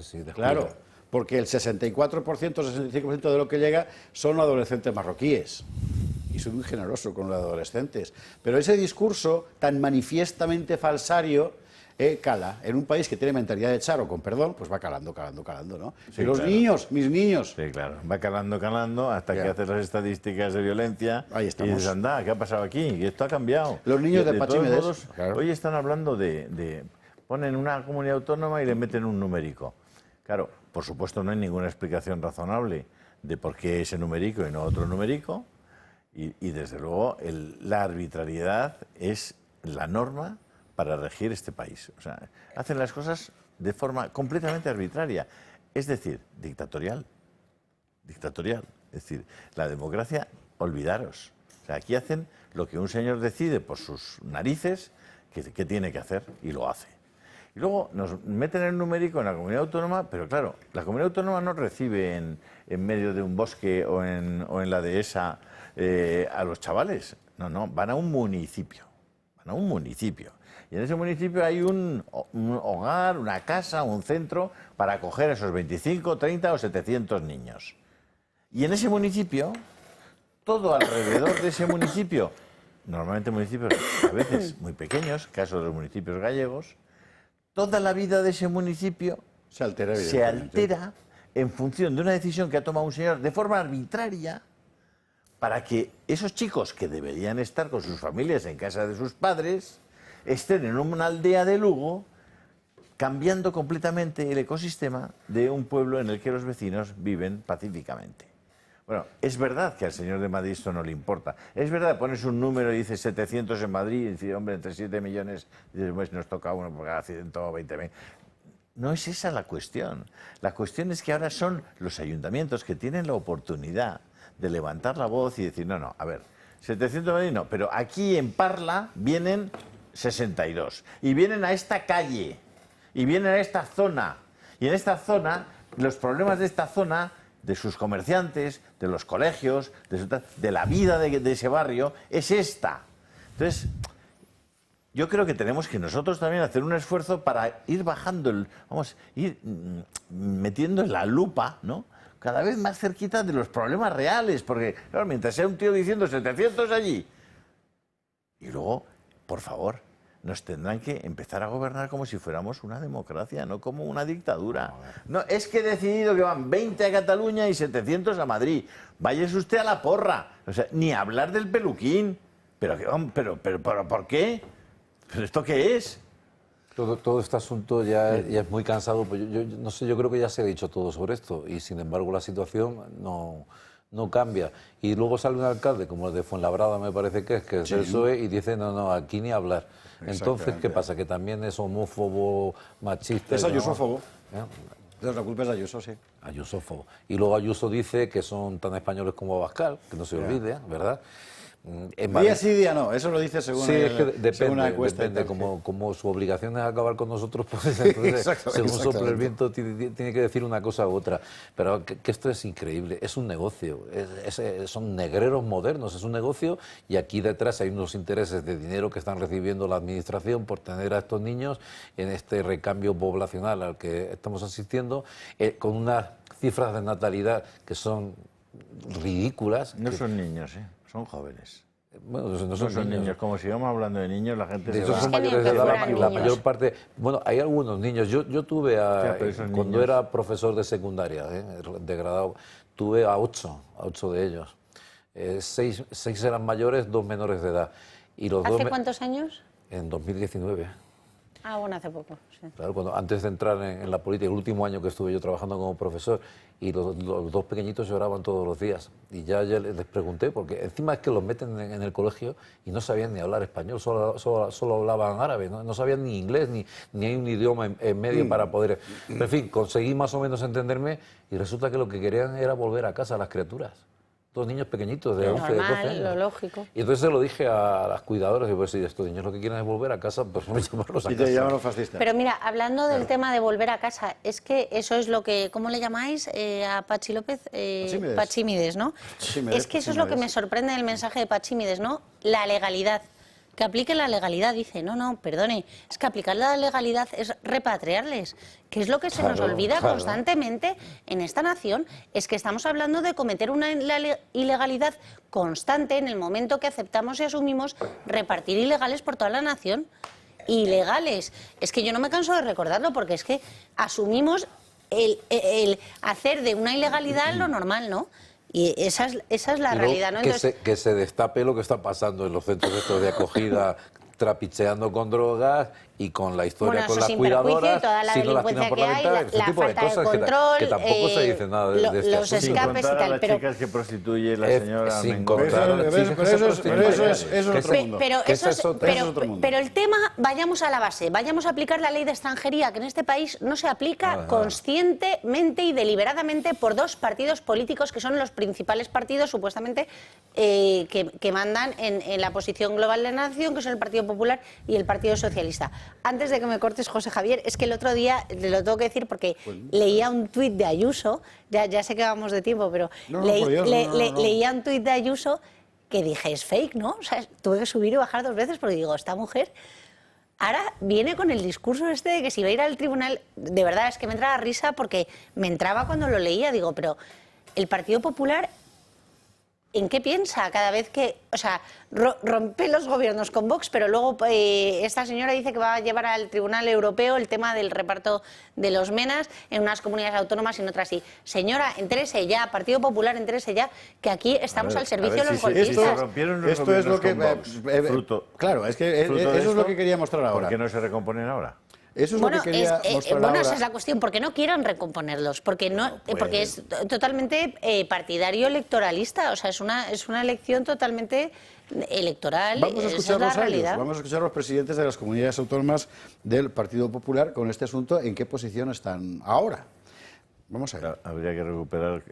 Sí, claro, porque el 64%, 65% de lo que llega son adolescentes marroquíes. Y soy muy generoso con los adolescentes. Pero ese discurso tan manifiestamente falsario cala. En un país que tiene mentalidad de charo, con perdón, pues va calando, ¿no? Sí, y los claro. niños, mis niños. Sí, claro. Va calando hasta que haces las estadísticas de violencia. Ahí estamos. Y dices, anda, ¿qué ha pasado aquí? Y esto ha cambiado. Los niños de Pachi todos Medes, modos, claro. hoy están hablando ponen una comunidad autónoma y le meten un numérico. Claro, por supuesto no hay ninguna explicación razonable de por qué ese numérico y no otro numérico. Y desde luego la arbitrariedad es la norma para regir este país. O sea, hacen las cosas de forma completamente arbitraria, es decir, dictatorial. Dictatorial. Es decir, la democracia, olvidaros. O sea, aquí hacen lo que un señor decide por sus narices que tiene que hacer y lo hace. Y luego nos meten el numérico en la comunidad autónoma, pero claro, la comunidad autónoma no recibe en medio de un bosque o en la dehesa a los chavales. No, van a un municipio. Van a un municipio. Y en ese municipio hay un hogar, una casa, un centro para acoger a esos 25, 30 o 700 niños. Y en ese municipio, todo alrededor de ese municipio, normalmente municipios a veces muy pequeños, caso de los municipios gallegos, toda la vida de ese municipio se altera en función de una decisión que ha tomado un señor de forma arbitraria para que esos chicos que deberían estar con sus familias en casa de sus padres estén en una aldea de Lugo cambiando completamente el ecosistema de un pueblo en el que los vecinos viven pacíficamente. Bueno, es verdad que al señor de Madrid esto no le importa. Es verdad, pones un número y dices 700 en Madrid y dices, hombre, entre 7 millones, y dices, pues nos toca uno por cada 120.000. No es esa la cuestión. La cuestión es que ahora son los ayuntamientos que tienen la oportunidad de levantar la voz y decir, no, a ver, 700 en Madrid no, pero aquí en Parla vienen 62. Y vienen a esta calle. Y vienen a esta zona. Y en esta zona, los problemas de esta zona, de sus comerciantes, de los colegios, de la vida de ese barrio, es esta. Entonces, yo creo que tenemos que nosotros también hacer un esfuerzo para ir bajando, ir metiendo en la lupa, ¿no? Cada vez más cerquita de los problemas reales. Porque, claro, mientras sea un tío diciendo 700 allí, y luego, por favor, nos tendrán que empezar a gobernar como si fuéramos una democracia, no como una dictadura. No, es que he decidido que van 20 a Cataluña y 700 a Madrid. Váyase usted a la porra. O sea, ni hablar del peluquín. Pero ¿por qué? ¿Pero esto qué es? Todo este asunto ya es muy cansado. Pues yo no sé, yo creo que ya se ha dicho todo sobre esto y sin embargo la situación no cambia. Y luego sale un alcalde, como el de Fuenlabrada me parece que es del PSOE, y dice, no, aquí ni hablar. Entonces, ¿qué pasa? Que también es homófobo, machista... Es ayusófobo. La culpa es de Ayuso, sí. Ayusófobo. Y luego Ayuso dice que son tan españoles como Abascal, que no se olvide, ¿verdad? Día sí, día no, eso lo dice según, según una encuesta. Depende, como su obligación es acabar con nosotros, pues entonces, según sopla el viento, tiene que decir una cosa u otra. Pero que esto es increíble, es un negocio, son negreros modernos, es un negocio, y aquí detrás hay unos intereses de dinero que están recibiendo la administración por tener a estos niños en este recambio poblacional al que estamos asistiendo, con unas cifras de natalidad que son ridículas. No son niños, son jóvenes. Bueno, no son niños. Como sigamos hablando de niños, la gente de esos son mayores de edad y la mayor parte... Bueno, hay algunos niños. Yo tuve cuando era profesor de secundaria, degradado, tuve a 8 de ellos. 6 eran mayores, 2 menores de edad. Y los ¿Hace cuántos años? En 2019. Ah, bueno, hace poco, sí. Claro, antes de entrar en la política, el último año que estuve yo trabajando como profesor, y los 2 pequeñitos lloraban todos los días. Y ya les pregunté, porque encima es que los meten en el colegio y no sabían ni hablar español, solo hablaban árabe, no sabían ni inglés, ni hay un idioma en medio para poder... Pero, en fin, conseguí más o menos entenderme y resulta que lo que querían era volver a casa a las criaturas. 2 niños pequeñitos de 11, 12 años. Lo lógico. Y entonces se lo dije a las cuidadoras, y pues si estos niños lo que quieren es volver a casa, pues vamos a llamarlos a casa. Y te llaman los fascistas. Pero mira, hablando del tema de volver a casa, es que eso es lo que, ¿cómo le llamáis a Pachi López? Pachímides, ¿no? Es que eso es lo que me sorprende del mensaje de Pachímides, ¿no? La legalidad. Que apliquen la legalidad, dice. No, perdone, es que aplicar la legalidad es repatriarles, que es lo que se nos olvida constantemente en esta nación, es que estamos hablando de cometer una ilegalidad constante en el momento que aceptamos y asumimos repartir ilegales por toda la nación. Ilegales. Es que yo no me canso de recordarlo, porque es que asumimos el hacer de una ilegalidad lo normal, ¿no? Y esa es la realidad, ¿no? Entonces, que se destape lo que está pasando en los centros estos de acogida, trapicheando con drogas y con la historia con las cuidadoras, toda la si no las tienen por la ventana, ese tipo de cosas control, que tampoco se dice nada de este los escapes y tal. Las chicas que prostituye la señora. Sin contar a las chicas que se prostituyen. Eso es otro mundo. Pero el tema, vayamos a la base, vayamos a aplicar la ley de extranjería, que en este país no se aplica conscientemente y deliberadamente por 2 partidos políticos que son los principales partidos, supuestamente, que mandan en la posición global de la nación, que son el Partido Popular y el Partido Socialista. Antes de que me cortes, José Javier, es que el otro día, te lo tengo que decir porque leía un tuit de Ayuso, ya sé que vamos de tiempo, pero leía un tuit de Ayuso que dije, es fake, ¿no? O sea, tuve que subir y bajar 2 veces porque digo, esta mujer ahora viene con el discurso este de que si va a ir al tribunal, de verdad, es que me entraba risa porque me entraba cuando lo leía, digo, pero el Partido Popular, ¿en qué piensa cada vez que, o sea, rompe los gobiernos con Vox, pero luego esta señora dice que va a llevar al Tribunal Europeo el tema del reparto de los menas en unas comunidades autónomas y en otras sí? Señora, entérese ya, Partido Popular, entérese ya, que aquí estamos al servicio de los golpistas. Esto es lo que... Claro, es que eso es lo que quería mostrar ahora. ¿Por qué no se recomponen ahora? Eso es lo que quería mostrar ahora. Esa es la cuestión, porque no quieren recomponerlos, porque porque es totalmente partidario electoralista, o sea, es una elección totalmente electoral. Vamos a escucharlos esa es la realidad. Vamos a escuchar a los presidentes de las comunidades autónomas del Partido Popular con este asunto, en qué posición están ahora. Vamos a ver. Habría que recuperar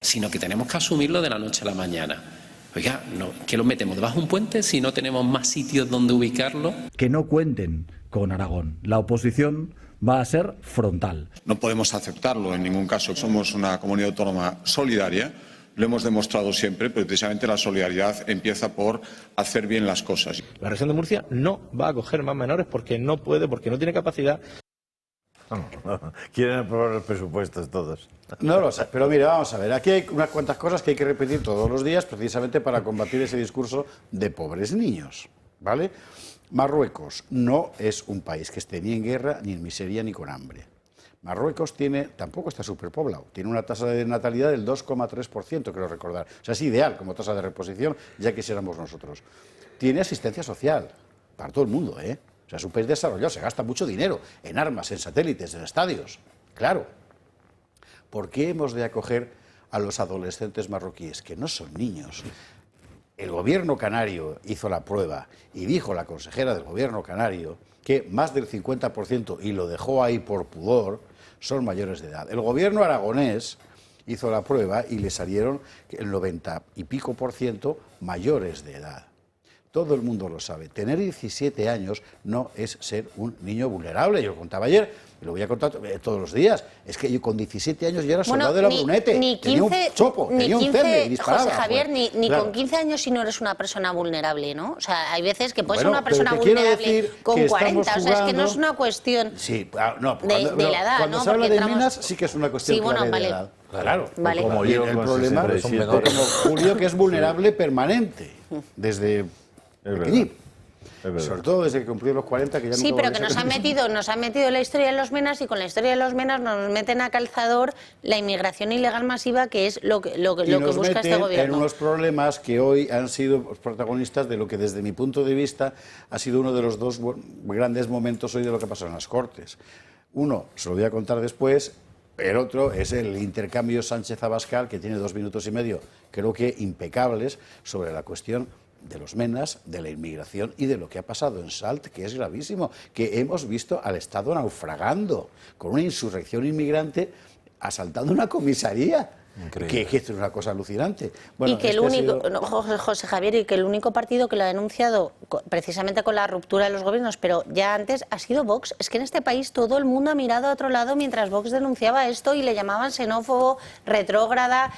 Sino que tenemos que asumirlo de la noche a la mañana. Oiga, ¿qué lo metemos debajo de un puente si no tenemos más sitios donde ubicarlo? Que no cuenten con Aragón. La oposición va a ser frontal. No podemos aceptarlo en ningún caso. Somos una comunidad autónoma solidaria, lo hemos demostrado siempre, pero precisamente la solidaridad empieza por hacer bien las cosas. La región de Murcia no va a acoger más menores porque no puede, porque no tiene capacidad. Quieren aprobar los presupuestos todos. No lo sé, pero mira, vamos a ver. Aquí hay unas cuantas cosas que hay que repetir todos los días precisamente para combatir ese discurso de pobres niños, ¿vale? Marruecos no es un país que esté ni en guerra, ni en miseria, ni con hambre. Marruecos tampoco está superpoblado, tiene una tasa de natalidad del 2,3%, creo recordar. O sea, es ideal como tasa de reposición, ya quisiéramos nosotros. Tiene asistencia social para todo el mundo, ¿eh? O sea, es un país desarrollado, se gasta mucho dinero en armas, en satélites, en estadios. Claro. ¿Por qué hemos de acoger a los adolescentes marroquíes, que no son niños? El gobierno canario hizo la prueba y dijo la consejera del gobierno canario que más del 50%, y lo dejó ahí por pudor, son mayores de edad. El gobierno aragonés hizo la prueba y le salieron el 90 y pico % mayores de edad. Todo el mundo lo sabe. Tener 17 años no es ser un niño vulnerable. Yo lo contaba ayer, y lo voy a contar todos los días. Es que yo con 17 años ya era soldado de la Brunete. Tenía un chopo, tenía un cembe y disparaba. José Javier, ni con 15 años si no eres una persona vulnerable, ¿no? O sea, hay veces que puedes ser una persona vulnerable con 40. O sea, es que no es una cuestión de la edad, cuando ¿no? se habla de minas sí que es una cuestión de edad. Claro, vale. Como yo, el problema es como Julio, que es vulnerable permanente, desde pequeñito. Sobre todo desde que cumplió los 40, que ya sí, pero que nos han metido en la historia de los menas, y con la historia de los menas nos meten a calzador la inmigración ilegal masiva, que es lo que busca este gobierno. En unos problemas que hoy han sido protagonistas de lo que desde mi punto de vista ha sido uno de los 2 grandes momentos hoy de lo que ha pasado en las Cortes. Uno, se lo voy a contar después. El otro es el intercambio Sánchez-Abascal, que tiene 2 minutos y medio, creo que impecables, sobre la cuestión de los menas, de la inmigración y de lo que ha pasado en Salt, que es gravísimo, que hemos visto al Estado naufragando con una insurrección inmigrante asaltando una comisaría. Que esto es una cosa alucinante. Bueno, y que el único, José Javier, y que el único partido que lo ha denunciado precisamente con la ruptura de los gobiernos, pero ya antes, ha sido Vox. Es que en este país todo el mundo ha mirado a otro lado mientras Vox denunciaba esto y le llamaban xenófobo, retrógrada,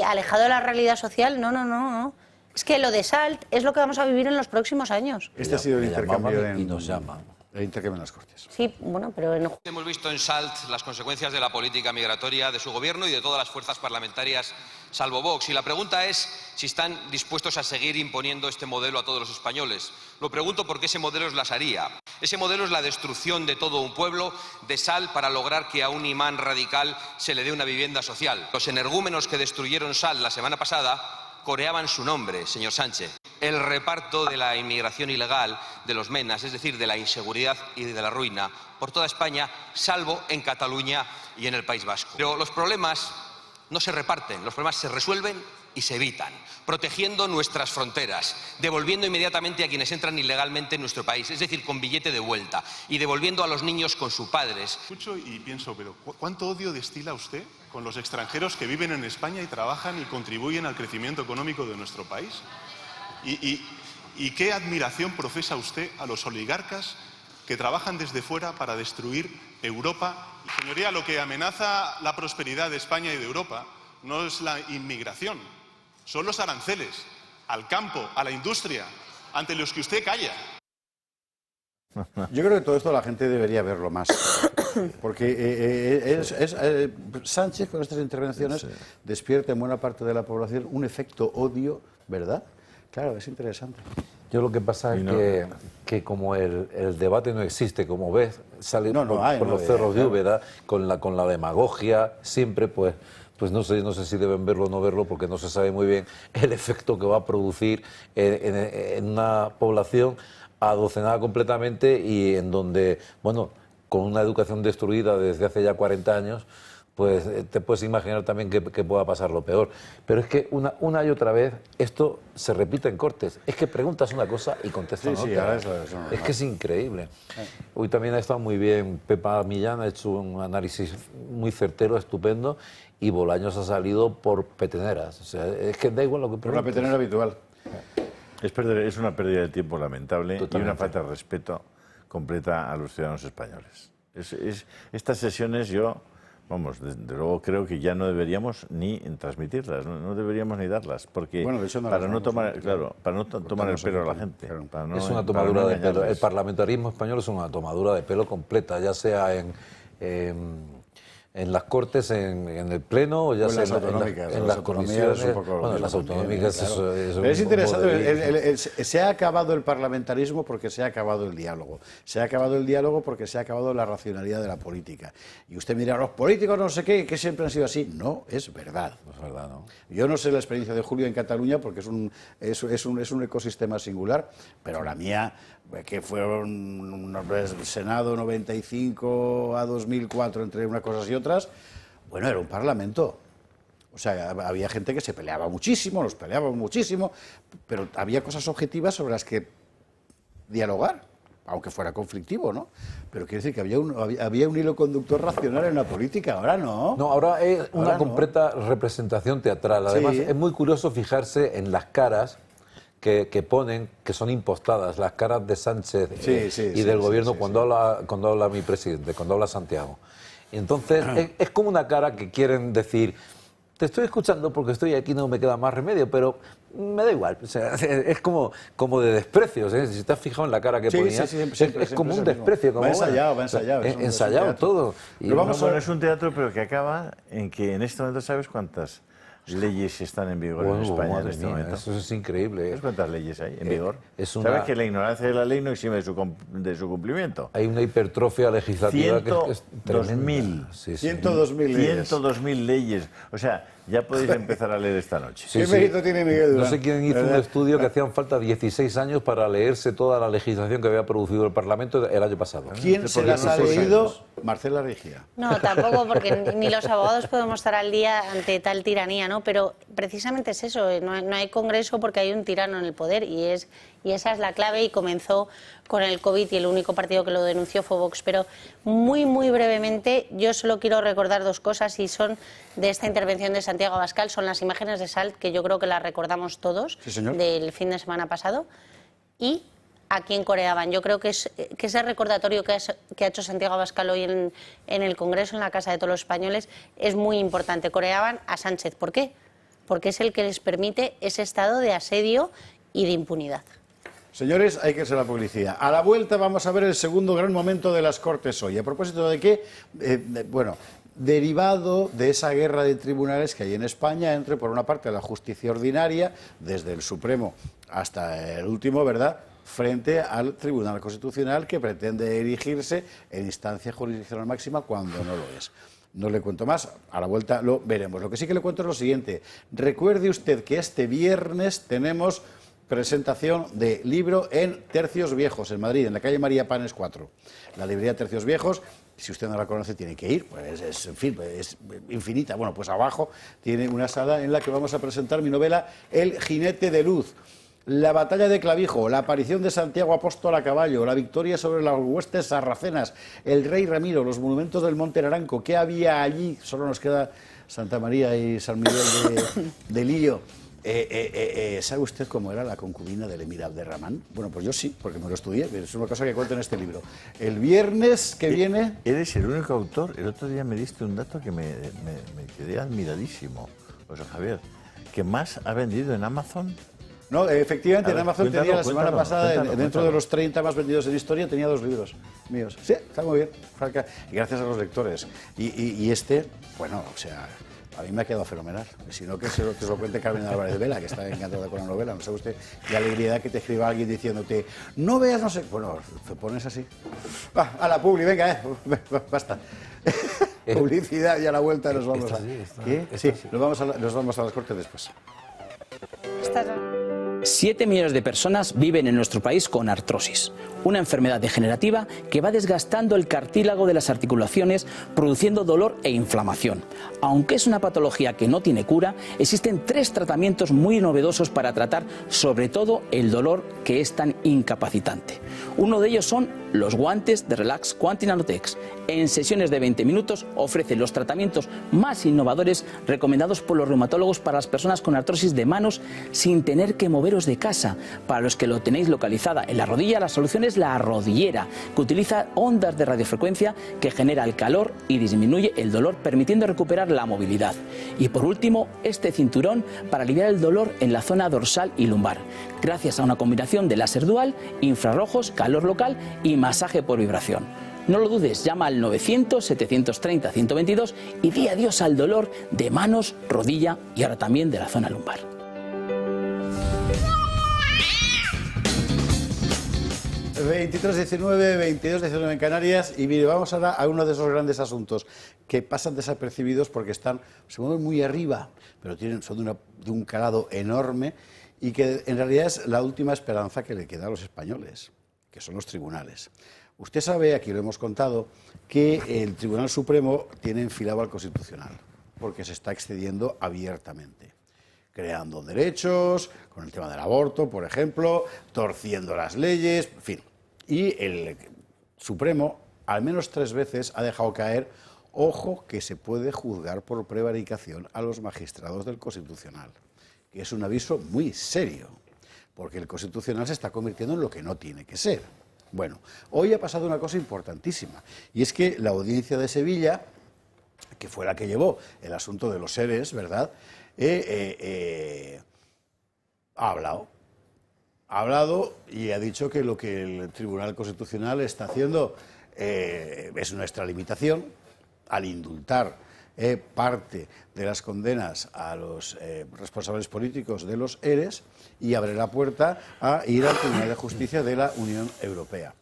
alejado de la realidad social. No. Es que lo de Salt es lo que vamos a vivir en los próximos años. Este ha sido el intercambio y nos llaman. El intercambio en las Cortes. Sí, bueno, pero... Hemos visto en Salt las consecuencias de la política migratoria de su gobierno y de todas las fuerzas parlamentarias, salvo Vox. Y la pregunta es si están dispuestos a seguir imponiendo este modelo a todos los españoles. Lo pregunto porque ese modelo es la Sharia. Ese modelo es la destrucción de todo un pueblo, de Salt, para lograr que a un imán radical se le dé una vivienda social. Los energúmenos que destruyeron Salt la semana pasada coreaban su nombre, señor Sánchez. El reparto de la inmigración ilegal, de los menas, es decir, de la inseguridad y de la ruina, por toda España, salvo en Cataluña y en el País Vasco. Pero los problemas no se reparten, los problemas se resuelven y se evitan, protegiendo nuestras fronteras, devolviendo inmediatamente a quienes entran ilegalmente en nuestro país, es decir, con billete de vuelta, y devolviendo a los niños con sus padres. Escucho y pienso, pero ¿cuánto odio destila usted con los extranjeros que viven en España y trabajan y contribuyen al crecimiento económico de nuestro país? ¿Y qué admiración profesa usted a los oligarcas que trabajan desde fuera para destruir Europa? Señoría, lo que amenaza la prosperidad de España y de Europa no es la inmigración, son los aranceles al campo, a la industria, ante los que usted calla. Yo creo que todo esto la gente debería verlo más, porque Sánchez con estas intervenciones despierta en buena parte de la población un efecto odio, ¿verdad? Claro, es interesante. Yo lo que pasa es que como el debate no existe, como ves, sale por los cerros de Úbeda, con la demagogia, siempre pues no sé si deben verlo o no verlo, porque no se sabe muy bien el efecto que va a producir en una población adocenada completamente y en donde, bueno, con una educación destruida desde hace ya 40 años, pues te puedes imaginar también que pueda pasar lo peor. Pero es que una y otra vez esto se repite en Cortes. Es que preguntas una cosa y contestan otra. Es que es increíble. Hoy también ha estado muy bien Pepa Millán, ha hecho un análisis muy certero, estupendo, y Bolaños ha salido por peteneras. O sea, es que da igual lo que preguntes. Por la petenera habitual. Es una pérdida de tiempo lamentable. Totalmente. Y una falta de respeto completa a los ciudadanos españoles. Estas sesiones vamos, desde luego creo que ya no deberíamos ni transmitirlas, no deberíamos ni darlas, porque bueno, de hecho para no tomar el pelo a la gente. Es una tomadura de pelo. El parlamentarismo español es una tomadura de pelo completa, ya sea en las Cortes, en el Pleno, o ya sea en las comisiones. Bueno, en las autonómicas claro. Eso es interesante. Se ha acabado el parlamentarismo porque se ha acabado el diálogo. Se ha acabado el diálogo porque se ha acabado la racionalidad de la política. Y usted mira, los políticos no sé qué, que siempre han sido así. No, es verdad. No es verdad, ¿no? Yo no sé la experiencia de Julio en Cataluña porque es un ecosistema singular, pero la mía, que fueron Senado 95 a 2004 entre unas cosas y otras, bueno, era un parlamento. O sea, había gente que se peleaba muchísimo, nos peleábamos muchísimo, pero había cosas objetivas sobre las que dialogar, aunque fuera conflictivo, ¿no? Pero quiere decir que había un hilo conductor racional en la política, ahora no. No, ahora es una completa representación teatral. Además, es muy curioso fijarse en las caras que ponen, que son impostadas, las caras de Sánchez y del gobierno cuando habla mi presidente, cuando habla Santiago. Y entonces es como una cara que quieren decir, te estoy escuchando porque estoy aquí, no me queda más remedio, pero me da igual. O sea, es como de desprecio. ¿Sí? Si te has fijado en la cara que ponía, es como un desprecio. Como, va ensayado. Ensayado todo. Y es un teatro, pero que acaba en que en este momento sabes cuántas leyes están en vigor en España en este momento. Eso es increíble. ¿Sabes cuántas leyes hay en vigor? ¿Sabes que la ignorancia de la ley no exime de su cumplimiento? Hay una hipertrofia legislativa que es tremenda. 102.000 leyes. O sea, ya podéis empezar a leer esta noche. ¿Qué mérito tiene Miguel Durán? No sé quién hizo un estudio que hacían falta 16 años para leerse toda la legislación que había producido el Parlamento el año pasado. ¿Quién se las ha leído? Marcela Rigia. No, tampoco, porque ni los abogados podemos estar al día ante tal tiranía, ¿no? Pero precisamente es eso, no hay Congreso porque hay un tirano en el poder y es y esa es la clave, y comenzó con el COVID y el único partido que lo denunció fue Vox. Pero muy brevemente, yo solo quiero recordar dos cosas, y son de esta intervención de Santiago Abascal, son las imágenes de SALT, que yo creo que las recordamos todos, sí, señor, del fin de semana pasado, y a quién coreaban. Yo creo que ese recordatorio que ha hecho Santiago Abascal hoy en el Congreso, en la Casa de todos los españoles, es muy importante. Coreaban a Sánchez. ¿Por qué? Porque es el que les permite ese estado de asedio y de impunidad. Señores, hay que hacer la publicidad. A la vuelta vamos a ver el segundo gran momento de las Cortes hoy. ¿A propósito de qué? Bueno, derivado de esa guerra de tribunales que hay en España entre, por una parte, la justicia ordinaria, desde el Supremo hasta el último, ¿verdad?, frente al Tribunal Constitucional, que pretende erigirse en instancia jurisdiccional máxima cuando no lo es. No le cuento más, a la vuelta lo veremos. Lo que sí que le cuento es lo siguiente. Recuerde usted que este viernes tenemos presentación de libro en Tercios Viejos, en Madrid, en la calle María Panes 4. La librería Tercios Viejos, si usted no la conoce, tiene que ir, pues en fin, es infinita. Bueno, pues abajo tiene una sala en la que vamos a presentar mi novela El jinete de luz. La batalla de Clavijo, la aparición de Santiago Apóstol a caballo, la victoria sobre las huestes sarracenas, el rey Ramiro, los monumentos del Monte Naranco, ¿qué había allí? Solo nos queda Santa María y San Miguel de Lío. ¿Sabe usted cómo era la concubina del emir Abderramán? Bueno, pues yo sí, porque me lo estudié, es una cosa que cuento en este libro. El viernes que viene... Eres el único autor, el otro día me diste un dato que me quedé admiradísimo, José Javier, que más ha vendido en Amazon. No, efectivamente, en Amazon tenía la semana pasada, dentro de los 30 más vendidos en historia, tenía 2 libros míos. Sí, está muy bien, Franca, y gracias a los lectores. Y este, bueno, o sea, a mí me ha quedado fenomenal. Si no, que se lo cuente Carmen Álvarez de Vela, que está encantada con la novela. No sabe usted qué alegría que te escriba alguien diciéndote, no veas, no sé. Bueno, te pones así. A la publi, venga, basta. Publicidad y a la vuelta nos vamos. ¿Qué? Sí, nos vamos a las Cortes después. 7 millones de personas viven en nuestro país con artrosis, una enfermedad degenerativa que va desgastando el cartílago de las articulaciones, produciendo dolor e inflamación. Aunque es una patología que no tiene cura, existen 3 tratamientos muy novedosos para tratar sobre todo el dolor que es tan incapacitante. Uno de ellos son los guantes de Relax Quanti Nanotex. En sesiones de 20 minutos ofrece los tratamientos más innovadores recomendados por los reumatólogos para las personas con artrosis de manos sin tener que moveros de casa. Para los que lo tenéis localizada en la rodilla, la solución es la rodillera, que utiliza ondas de radiofrecuencia que genera el calor y disminuye el dolor, permitiendo recuperar la movilidad. Y por último, este cinturón para aliviar el dolor en la zona dorsal y lumbar, gracias a una combinación de láser dual, infrarrojos, calor local y masaje por vibración. No lo dudes, llama al 900-730-122 y di adiós al dolor de manos, rodilla y ahora también de la zona lumbar. ...23-19, 22-19 en Canarias... y mire, vamos ahora a uno de esos grandes asuntos... que pasan desapercibidos porque se mueven muy arriba... pero son de un calado enorme... y que en realidad es la última esperanza que le queda a los españoles... que son los tribunales. Usted sabe, aquí lo hemos contado... que el Tribunal Supremo tiene enfilado al Constitucional... porque se está excediendo abiertamente... creando derechos, con el tema del aborto, por ejemplo, torciendo las leyes, en fin. Y el Supremo, al menos 3 veces, ha dejado caer, ojo, que se puede juzgar por prevaricación a los magistrados del Constitucional, que es un aviso muy serio, porque el Constitucional se está convirtiendo en lo que no tiene que ser. Bueno, hoy ha pasado una cosa importantísima, y es que la audiencia de Sevilla, que fue la que llevó el asunto de los seres, ¿verdad?, ha hablado y ha dicho que lo que el Tribunal Constitucional está haciendo es una extralimitación al indultar parte de las condenas a los responsables políticos de los ERES y abre la puerta a ir al Tribunal de Justicia de la Unión Europea.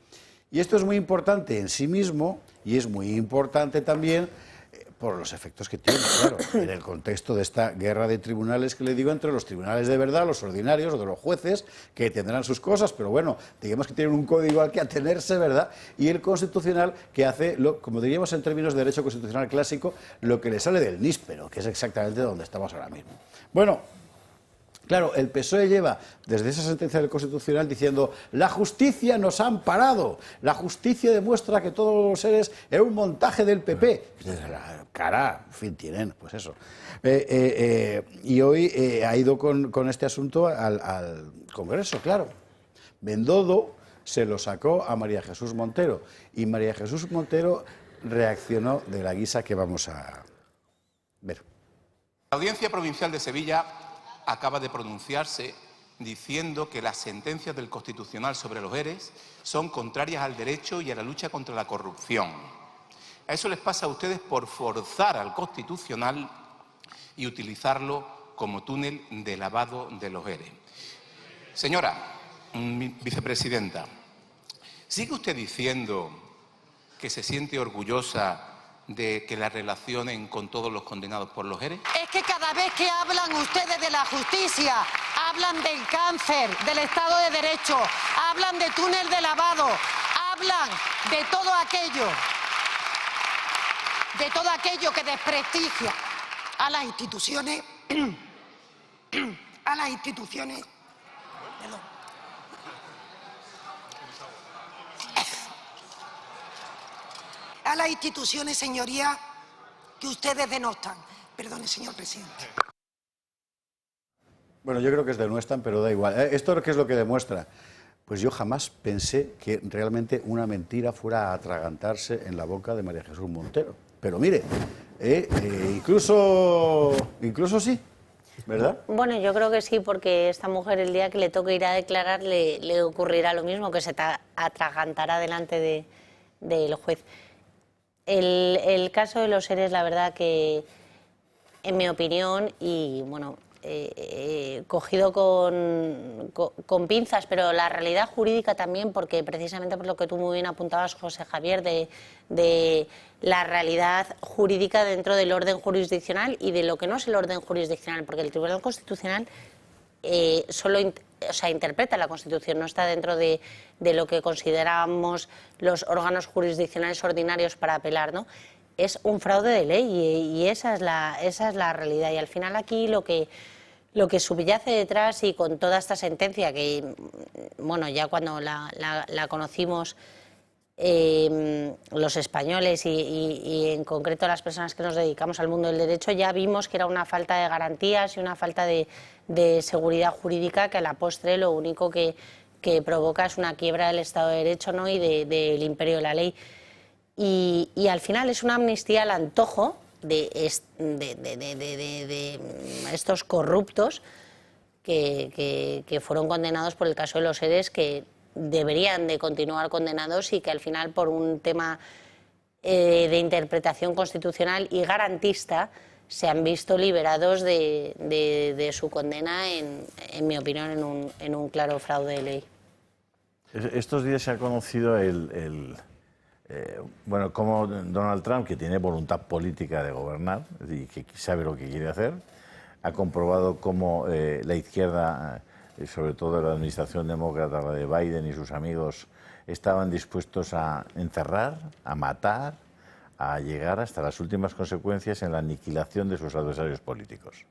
Y esto es muy importante en sí mismo y es muy importante también por los efectos que tiene, claro, en el contexto de esta guerra de tribunales que le digo, entre los tribunales de verdad, los ordinarios o de los jueces, que tendrán sus cosas, pero bueno, digamos que tienen un código al que atenerse, ¿verdad? Y el Constitucional, que hace, como diríamos en términos de derecho constitucional clásico, lo que le sale del níspero, que es exactamente donde estamos ahora mismo. Bueno, Claro, el PSOE lleva desde esa sentencia del Constitucional diciendo la justicia nos ha amparado, la justicia demuestra que todos los seres es un montaje del PP. Cara, en fin, tienen, pues eso. Y hoy ha ido con este asunto al Congreso, claro. Bendodo se lo sacó a María Jesús Montero y María Jesús Montero reaccionó de la guisa que vamos a ver. La Audiencia Provincial de Sevilla acaba de pronunciarse diciendo que las sentencias del Constitucional sobre los ERES son contrarias al derecho y a la lucha contra la corrupción. A eso les pasa a ustedes por forzar al Constitucional y utilizarlo como túnel de lavado de los ERES. Señora vicepresidenta, ¿sigue usted diciendo que se siente orgullosa de que la relacionen con todos los condenados por los ERE? Es que cada vez que hablan ustedes de la justicia, hablan del cáncer, del Estado de Derecho, hablan de túnel de lavado, hablan de todo aquello que desprestigia a las instituciones, señoría, que ustedes denostan. Perdone, señor presidente. Bueno, yo creo que es denuestran, pero da igual. ¿Esto qué es lo que demuestra? Pues yo jamás pensé que realmente una mentira fuera a atragantarse en la boca de María Jesús Montero. Pero mire, incluso sí, ¿verdad? Bueno, yo creo que sí, porque esta mujer el día que le toque ir a declarar le ocurrirá lo mismo, que se atragantará delante del juez. El caso de los seres, la verdad que, en mi opinión, y bueno, cogido con pinzas, pero la realidad jurídica también, porque precisamente por lo que tú muy bien apuntabas, José Javier, de la realidad jurídica dentro del orden jurisdiccional y de lo que no es el orden jurisdiccional, porque el Tribunal Constitucional solo interpreta la Constitución, no está dentro de lo que consideramos los órganos jurisdiccionales ordinarios para apelar, ¿no? Es un fraude de ley y esa es la realidad. Y al final aquí lo que subyace detrás, y con toda esta sentencia que, bueno, ya cuando la conocimos los españoles y en concreto las personas que nos dedicamos al mundo del derecho, ya vimos que era una falta de garantías y una falta de seguridad jurídica, que a la postre lo único que provoca es una quiebra del Estado de Derecho, ¿no? Y del imperio de la ley. Y al final es una amnistía al antojo de estos corruptos que fueron condenados por el caso de los ERES, que deberían de continuar condenados y que al final, por un tema de interpretación constitucional y garantista, se han visto liberados de su condena, en mi opinión, en un claro fraude de ley. Estos días se ha conocido bueno, cómo Donald Trump, que tiene voluntad política de gobernar y que sabe lo que quiere hacer, ha comprobado cómo la izquierda, sobre todo la administración demócrata, la de Biden y sus amigos, estaban dispuestos a encerrar, a matar, a llegar hasta las últimas consecuencias en la aniquilación de sus adversarios políticos.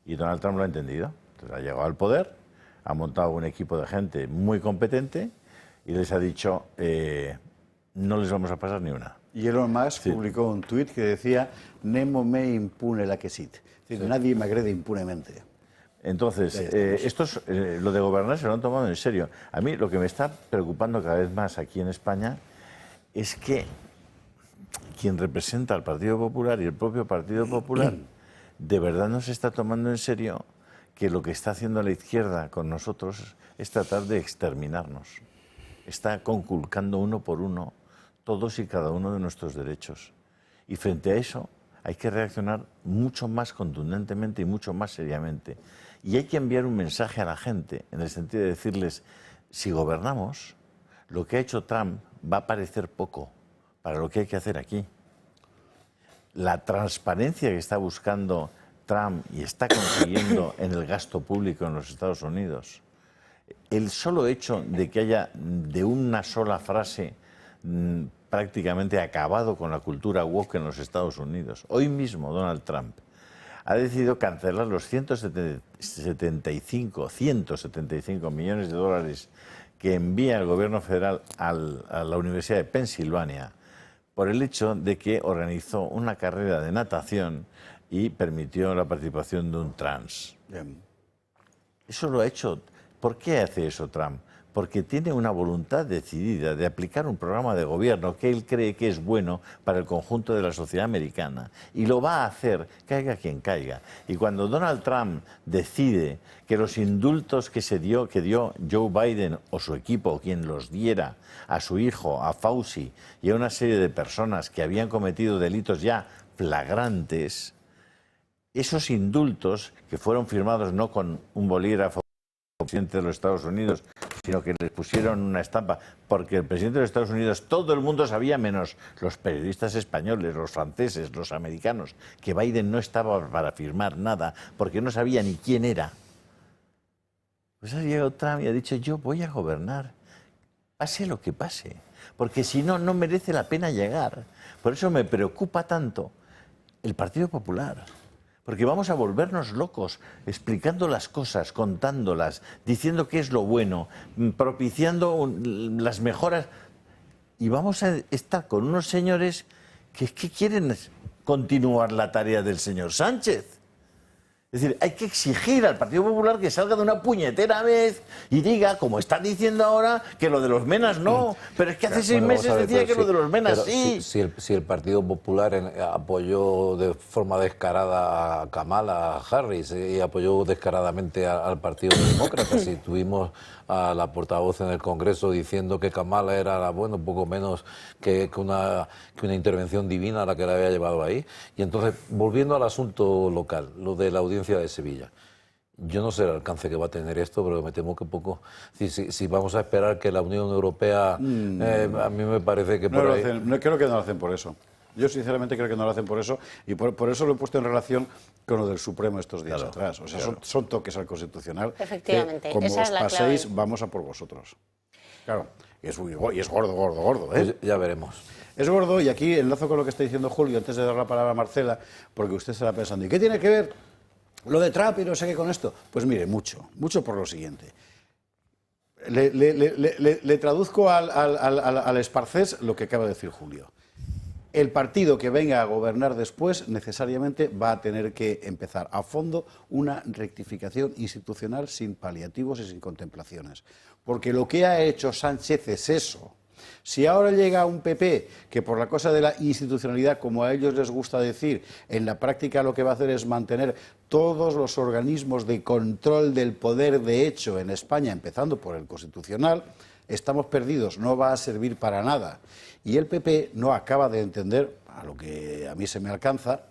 Y Donald Trump lo ha entendido. Entonces ha llegado al poder, ha montado un equipo de gente muy competente y les ha dicho, no les vamos a pasar ni una. Y Elon Musk publicó un tuit que decía, Nemo me impune la que sit. Es decir, nadie me agrede impunemente. Entonces, lo de gobernar se lo han tomado en serio. A mí lo que me está preocupando cada vez más aquí en España es que quien representa al Partido Popular y el propio Partido Popular de verdad no se está tomando en serio que lo que está haciendo la izquierda con nosotros es tratar de exterminarnos. Está conculcando uno por uno todos y cada uno de nuestros derechos. Y frente a eso hay que reaccionar mucho más contundentemente y mucho más seriamente. Y hay que enviar un mensaje a la gente en el sentido de decirles, si gobernamos, lo que ha hecho Trump va a parecer poco para lo que hay que hacer aquí. La transparencia que está buscando Trump y está consiguiendo en el gasto público en los Estados Unidos, el solo hecho de que haya de una sola frase prácticamente acabado con la cultura woke en los Estados Unidos. Hoy mismo Donald Trump ha decidido cancelar los 175 millones de dólares que envía el gobierno federal a la Universidad de Pensilvania por el hecho de que organizó una carrera de natación y permitió la participación de un trans. Bien. Eso lo ha hecho. ¿Por qué hace eso Trump? Porque tiene una voluntad decidida de aplicar un programa de gobierno que él cree que es bueno para el conjunto de la sociedad americana y lo va a hacer, caiga quien caiga. Y cuando Donald Trump decide que los indultos que dio Joe Biden o su equipo, o quien los diera, a su hijo, a Fauci y a una serie de personas que habían cometido delitos ya flagrantes, esos indultos que fueron firmados no con un bolígrafo del presidente de los Estados Unidos, sino que les pusieron una estampa, porque el presidente de los Estados Unidos, todo el mundo sabía, menos los periodistas españoles, los franceses, los americanos, que Biden no estaba para firmar nada, porque no sabía ni quién era. Pues ha llegado Trump y ha dicho, yo voy a gobernar, pase lo que pase, porque si no, no merece la pena llegar. Por eso me preocupa tanto el Partido Popular. Porque vamos a volvernos locos explicando las cosas, contándolas, diciendo qué es lo bueno, propiciando las mejoras. Y vamos a estar con unos señores que quieren continuar la tarea del señor Sánchez. Es decir, hay que exigir al Partido Popular que salga de una puñetera vez y diga, como están diciendo ahora, que lo de los menas no. Pero es que hace 6 meses decía que lo de los menas sí. Si el Partido Popular apoyó de forma descarada a Kamala Harris y apoyó descaradamente al Partido Demócrata, si tuvimos a la portavoz en el Congreso diciendo que Kamala era, bueno, poco menos que una intervención divina la que la había llevado ahí. Y entonces, volviendo al asunto local, lo de la audiencia de Sevilla. Yo no sé el alcance que va a tener esto, pero me temo que poco. Si vamos a esperar que la Unión Europea, a mí me parece que por ahí... No creo que no lo hacen por eso. Yo sinceramente creo que no lo hacen por eso y por eso lo he puesto en relación con lo del Supremo estos días atrás. O sea, son toques al Constitucional. Efectivamente, que, como esa os es la paséis, clave. vamos a por vosotros. Claro, y es gordo, ¿eh? Pues ya veremos. Es gordo, y aquí enlazo con lo que está diciendo Julio antes de dar la palabra a Marcela, porque usted estará pensando, ¿y qué tiene que ver lo de Trump y no sé qué con esto? Pues mire, mucho por lo siguiente. Le traduzco al esparcés lo que acaba de decir Julio. El partido que venga a gobernar después necesariamente va a tener que empezar a fondo una rectificación institucional sin paliativos y sin contemplaciones. Porque lo que ha hecho Sánchez es eso. Si ahora llega un PP que por la cosa de la institucionalidad, como a ellos les gusta decir, en la práctica lo que va a hacer es mantener todos los organismos de control del poder de hecho en España, empezando por el Constitucional, estamos perdidos, no va a servir para nada. Y el PP no acaba de entender, a lo que a mí se me alcanza,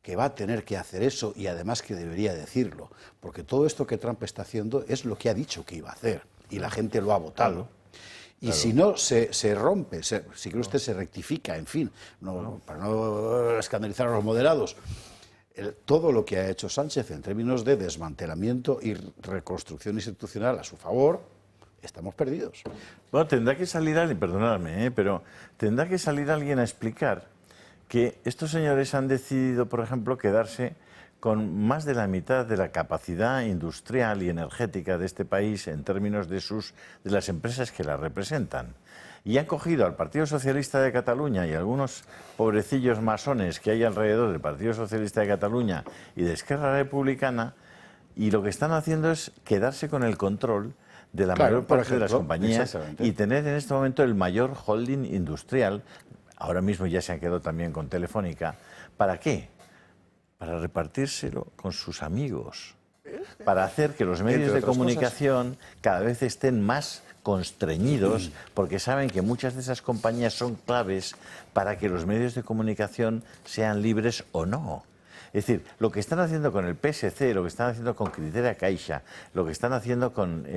que va a tener que hacer eso y además que debería decirlo, porque todo esto que Trump está haciendo es lo que ha dicho que iba a hacer y la gente lo ha votado. Y si no, se rompe, si cree usted se rectifica, en fin, para no escandalizar a los moderados. Todo lo que ha hecho Sánchez en términos de desmantelamiento y reconstrucción institucional a su favor, estamos perdidos. Bueno, tendrá que salir alguien, perdonadme, pero tendrá que salir alguien a explicar que estos señores han decidido, por ejemplo, quedarse con más de la mitad de la capacidad industrial y energética de este país en términos de las empresas que la representan. Y han cogido al Partido Socialista de Cataluña y algunos pobrecillos masones que hay alrededor del Partido Socialista de Cataluña y de Esquerra Republicana, y lo que están haciendo es quedarse con el control de la mayor parte de las compañías y tener en este momento el mayor holding industrial. Ahora mismo ya se han quedado también con Telefónica. ¿Para qué? Para repartírselo con sus amigos, para hacer que los medios de comunicación cada vez estén más constreñidos, porque saben que muchas de esas compañías son claves para que los medios de comunicación sean libres o no. Es decir, lo que están haciendo con el PSC, lo que están haciendo con Criteria Caixa, lo que están haciendo con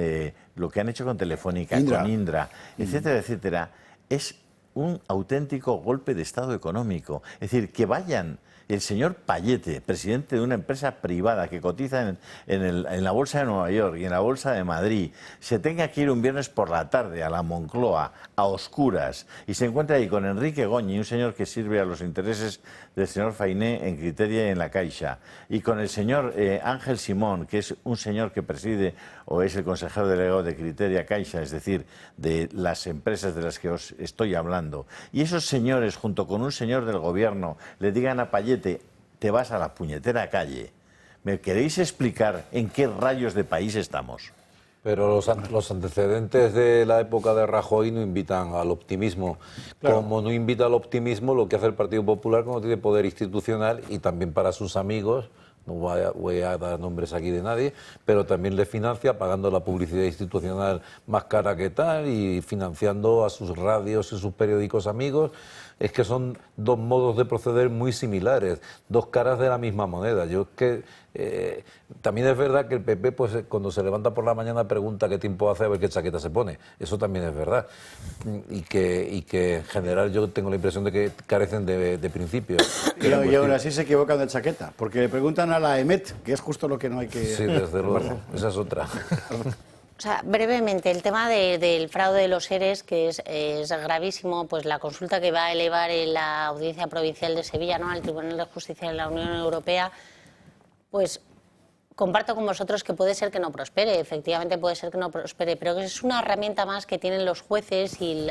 lo que han hecho con Telefónica, con Indra, etcétera, etcétera, es un auténtico golpe de Estado económico. Es decir, que vayan el señor Payete, presidente de una empresa privada que cotiza en la Bolsa de Nueva York y en la Bolsa de Madrid, se tenga que ir un viernes por la tarde a la Moncloa, a oscuras, y se encuentra ahí con Enrique Goñi, un señor que sirve a los intereses del señor Fainé en Criteria y en la Caixa, y con el señor Ángel Simón, que es un señor que preside o es el consejero delegado de Criteria Caixa, es decir, de las empresas de las que os estoy hablando, y esos señores, junto con un señor del gobierno, le digan a Payete: te vas a la puñetera calle. ¿Me queréis explicar en qué rayos de país estamos? Pero los antecedentes de la época de Rajoy no invitan al optimismo. Claro. Como no invita al optimismo lo que hace el Partido Popular cuando tiene poder institucional, y también para sus amigos, no voy a dar nombres aquí de nadie, pero también le financia pagando la publicidad institucional más cara que tal y financiando a sus radios y sus periódicos amigos. Es que son dos modos de proceder muy similares, dos caras de la misma moneda. Yo es que también es verdad que el PP, pues, cuando se levanta por la mañana pregunta qué tiempo hace, a ver qué chaqueta se pone. Eso también es verdad. Y que en general yo tengo la impresión de que carecen de principios. Y aún así se equivocan de chaqueta, porque le preguntan a la EMET, que es justo lo que no hay que... Sí, desde luego. Esa es otra. O sea, brevemente, el tema del fraude de los ERES, que es gravísimo, pues la consulta que va a elevar en la Audiencia Provincial de Sevilla, ¿no?, al Tribunal de Justicia de la Unión Europea, pues comparto con vosotros que puede ser que no prospere, efectivamente puede ser que no prospere, pero que es una herramienta más que tienen los jueces y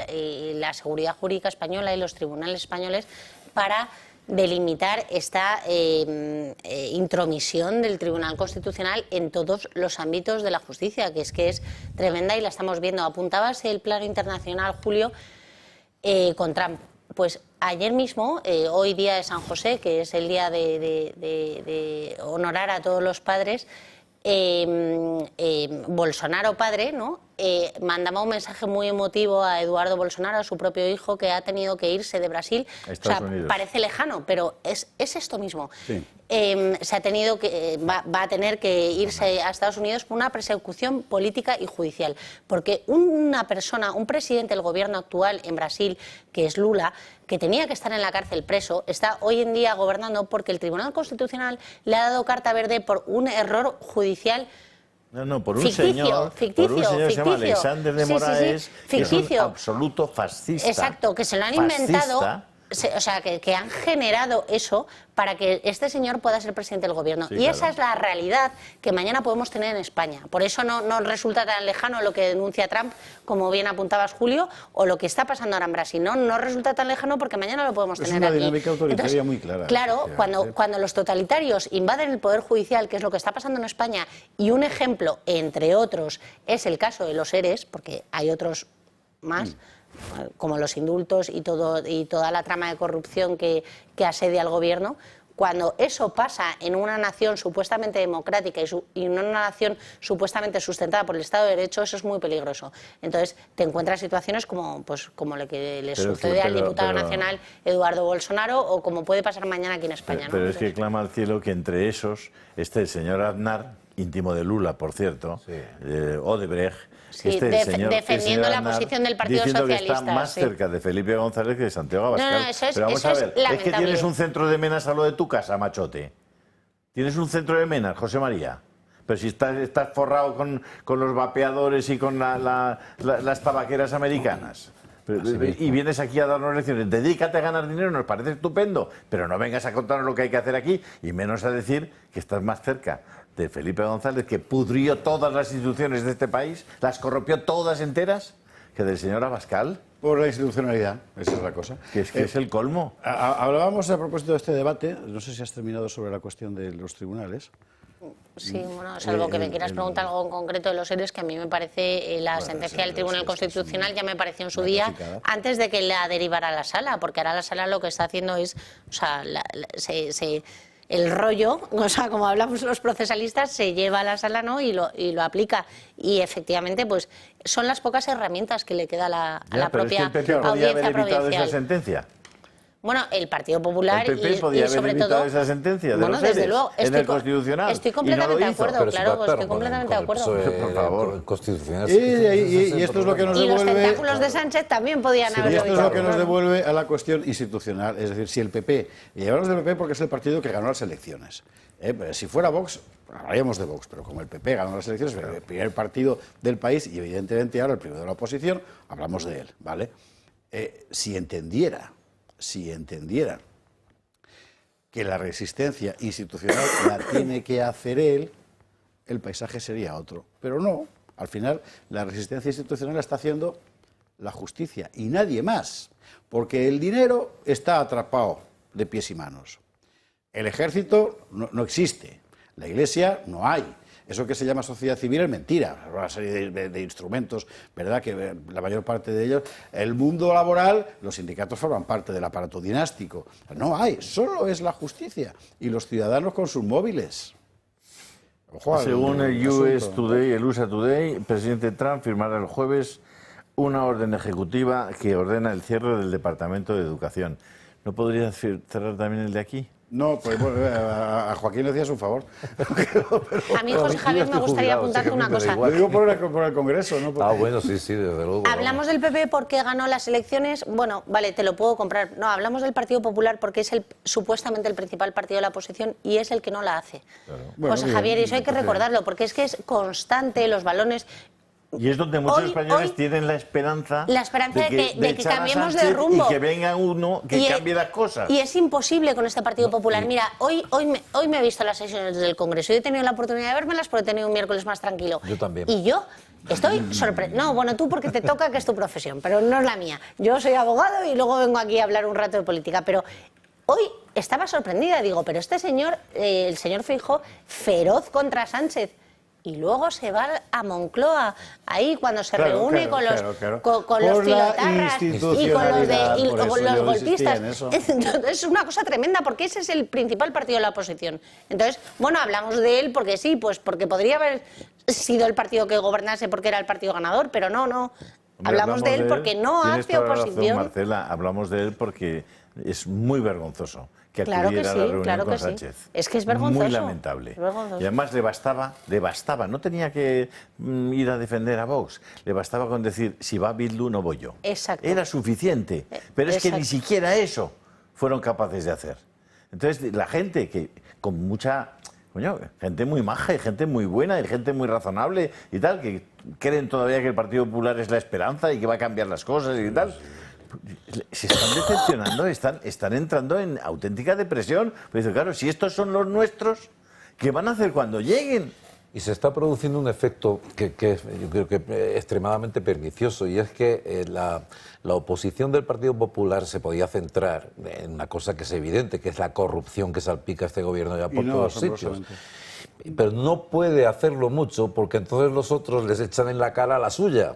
la seguridad jurídica española y los tribunales españoles para delimitar esta intromisión del Tribunal Constitucional en todos los ámbitos de la justicia, que es tremenda y la estamos viendo. Apuntabas el plano internacional, Julio, con Trump. Pues ayer mismo, hoy día de San José, que es el día de honorar a todos los padres, Bolsonaro padre, ¿no?, mandaba un mensaje muy emotivo a Eduardo Bolsonaro, a su propio hijo, que ha tenido que irse de Brasil. O sea, parece lejano, pero es esto mismo. Sí. Se ha tenido que, va a tener que irse a Estados Unidos por una persecución política y judicial, porque una persona, un presidente del gobierno actual en Brasil, que es Lula, que tenía que estar en la cárcel preso, está hoy en día gobernando porque el Tribunal Constitucional le ha dado carta verde por un error judicial. No, por un señor que se llama Alexander de Moraes, que es un absoluto fascista. Exacto, que se lo han inventado, o sea, que han generado eso para que este señor pueda ser presidente del gobierno. Sí, y claro, esa es la realidad que mañana podemos tener en España. Por eso no resulta tan lejano lo que denuncia Trump, como bien apuntabas, Julio, o lo que está pasando ahora en Brasil. No resulta tan lejano porque mañana lo podemos tener aquí. Es una dinámica autoritaria muy clara. Claro, cuando los totalitarios invaden el Poder Judicial, que es lo que está pasando en España, y un ejemplo, entre otros, es el caso de los ERES, porque hay otros más, como los indultos y toda la trama de corrupción que asedia al gobierno. Cuando eso pasa en una nación supuestamente democrática y en una nación supuestamente sustentada por el Estado de Derecho, eso es muy peligroso. Entonces te encuentras situaciones como lo que le sucede al diputado nacional Eduardo Bolsonaro, o como puede pasar mañana aquí en España. Pero es que clama al cielo que entre esos esté el señor Aznar, íntimo de Lula, por cierto, Odebrecht. Sí, defendiendo la posición del Partido Socialista. Socialista. Que está más cerca de Felipe González que de Santiago Abascal. Pero vamos a ver, es que tienes un centro de menas a lo de tu casa, machote. Tienes un centro de menas, José María. Pero si estás forrado con los vapeadores y con las tabaqueras americanas. Y vienes aquí a darnos lecciones. Dedícate a ganar dinero, nos parece estupendo, pero no vengas a contarnos lo que hay que hacer aquí, y menos a decir que estás más cerca de Felipe González, que pudrió todas las instituciones de este país, las corrompió todas enteras, que del señor Abascal. Por la institucionalidad, esa es la cosa. Que es el colmo. Hablábamos a propósito de este debate, no sé si has terminado sobre la cuestión de los tribunales. Sí, bueno, salvo que me quieras preguntar algo en concreto de los ERES, que a mí me parece la sentencia del Tribunal Constitucional ya me pareció en su día, antes de que la derivara a la sala, porque ahora la sala lo que está haciendo es, o sea, el rollo, o sea, como hablamos los procesalistas, se lleva a la sala, ¿no?, y lo aplica. Y efectivamente, pues son las pocas herramientas que le queda a la propia Audiencia Provincial. ¿Esa sentencia? Bueno, el Partido Popular el PP podía haber sobre evitado todo esa sentencia de bueno, los desde ERES luego, en el Constitucional. Estoy completamente de acuerdo, claro, estoy completamente de acuerdo. Por favor. Constitucional. Y esto es lo que nos devuelve... Y los tentáculos de Sánchez también podían haberlo evitado. Y esto es lo que nos devuelve a la cuestión institucional. Es decir, si el PP, y hablamos del PP porque es el partido que ganó las elecciones. Si fuera Vox, hablaríamos de Vox, pero como el PP ganó las elecciones, el primer partido del país y evidentemente ahora el primero de la oposición, hablamos de él, ¿vale? Si entendieran que la resistencia institucional la tiene que hacer él, el paisaje sería otro. Pero no, al final la resistencia institucional la está haciendo la justicia y nadie más, porque el dinero está atrapado de pies y manos. El ejército no existe, la iglesia no hay. Eso que se llama sociedad civil es mentira, una serie de instrumentos, ¿verdad?, que la mayor parte de ellos... El mundo laboral, los sindicatos forman parte del aparato dinástico. No hay, solo es la justicia y los ciudadanos con sus móviles. Ojo, según el USA Today, el presidente Trump firmará el jueves una orden ejecutiva que ordena el cierre del Departamento de Educación. ¿No podría cerrar también el de aquí? No, pues a Joaquín le hacías un favor. A mí, José Javier, me gustaría apuntarte una cosa. Lo digo por el Congreso, ¿no? Bueno, sí, desde luego. Hablamos del PP porque ganó las elecciones. Bueno, vale, te lo puedo comprar. No, hablamos del Partido Popular porque es supuestamente el principal partido de la oposición y es el que no la hace. Claro. Bueno, José Javier, y eso hay que recordarlo porque es que es constante, los balones... Y es donde muchos españoles tienen la esperanza de que cambiemos de rumbo. Y que venga uno que cambie las cosas. Y es imposible con este Partido Popular. Mira, hoy me he visto las sesiones del Congreso y he tenido la oportunidad de vérmelas porque he tenido un miércoles más tranquilo. Yo también. Y yo estoy sorprendida. No, bueno, tú porque te toca, que es tu profesión, pero no es la mía. Yo soy abogado y luego vengo aquí a hablar un rato de política, pero... Hoy estaba sorprendida, digo, pero este señor, el señor Feijóo, feroz contra Sánchez. Y luego se va a Moncloa, ahí cuando se reúne con los filotarras y con los golpistas. Entonces es una cosa tremenda, porque ese es el principal partido de la oposición. Entonces, bueno, hablamos de él porque sí, pues porque podría haber sido el partido que gobernase porque era el partido ganador, pero no. Hablamos de él porque no hace oposición. Marcela, hablamos de él porque es muy vergonzoso que acudiera a la reunión con Sánchez. Sí. Es que es vergonzoso. Muy lamentable. Y además le bastaba, no tenía que ir a defender a Vox, le bastaba con decir, si va Bildu no voy yo. Exacto. Era suficiente, pero es que ni siquiera eso fueron capaces de hacer. Entonces la gente que con mucha... gente muy maja y gente muy buena y gente muy razonable y tal, que creen todavía que el Partido Popular es la esperanza y que va a cambiar las cosas y tal... Se están decepcionando, están entrando en auténtica depresión. Pues claro, si estos son los nuestros, ¿qué van a hacer cuando lleguen? Y se está produciendo un efecto que yo creo que es extremadamente pernicioso, y es que la oposición del Partido Popular se podía centrar en una cosa que es evidente, que es la corrupción que salpica este gobierno ya por todos sitios. Pero no puede hacerlo mucho porque entonces los otros les echan en la cara la suya.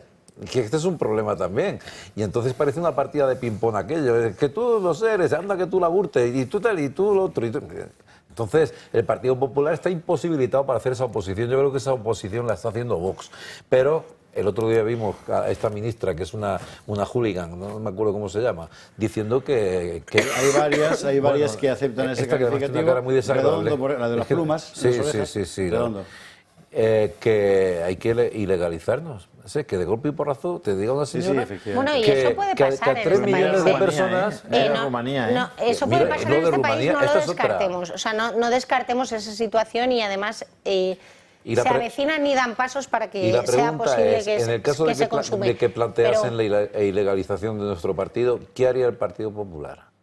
Que este es un problema también. Y entonces parece una partida de ping-pong aquello. Que tú los eres, anda que tú la hurtes, y tú tal, y tú lo otro. Entonces, el Partido Popular está imposibilitado para hacer esa oposición. Yo creo que esa oposición la está haciendo Vox. Pero el otro día vimos a esta ministra, que es una hooligan, no me acuerdo cómo se llama, diciendo que hay varias que aceptan ese calificativo. Una cara muy desagradable. Redondo, la de las plumas. Sí. Redondo. Que hay que ilegalizarnos. Que de golpe y porrazo te diga una señora bueno, y eso puede pasar que a 3 millones de personas... No, eso puede pasar en este país, no lo descartemos. O sea, no descartemos esa situación y además se avecinan y dan pasos para que sea posible que en el caso se consuma. de que planteasen la ilegalización de nuestro partido, ¿qué haría el Partido Popular?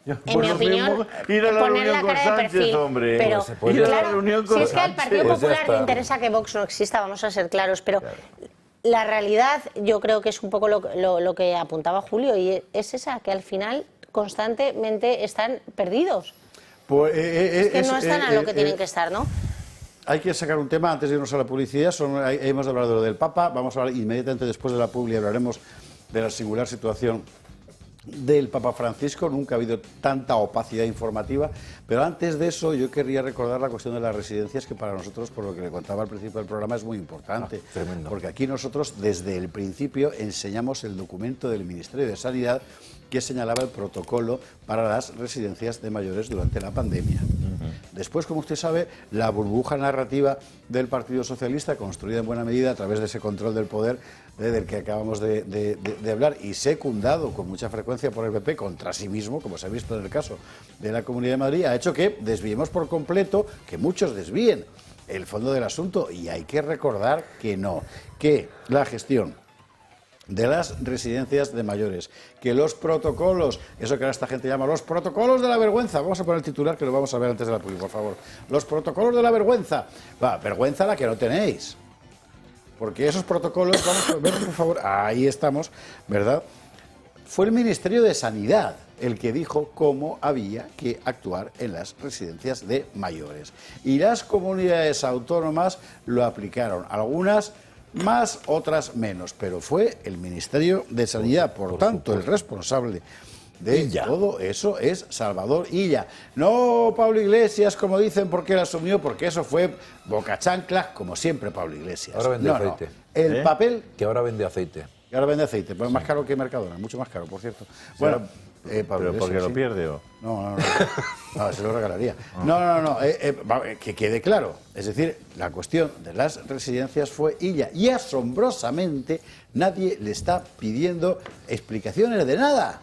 En mi opinión, ir a la poner la cara Sánchez, de perfil, hombre. pero claro, si es que al Partido Popular le interesa está. que Vox no exista, vamos a ser claros, pero la realidad yo creo que es un poco lo que apuntaba Julio, y es esa, que al final constantemente están perdidos. Pues, es que no están a lo que tienen que estar, ¿no? Hay que sacar un tema antes de irnos a la publicidad. Hemos hablado de lo del Papa, vamos a hablar inmediatamente después de la publi, hablaremos de la singular situación del Papa Francisco. Nunca ha habido tanta opacidad informativa, pero antes de eso yo querría recordar la cuestión de las residencias, que para nosotros, por lo que le contaba al principio del programa, es muy importante, porque aquí nosotros desde el principio enseñamos el documento del Ministerio de Sanidad que señalaba el protocolo para las residencias de mayores durante la pandemia. Después, como usted sabe, la burbuja narrativa del Partido Socialista, construida en buena medida a través de ese control del poder del que acabamos de hablar y secundado con mucha frecuencia por el PP contra sí mismo, como se ha visto en el caso de la Comunidad de Madrid, ha hecho que desviemos por completo, que muchos desvíen el fondo del asunto. Y hay que recordar que no, que la gestión de las residencias de mayores, que los protocolos, eso que ahora esta gente llama los protocolos de la vergüenza, vamos a poner el titular que lo vamos a ver antes de la publi, por favor, los protocolos de la vergüenza, vergüenza la que no tenéis, porque esos protocolos, vamos a ver por favor, ahí estamos, ¿verdad? Fue el Ministerio de Sanidad el que dijo cómo había que actuar en las residencias de mayores, y las comunidades autónomas lo aplicaron, algunas más, otras menos, pero fue el Ministerio de Sanidad, por tanto, el responsable de todo eso es Salvador Illa. No Pablo Iglesias, como dicen, porque él asumió, porque eso fue boca chancla, como siempre Pablo Iglesias. Ahora vende aceite. El papel... Que ahora vende aceite. Que ahora vende aceite, pues más caro que Mercadona, mucho más caro, por cierto. Bueno, Pablo ¿pero porque lo pierde o...? No, se lo regalaría. No, que quede claro. Es decir, la cuestión de las residencias fue Illa. Y asombrosamente nadie le está pidiendo explicaciones de nada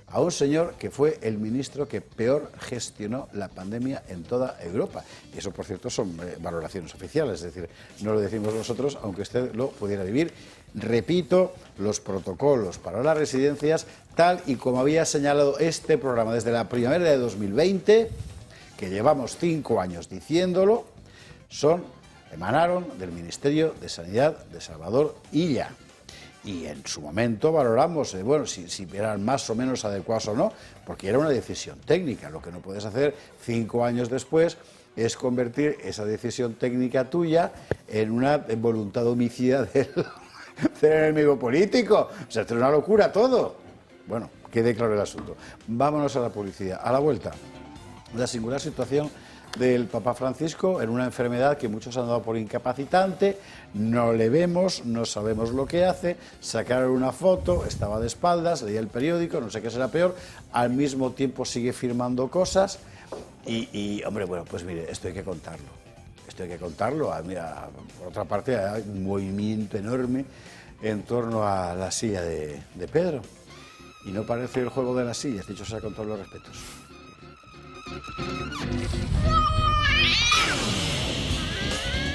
a un señor que fue el ministro que peor gestionó la pandemia en toda Europa. Y eso, por cierto, son valoraciones oficiales. Es decir, no lo decimos nosotros, aunque usted lo pudiera vivir. Repito, los protocolos para las residencias, tal y como había señalado este programa desde la primavera de 2020, que llevamos 5 años diciéndolo, emanaron del Ministerio de Sanidad de Salvador Illa. Y en su momento valoramos, si eran más o menos adecuados o no, porque era una decisión técnica. Lo que no puedes hacer 5 años después es convertir esa decisión técnica tuya en una voluntad homicida del enemigo político. O sea, esto es una locura todo. Bueno, quede claro el asunto. Vámonos a la publicidad. A la vuelta, la singular situación del Papa Francisco en una enfermedad que muchos han dado por incapacitante, no le vemos, no sabemos lo que hace, sacaron una foto, estaba de espaldas, leía el periódico, no sé qué será peor, al mismo tiempo sigue firmando cosas y hombre, bueno, pues mire, esto hay que contarlo. Esto hay que contarlo. Por otra parte, hay un movimiento enorme en torno a la silla de Pedro. Y no parece el juego de las sillas, dicho sea con todos los respetos.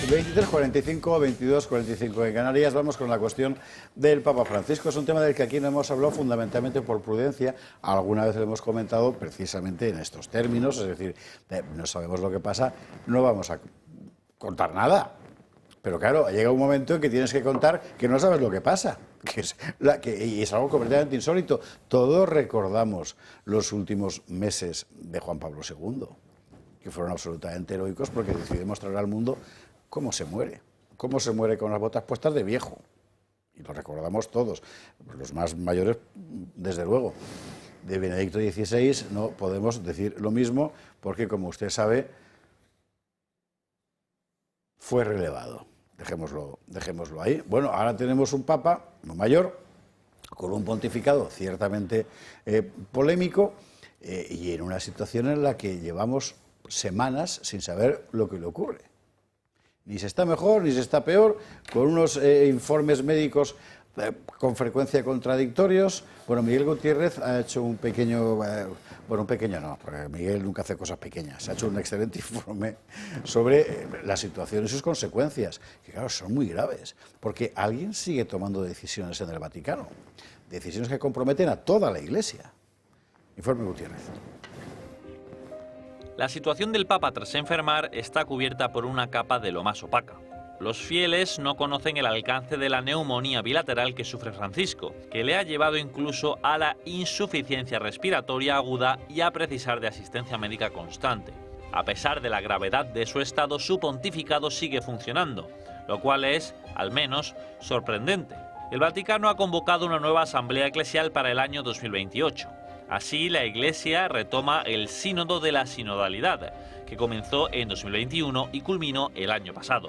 El 23:45, 22:45 en Canarias. Vamos con la cuestión del Papa Francisco. Es un tema del que aquí no hemos hablado fundamentalmente por prudencia. Alguna vez lo hemos comentado precisamente en estos términos, es decir, no sabemos lo que pasa, no vamos a contar nada. Pero claro, llega un momento en que tienes que contar que no sabes lo que pasa. Y es algo completamente insólito. Todos recordamos los últimos meses de Juan Pablo II, que fueron absolutamente heroicos porque decidió mostrar al mundo cómo se muere con las botas puestas de viejo. Y lo recordamos todos, los más mayores, desde luego. De Benedicto XVI no podemos decir lo mismo porque, como usted sabe, fue relevado. Dejémoslo ahí. Bueno, ahora tenemos un Papa muy mayor, con un pontificado ciertamente polémico y en una situación en la que llevamos semanas sin saber lo que le ocurre. Ni se está mejor, ni se está peor, con unos informes médicos con frecuencia contradictorios. Bueno, Miguel Gutiérrez ha hecho un pequeño no, porque Miguel nunca hace cosas pequeñas. Ha hecho un excelente informe sobre la situación y sus consecuencias, que claro, son muy graves, porque alguien sigue tomando decisiones en el Vaticano, decisiones que comprometen a toda la Iglesia. Informe Gutiérrez. La situación del Papa tras enfermar está cubierta por una capa de lo más opaca. Los fieles no conocen el alcance de la neumonía bilateral que sufre Francisco, que le ha llevado incluso a la insuficiencia respiratoria aguda y a precisar de asistencia médica constante. A pesar de la gravedad de su estado, su pontificado sigue funcionando, lo cual es, al menos, sorprendente. El Vaticano ha convocado una nueva asamblea eclesial para el año 2028. Así, la Iglesia retoma el Sínodo de la Sinodalidad, que comenzó en 2021 y culminó el año pasado.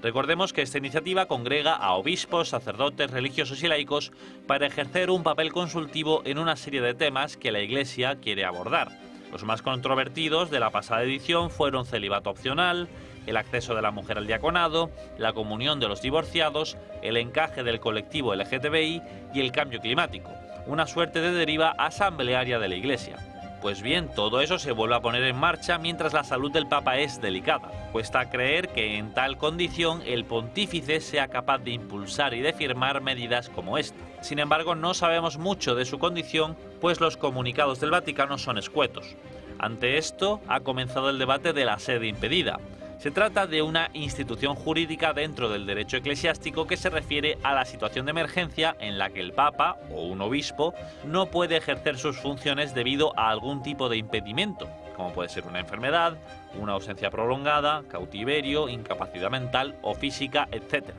Recordemos que esta iniciativa congrega a obispos, sacerdotes, religiosos y laicos para ejercer un papel consultivo en una serie de temas que la Iglesia quiere abordar. Los más controvertidos de la pasada edición fueron celibato opcional, el acceso de la mujer al diaconado, la comunión de los divorciados, el encaje del colectivo LGTBI y el cambio climático, una suerte de deriva asamblearia de la Iglesia. Pues bien, todo eso se vuelve a poner en marcha mientras la salud del Papa es delicada. Cuesta creer que en tal condición el pontífice sea capaz de impulsar y de firmar medidas como esta. Sin embargo, no sabemos mucho de su condición, pues los comunicados del Vaticano son escuetos. Ante esto, ha comenzado el debate de la sede impedida. Se trata de una institución jurídica dentro del derecho eclesiástico que se refiere a la situación de emergencia en la que el Papa o un obispo no puede ejercer sus funciones debido a algún tipo de impedimento, como puede ser una enfermedad, una ausencia prolongada, cautiverio, incapacidad mental o física, etc.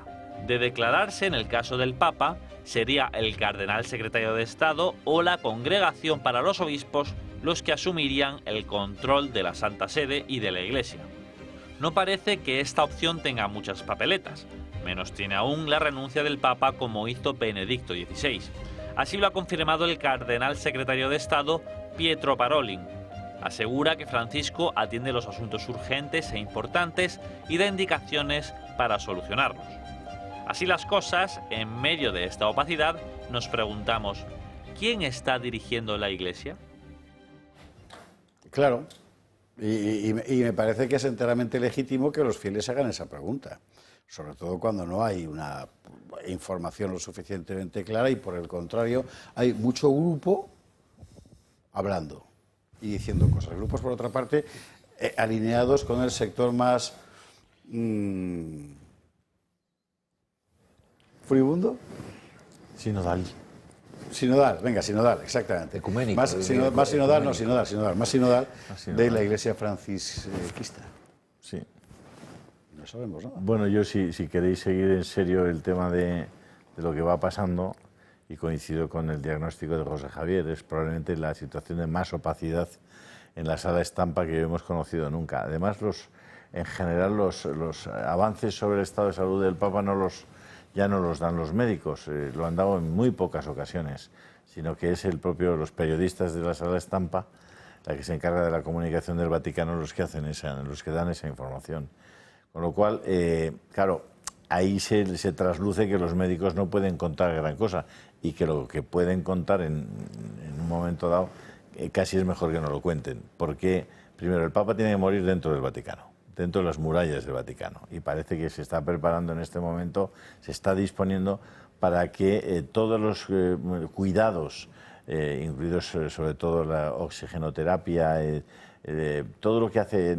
De declararse en el caso del Papa, sería el cardenal secretario de Estado o la Congregación para los Obispos los que asumirían el control de la Santa Sede y de la Iglesia. No parece que esta opción tenga muchas papeletas, menos tiene aún la renuncia del Papa como hizo Benedicto XVI. Así lo ha confirmado el cardenal secretario de Estado Pietro Parolin. Asegura que Francisco atiende los asuntos urgentes e importantes y da indicaciones para solucionarlos. Así las cosas, en medio de esta opacidad, nos preguntamos, ¿quién está dirigiendo la Iglesia? Claro. Y me parece que es enteramente legítimo que los fieles hagan esa pregunta, sobre todo cuando no hay una información lo suficientemente clara y, por el contrario, hay mucho grupo hablando y diciendo cosas. Grupos, por otra parte, alineados con el sector más furibundo. Sinodal. Sinodal, venga, sinodal, exactamente. Ecuménico. Más sinodal de la Iglesia francisquista. Sí. No sabemos, ¿no? Bueno, yo si queréis seguir en serio el tema de lo que va pasando, y coincido con el diagnóstico de José Javier, es probablemente la situación de más opacidad en la sala estampa que hemos conocido nunca. Además, en general, los avances sobre el estado de salud del Papa ya no los dan los médicos, lo han dado en muy pocas ocasiones, sino que es los periodistas de la sala estampa, la que se encarga de la comunicación del Vaticano, los que dan esa información. Con lo cual, claro, ahí se trasluce que los médicos no pueden contar gran cosa y que lo que pueden contar en un momento dado casi es mejor que no lo cuenten, porque primero el Papa tiene que morir dentro del Vaticano, dentro de las murallas del Vaticano, y parece que se está preparando en este momento, se está disponiendo para que todos los cuidados, incluidos sobre todo la oxigenoterapia, todo lo que hace,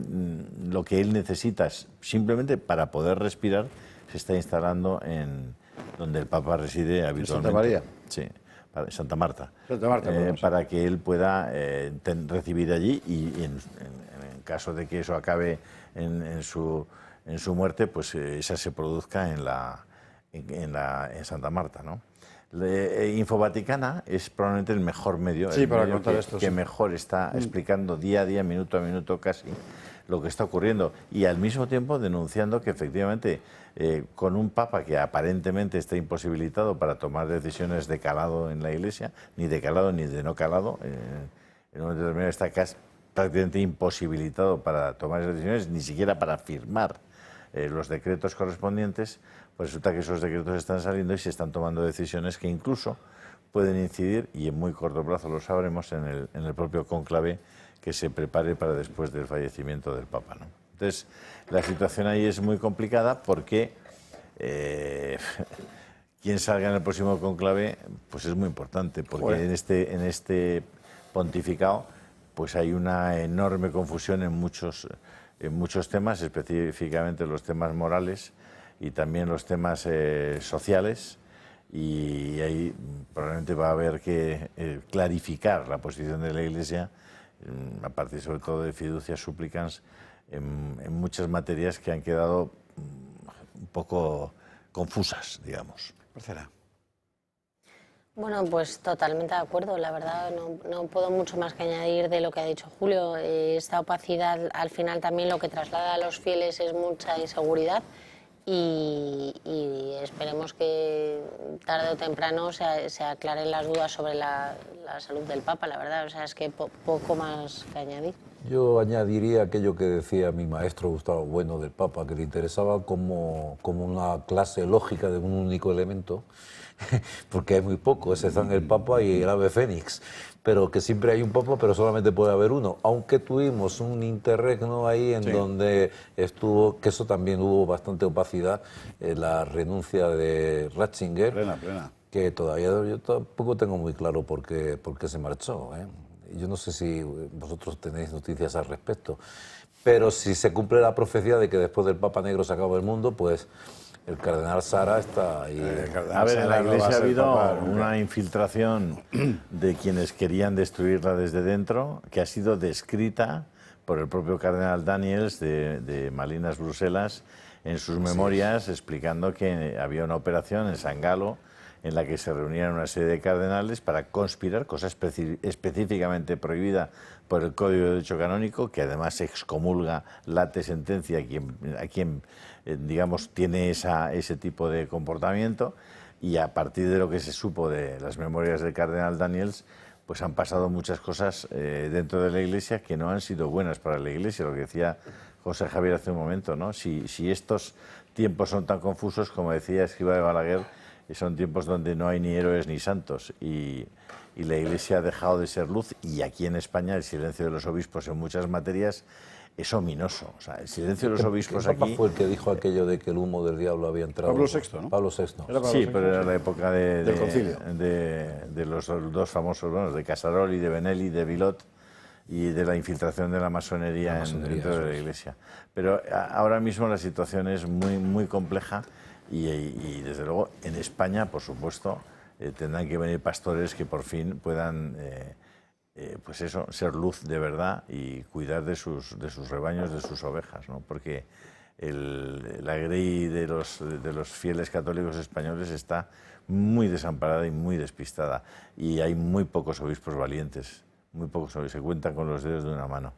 lo que él necesita simplemente para poder respirar, se está instalando en donde el Papa reside habitualmente. ¿En Santa María? Sí, Santa Marta. Santa Marta, para que él pueda recibir allí y en caso de que eso acabe en su muerte, pues esa se produzca en Santa Marta, ¿no? Infovaticana es probablemente el mejor medio, sí, para contar esto, que mejor está explicando día a día, minuto a minuto casi, lo que está ocurriendo, y al mismo tiempo denunciando que efectivamente con un Papa que aparentemente está imposibilitado para tomar decisiones de calado en la Iglesia, ni de calado ni de no calado, en un momento determinado está casi prácticamente imposibilitado para tomar esas decisiones, ni siquiera para firmar los decretos correspondientes, pues resulta que esos decretos están saliendo y se están tomando decisiones que incluso pueden incidir, y en muy corto plazo lo sabremos, en el propio cónclave que se prepare para después del fallecimiento del Papa, ¿no? Entonces, la situación ahí es muy complicada porque quien salga en el próximo cónclave pues es muy importante, porque en este pontificado pues hay una enorme confusión en muchos temas, específicamente los temas morales y también los temas sociales, y ahí probablemente va a haber que clarificar la posición de la Iglesia a partir sobre todo de fiducia supplicans en muchas materias que han quedado un poco confusas, digamos. Marcela. Bueno, pues totalmente de acuerdo. La verdad no puedo mucho más que añadir de lo que ha dicho Julio. Esta opacidad al final también lo que traslada a los fieles es mucha inseguridad. y esperemos que tarde o temprano se aclaren las dudas sobre la salud del Papa, la verdad. O sea, es que poco más que añadir. Yo añadiría aquello que decía mi maestro Gustavo Bueno del Papa, que le interesaba como una clase lógica de un único elemento, porque hay muy poco, excepción el Papa y el ave fénix, pero que siempre hay un Papa, pero solamente puede haber uno, aunque tuvimos un interregno ahí en donde estuvo, que eso también hubo bastante opacidad, la renuncia de Ratzinger, que todavía yo tampoco tengo muy claro por qué se marchó, ¿eh? Yo no sé si vosotros tenéis noticias al respecto, pero si se cumple la profecía de que después del Papa Negro se acaba el mundo, pues el cardenal Sara está ahí. A ver, en la Iglesia ha habido una infiltración de quienes querían destruirla desde dentro, que ha sido descrita por el propio cardenal Daniels de Malinas, Bruselas, en sus memorias, explicando que había una operación en San Galo en la que se reunían una serie de cardenales para conspirar, cosa específicamente prohibida por el Código de Derecho Canónico, que además excomulga late sentencia a quien digamos, tiene ese tipo de comportamiento, y a partir de lo que se supo de las memorias del cardenal Daniels, pues han pasado muchas cosas dentro de la Iglesia que no han sido buenas para la Iglesia, lo que decía José Javier hace un momento, ¿no? Si estos tiempos son tan confusos, como decía Escrivá de Balaguer, son tiempos donde no hay ni héroes ni santos, y la Iglesia ha dejado de ser luz, y aquí en España el silencio de los obispos en muchas materias es ominoso. O sea, el silencio de los obispos ¿Qué Papa aquí... fue el que dijo aquello de que el humo del diablo había entrado? Pablo VI, ¿no? Pablo VI. Sí, pero era la época del concilio. de los dos famosos, bueno, de Casaroli, de Benelli, de Vilot, y de la infiltración de la masonería, dentro de la Iglesia. Pero ahora mismo la situación es muy, muy compleja, y desde luego en España, por supuesto, tendrán que venir pastores que por fin puedan pues eso, ser luz de verdad y cuidar de sus rebaños, de sus ovejas, ¿no? Porque la grey de los fieles católicos españoles está muy desamparada y muy despistada, y hay muy pocos obispos valientes, muy pocos obispos, se cuentan con los dedos de una mano.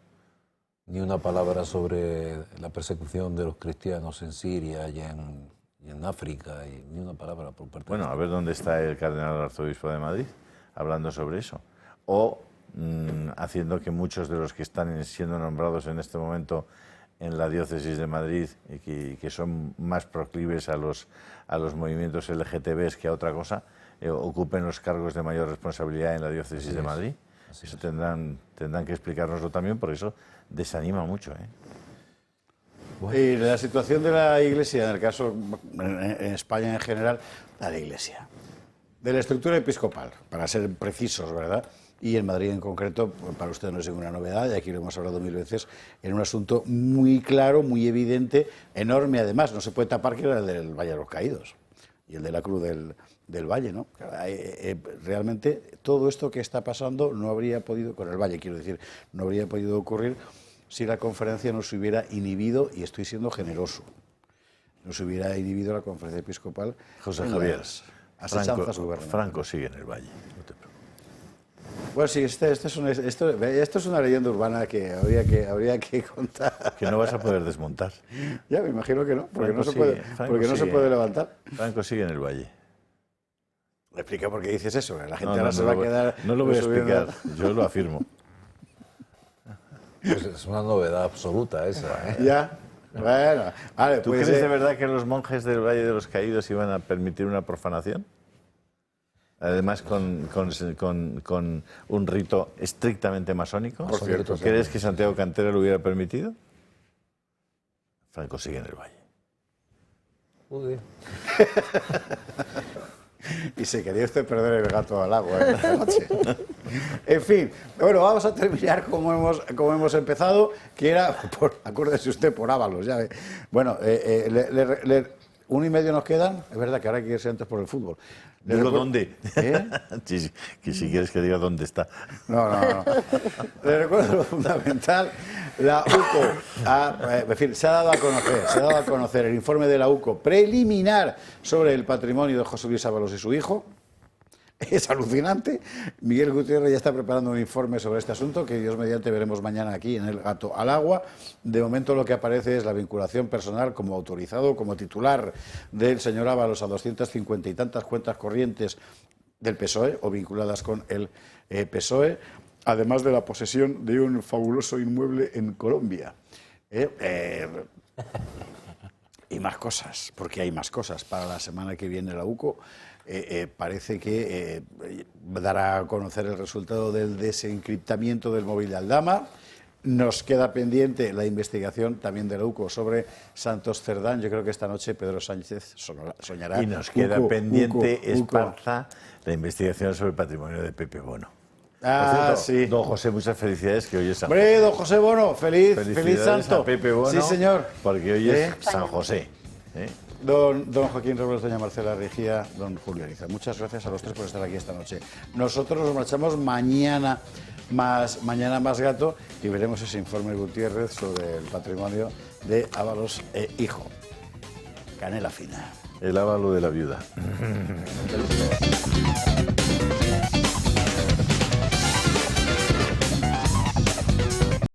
Ni una palabra sobre la persecución de los cristianos en Siria y en África, y ni una palabra por parte Bueno, a ver dónde está el cardenal arzobispo de Madrid hablando sobre eso, o haciendo que muchos de los que están siendo nombrados en este momento en la diócesis de Madrid, y que son más proclives a los movimientos LGTBs que a otra cosa, ocupen los cargos de mayor responsabilidad en la diócesis de Madrid. Eso tendrán que explicárnoslo también, porque eso desanima mucho, ¿eh? Y la situación de la Iglesia, en el caso, en España en general, de la Iglesia, de la estructura episcopal, para ser precisos, ¿verdad? Y en Madrid en concreto, para usted no es ninguna novedad, y aquí lo hemos hablado mil veces, en un asunto muy claro, muy evidente, enorme además, no se puede tapar, que era el del Valle de los Caídos y el de la Cruz del Valle, ¿no? Realmente todo esto que está pasando no habría podido, con el Valle quiero decir, no habría podido ocurrir si la conferencia no se hubiera inhibido, y estoy siendo generoso, no se hubiera inhibido la conferencia episcopal. José Javier, Franco sigue en el Valle, no te preocupes. Bueno, sí, esto es una leyenda urbana que habría que contar. Que no vas a poder desmontar. Ya, me imagino que no, porque no se puede levantar. Franco sigue en el Valle. Explica por qué dices eso, la gente ahora se va a quedar... No lo voy a explicar, yo lo afirmo. Pues es una novedad absoluta esa, ¿eh? Ya, bueno, vale. ¿Tú crees de verdad que los monjes del Valle de los Caídos iban a permitir una profanación? Además con un rito estrictamente masónico. Por cierto, ¿Crees que Santiago Cantera lo hubiera permitido? Franco sigue en el Valle. Uy. Y se quería usted perder el gato al agua esta noche. En fin, bueno, vamos a terminar como hemos empezado, que era, acuérdese usted, por Ábalos, ya ve. Bueno, 1,5 nos quedan, es verdad que ahora hay que irse antes por el fútbol. Digo dónde. ¿Eh? Sí, que si quieres que diga dónde está. No. Le recuerdo lo fundamental. La UCO, en fin, se ha dado a conocer el informe de la UCO preliminar sobre el patrimonio de José Luis Ábalos y su hijo. Es alucinante. Miguel Gutiérrez ya está preparando un informe sobre este asunto que Dios mediante veremos mañana aquí en El Gato al Agua. De momento lo que aparece es la vinculación personal como autorizado, como titular del señor Ábalos a 250 y tantas cuentas corrientes del PSOE o vinculadas con el PSOE, además de la posesión de un fabuloso inmueble en Colombia. Y más cosas, porque hay más cosas. Para la semana que viene la UCO parece que dará a conocer el resultado del desencriptamiento del móvil de Aldama. Nos queda pendiente la investigación también de la UCO sobre Santos Cerdán. Yo creo que esta noche Pedro Sánchez soñará. Y nos queda pendiente, Esparza, la investigación sobre el patrimonio de Pepe Bono. Ah, cierto, sí. Don José, muchas felicidades, que hoy es San José. Hombre, don José Bono, feliz santo. A Pepe Bono, sí, señor. Porque hoy es San José. Don Joaquín Robles, doña Marcela Rigía, don Julio Ariza. Muchas gracias a los tres por estar aquí esta noche. Nosotros nos marchamos mañana más gato y veremos ese informe Gutiérrez sobre el patrimonio de Ábalos e hijo. Canela fina. El Ávalo de la viuda.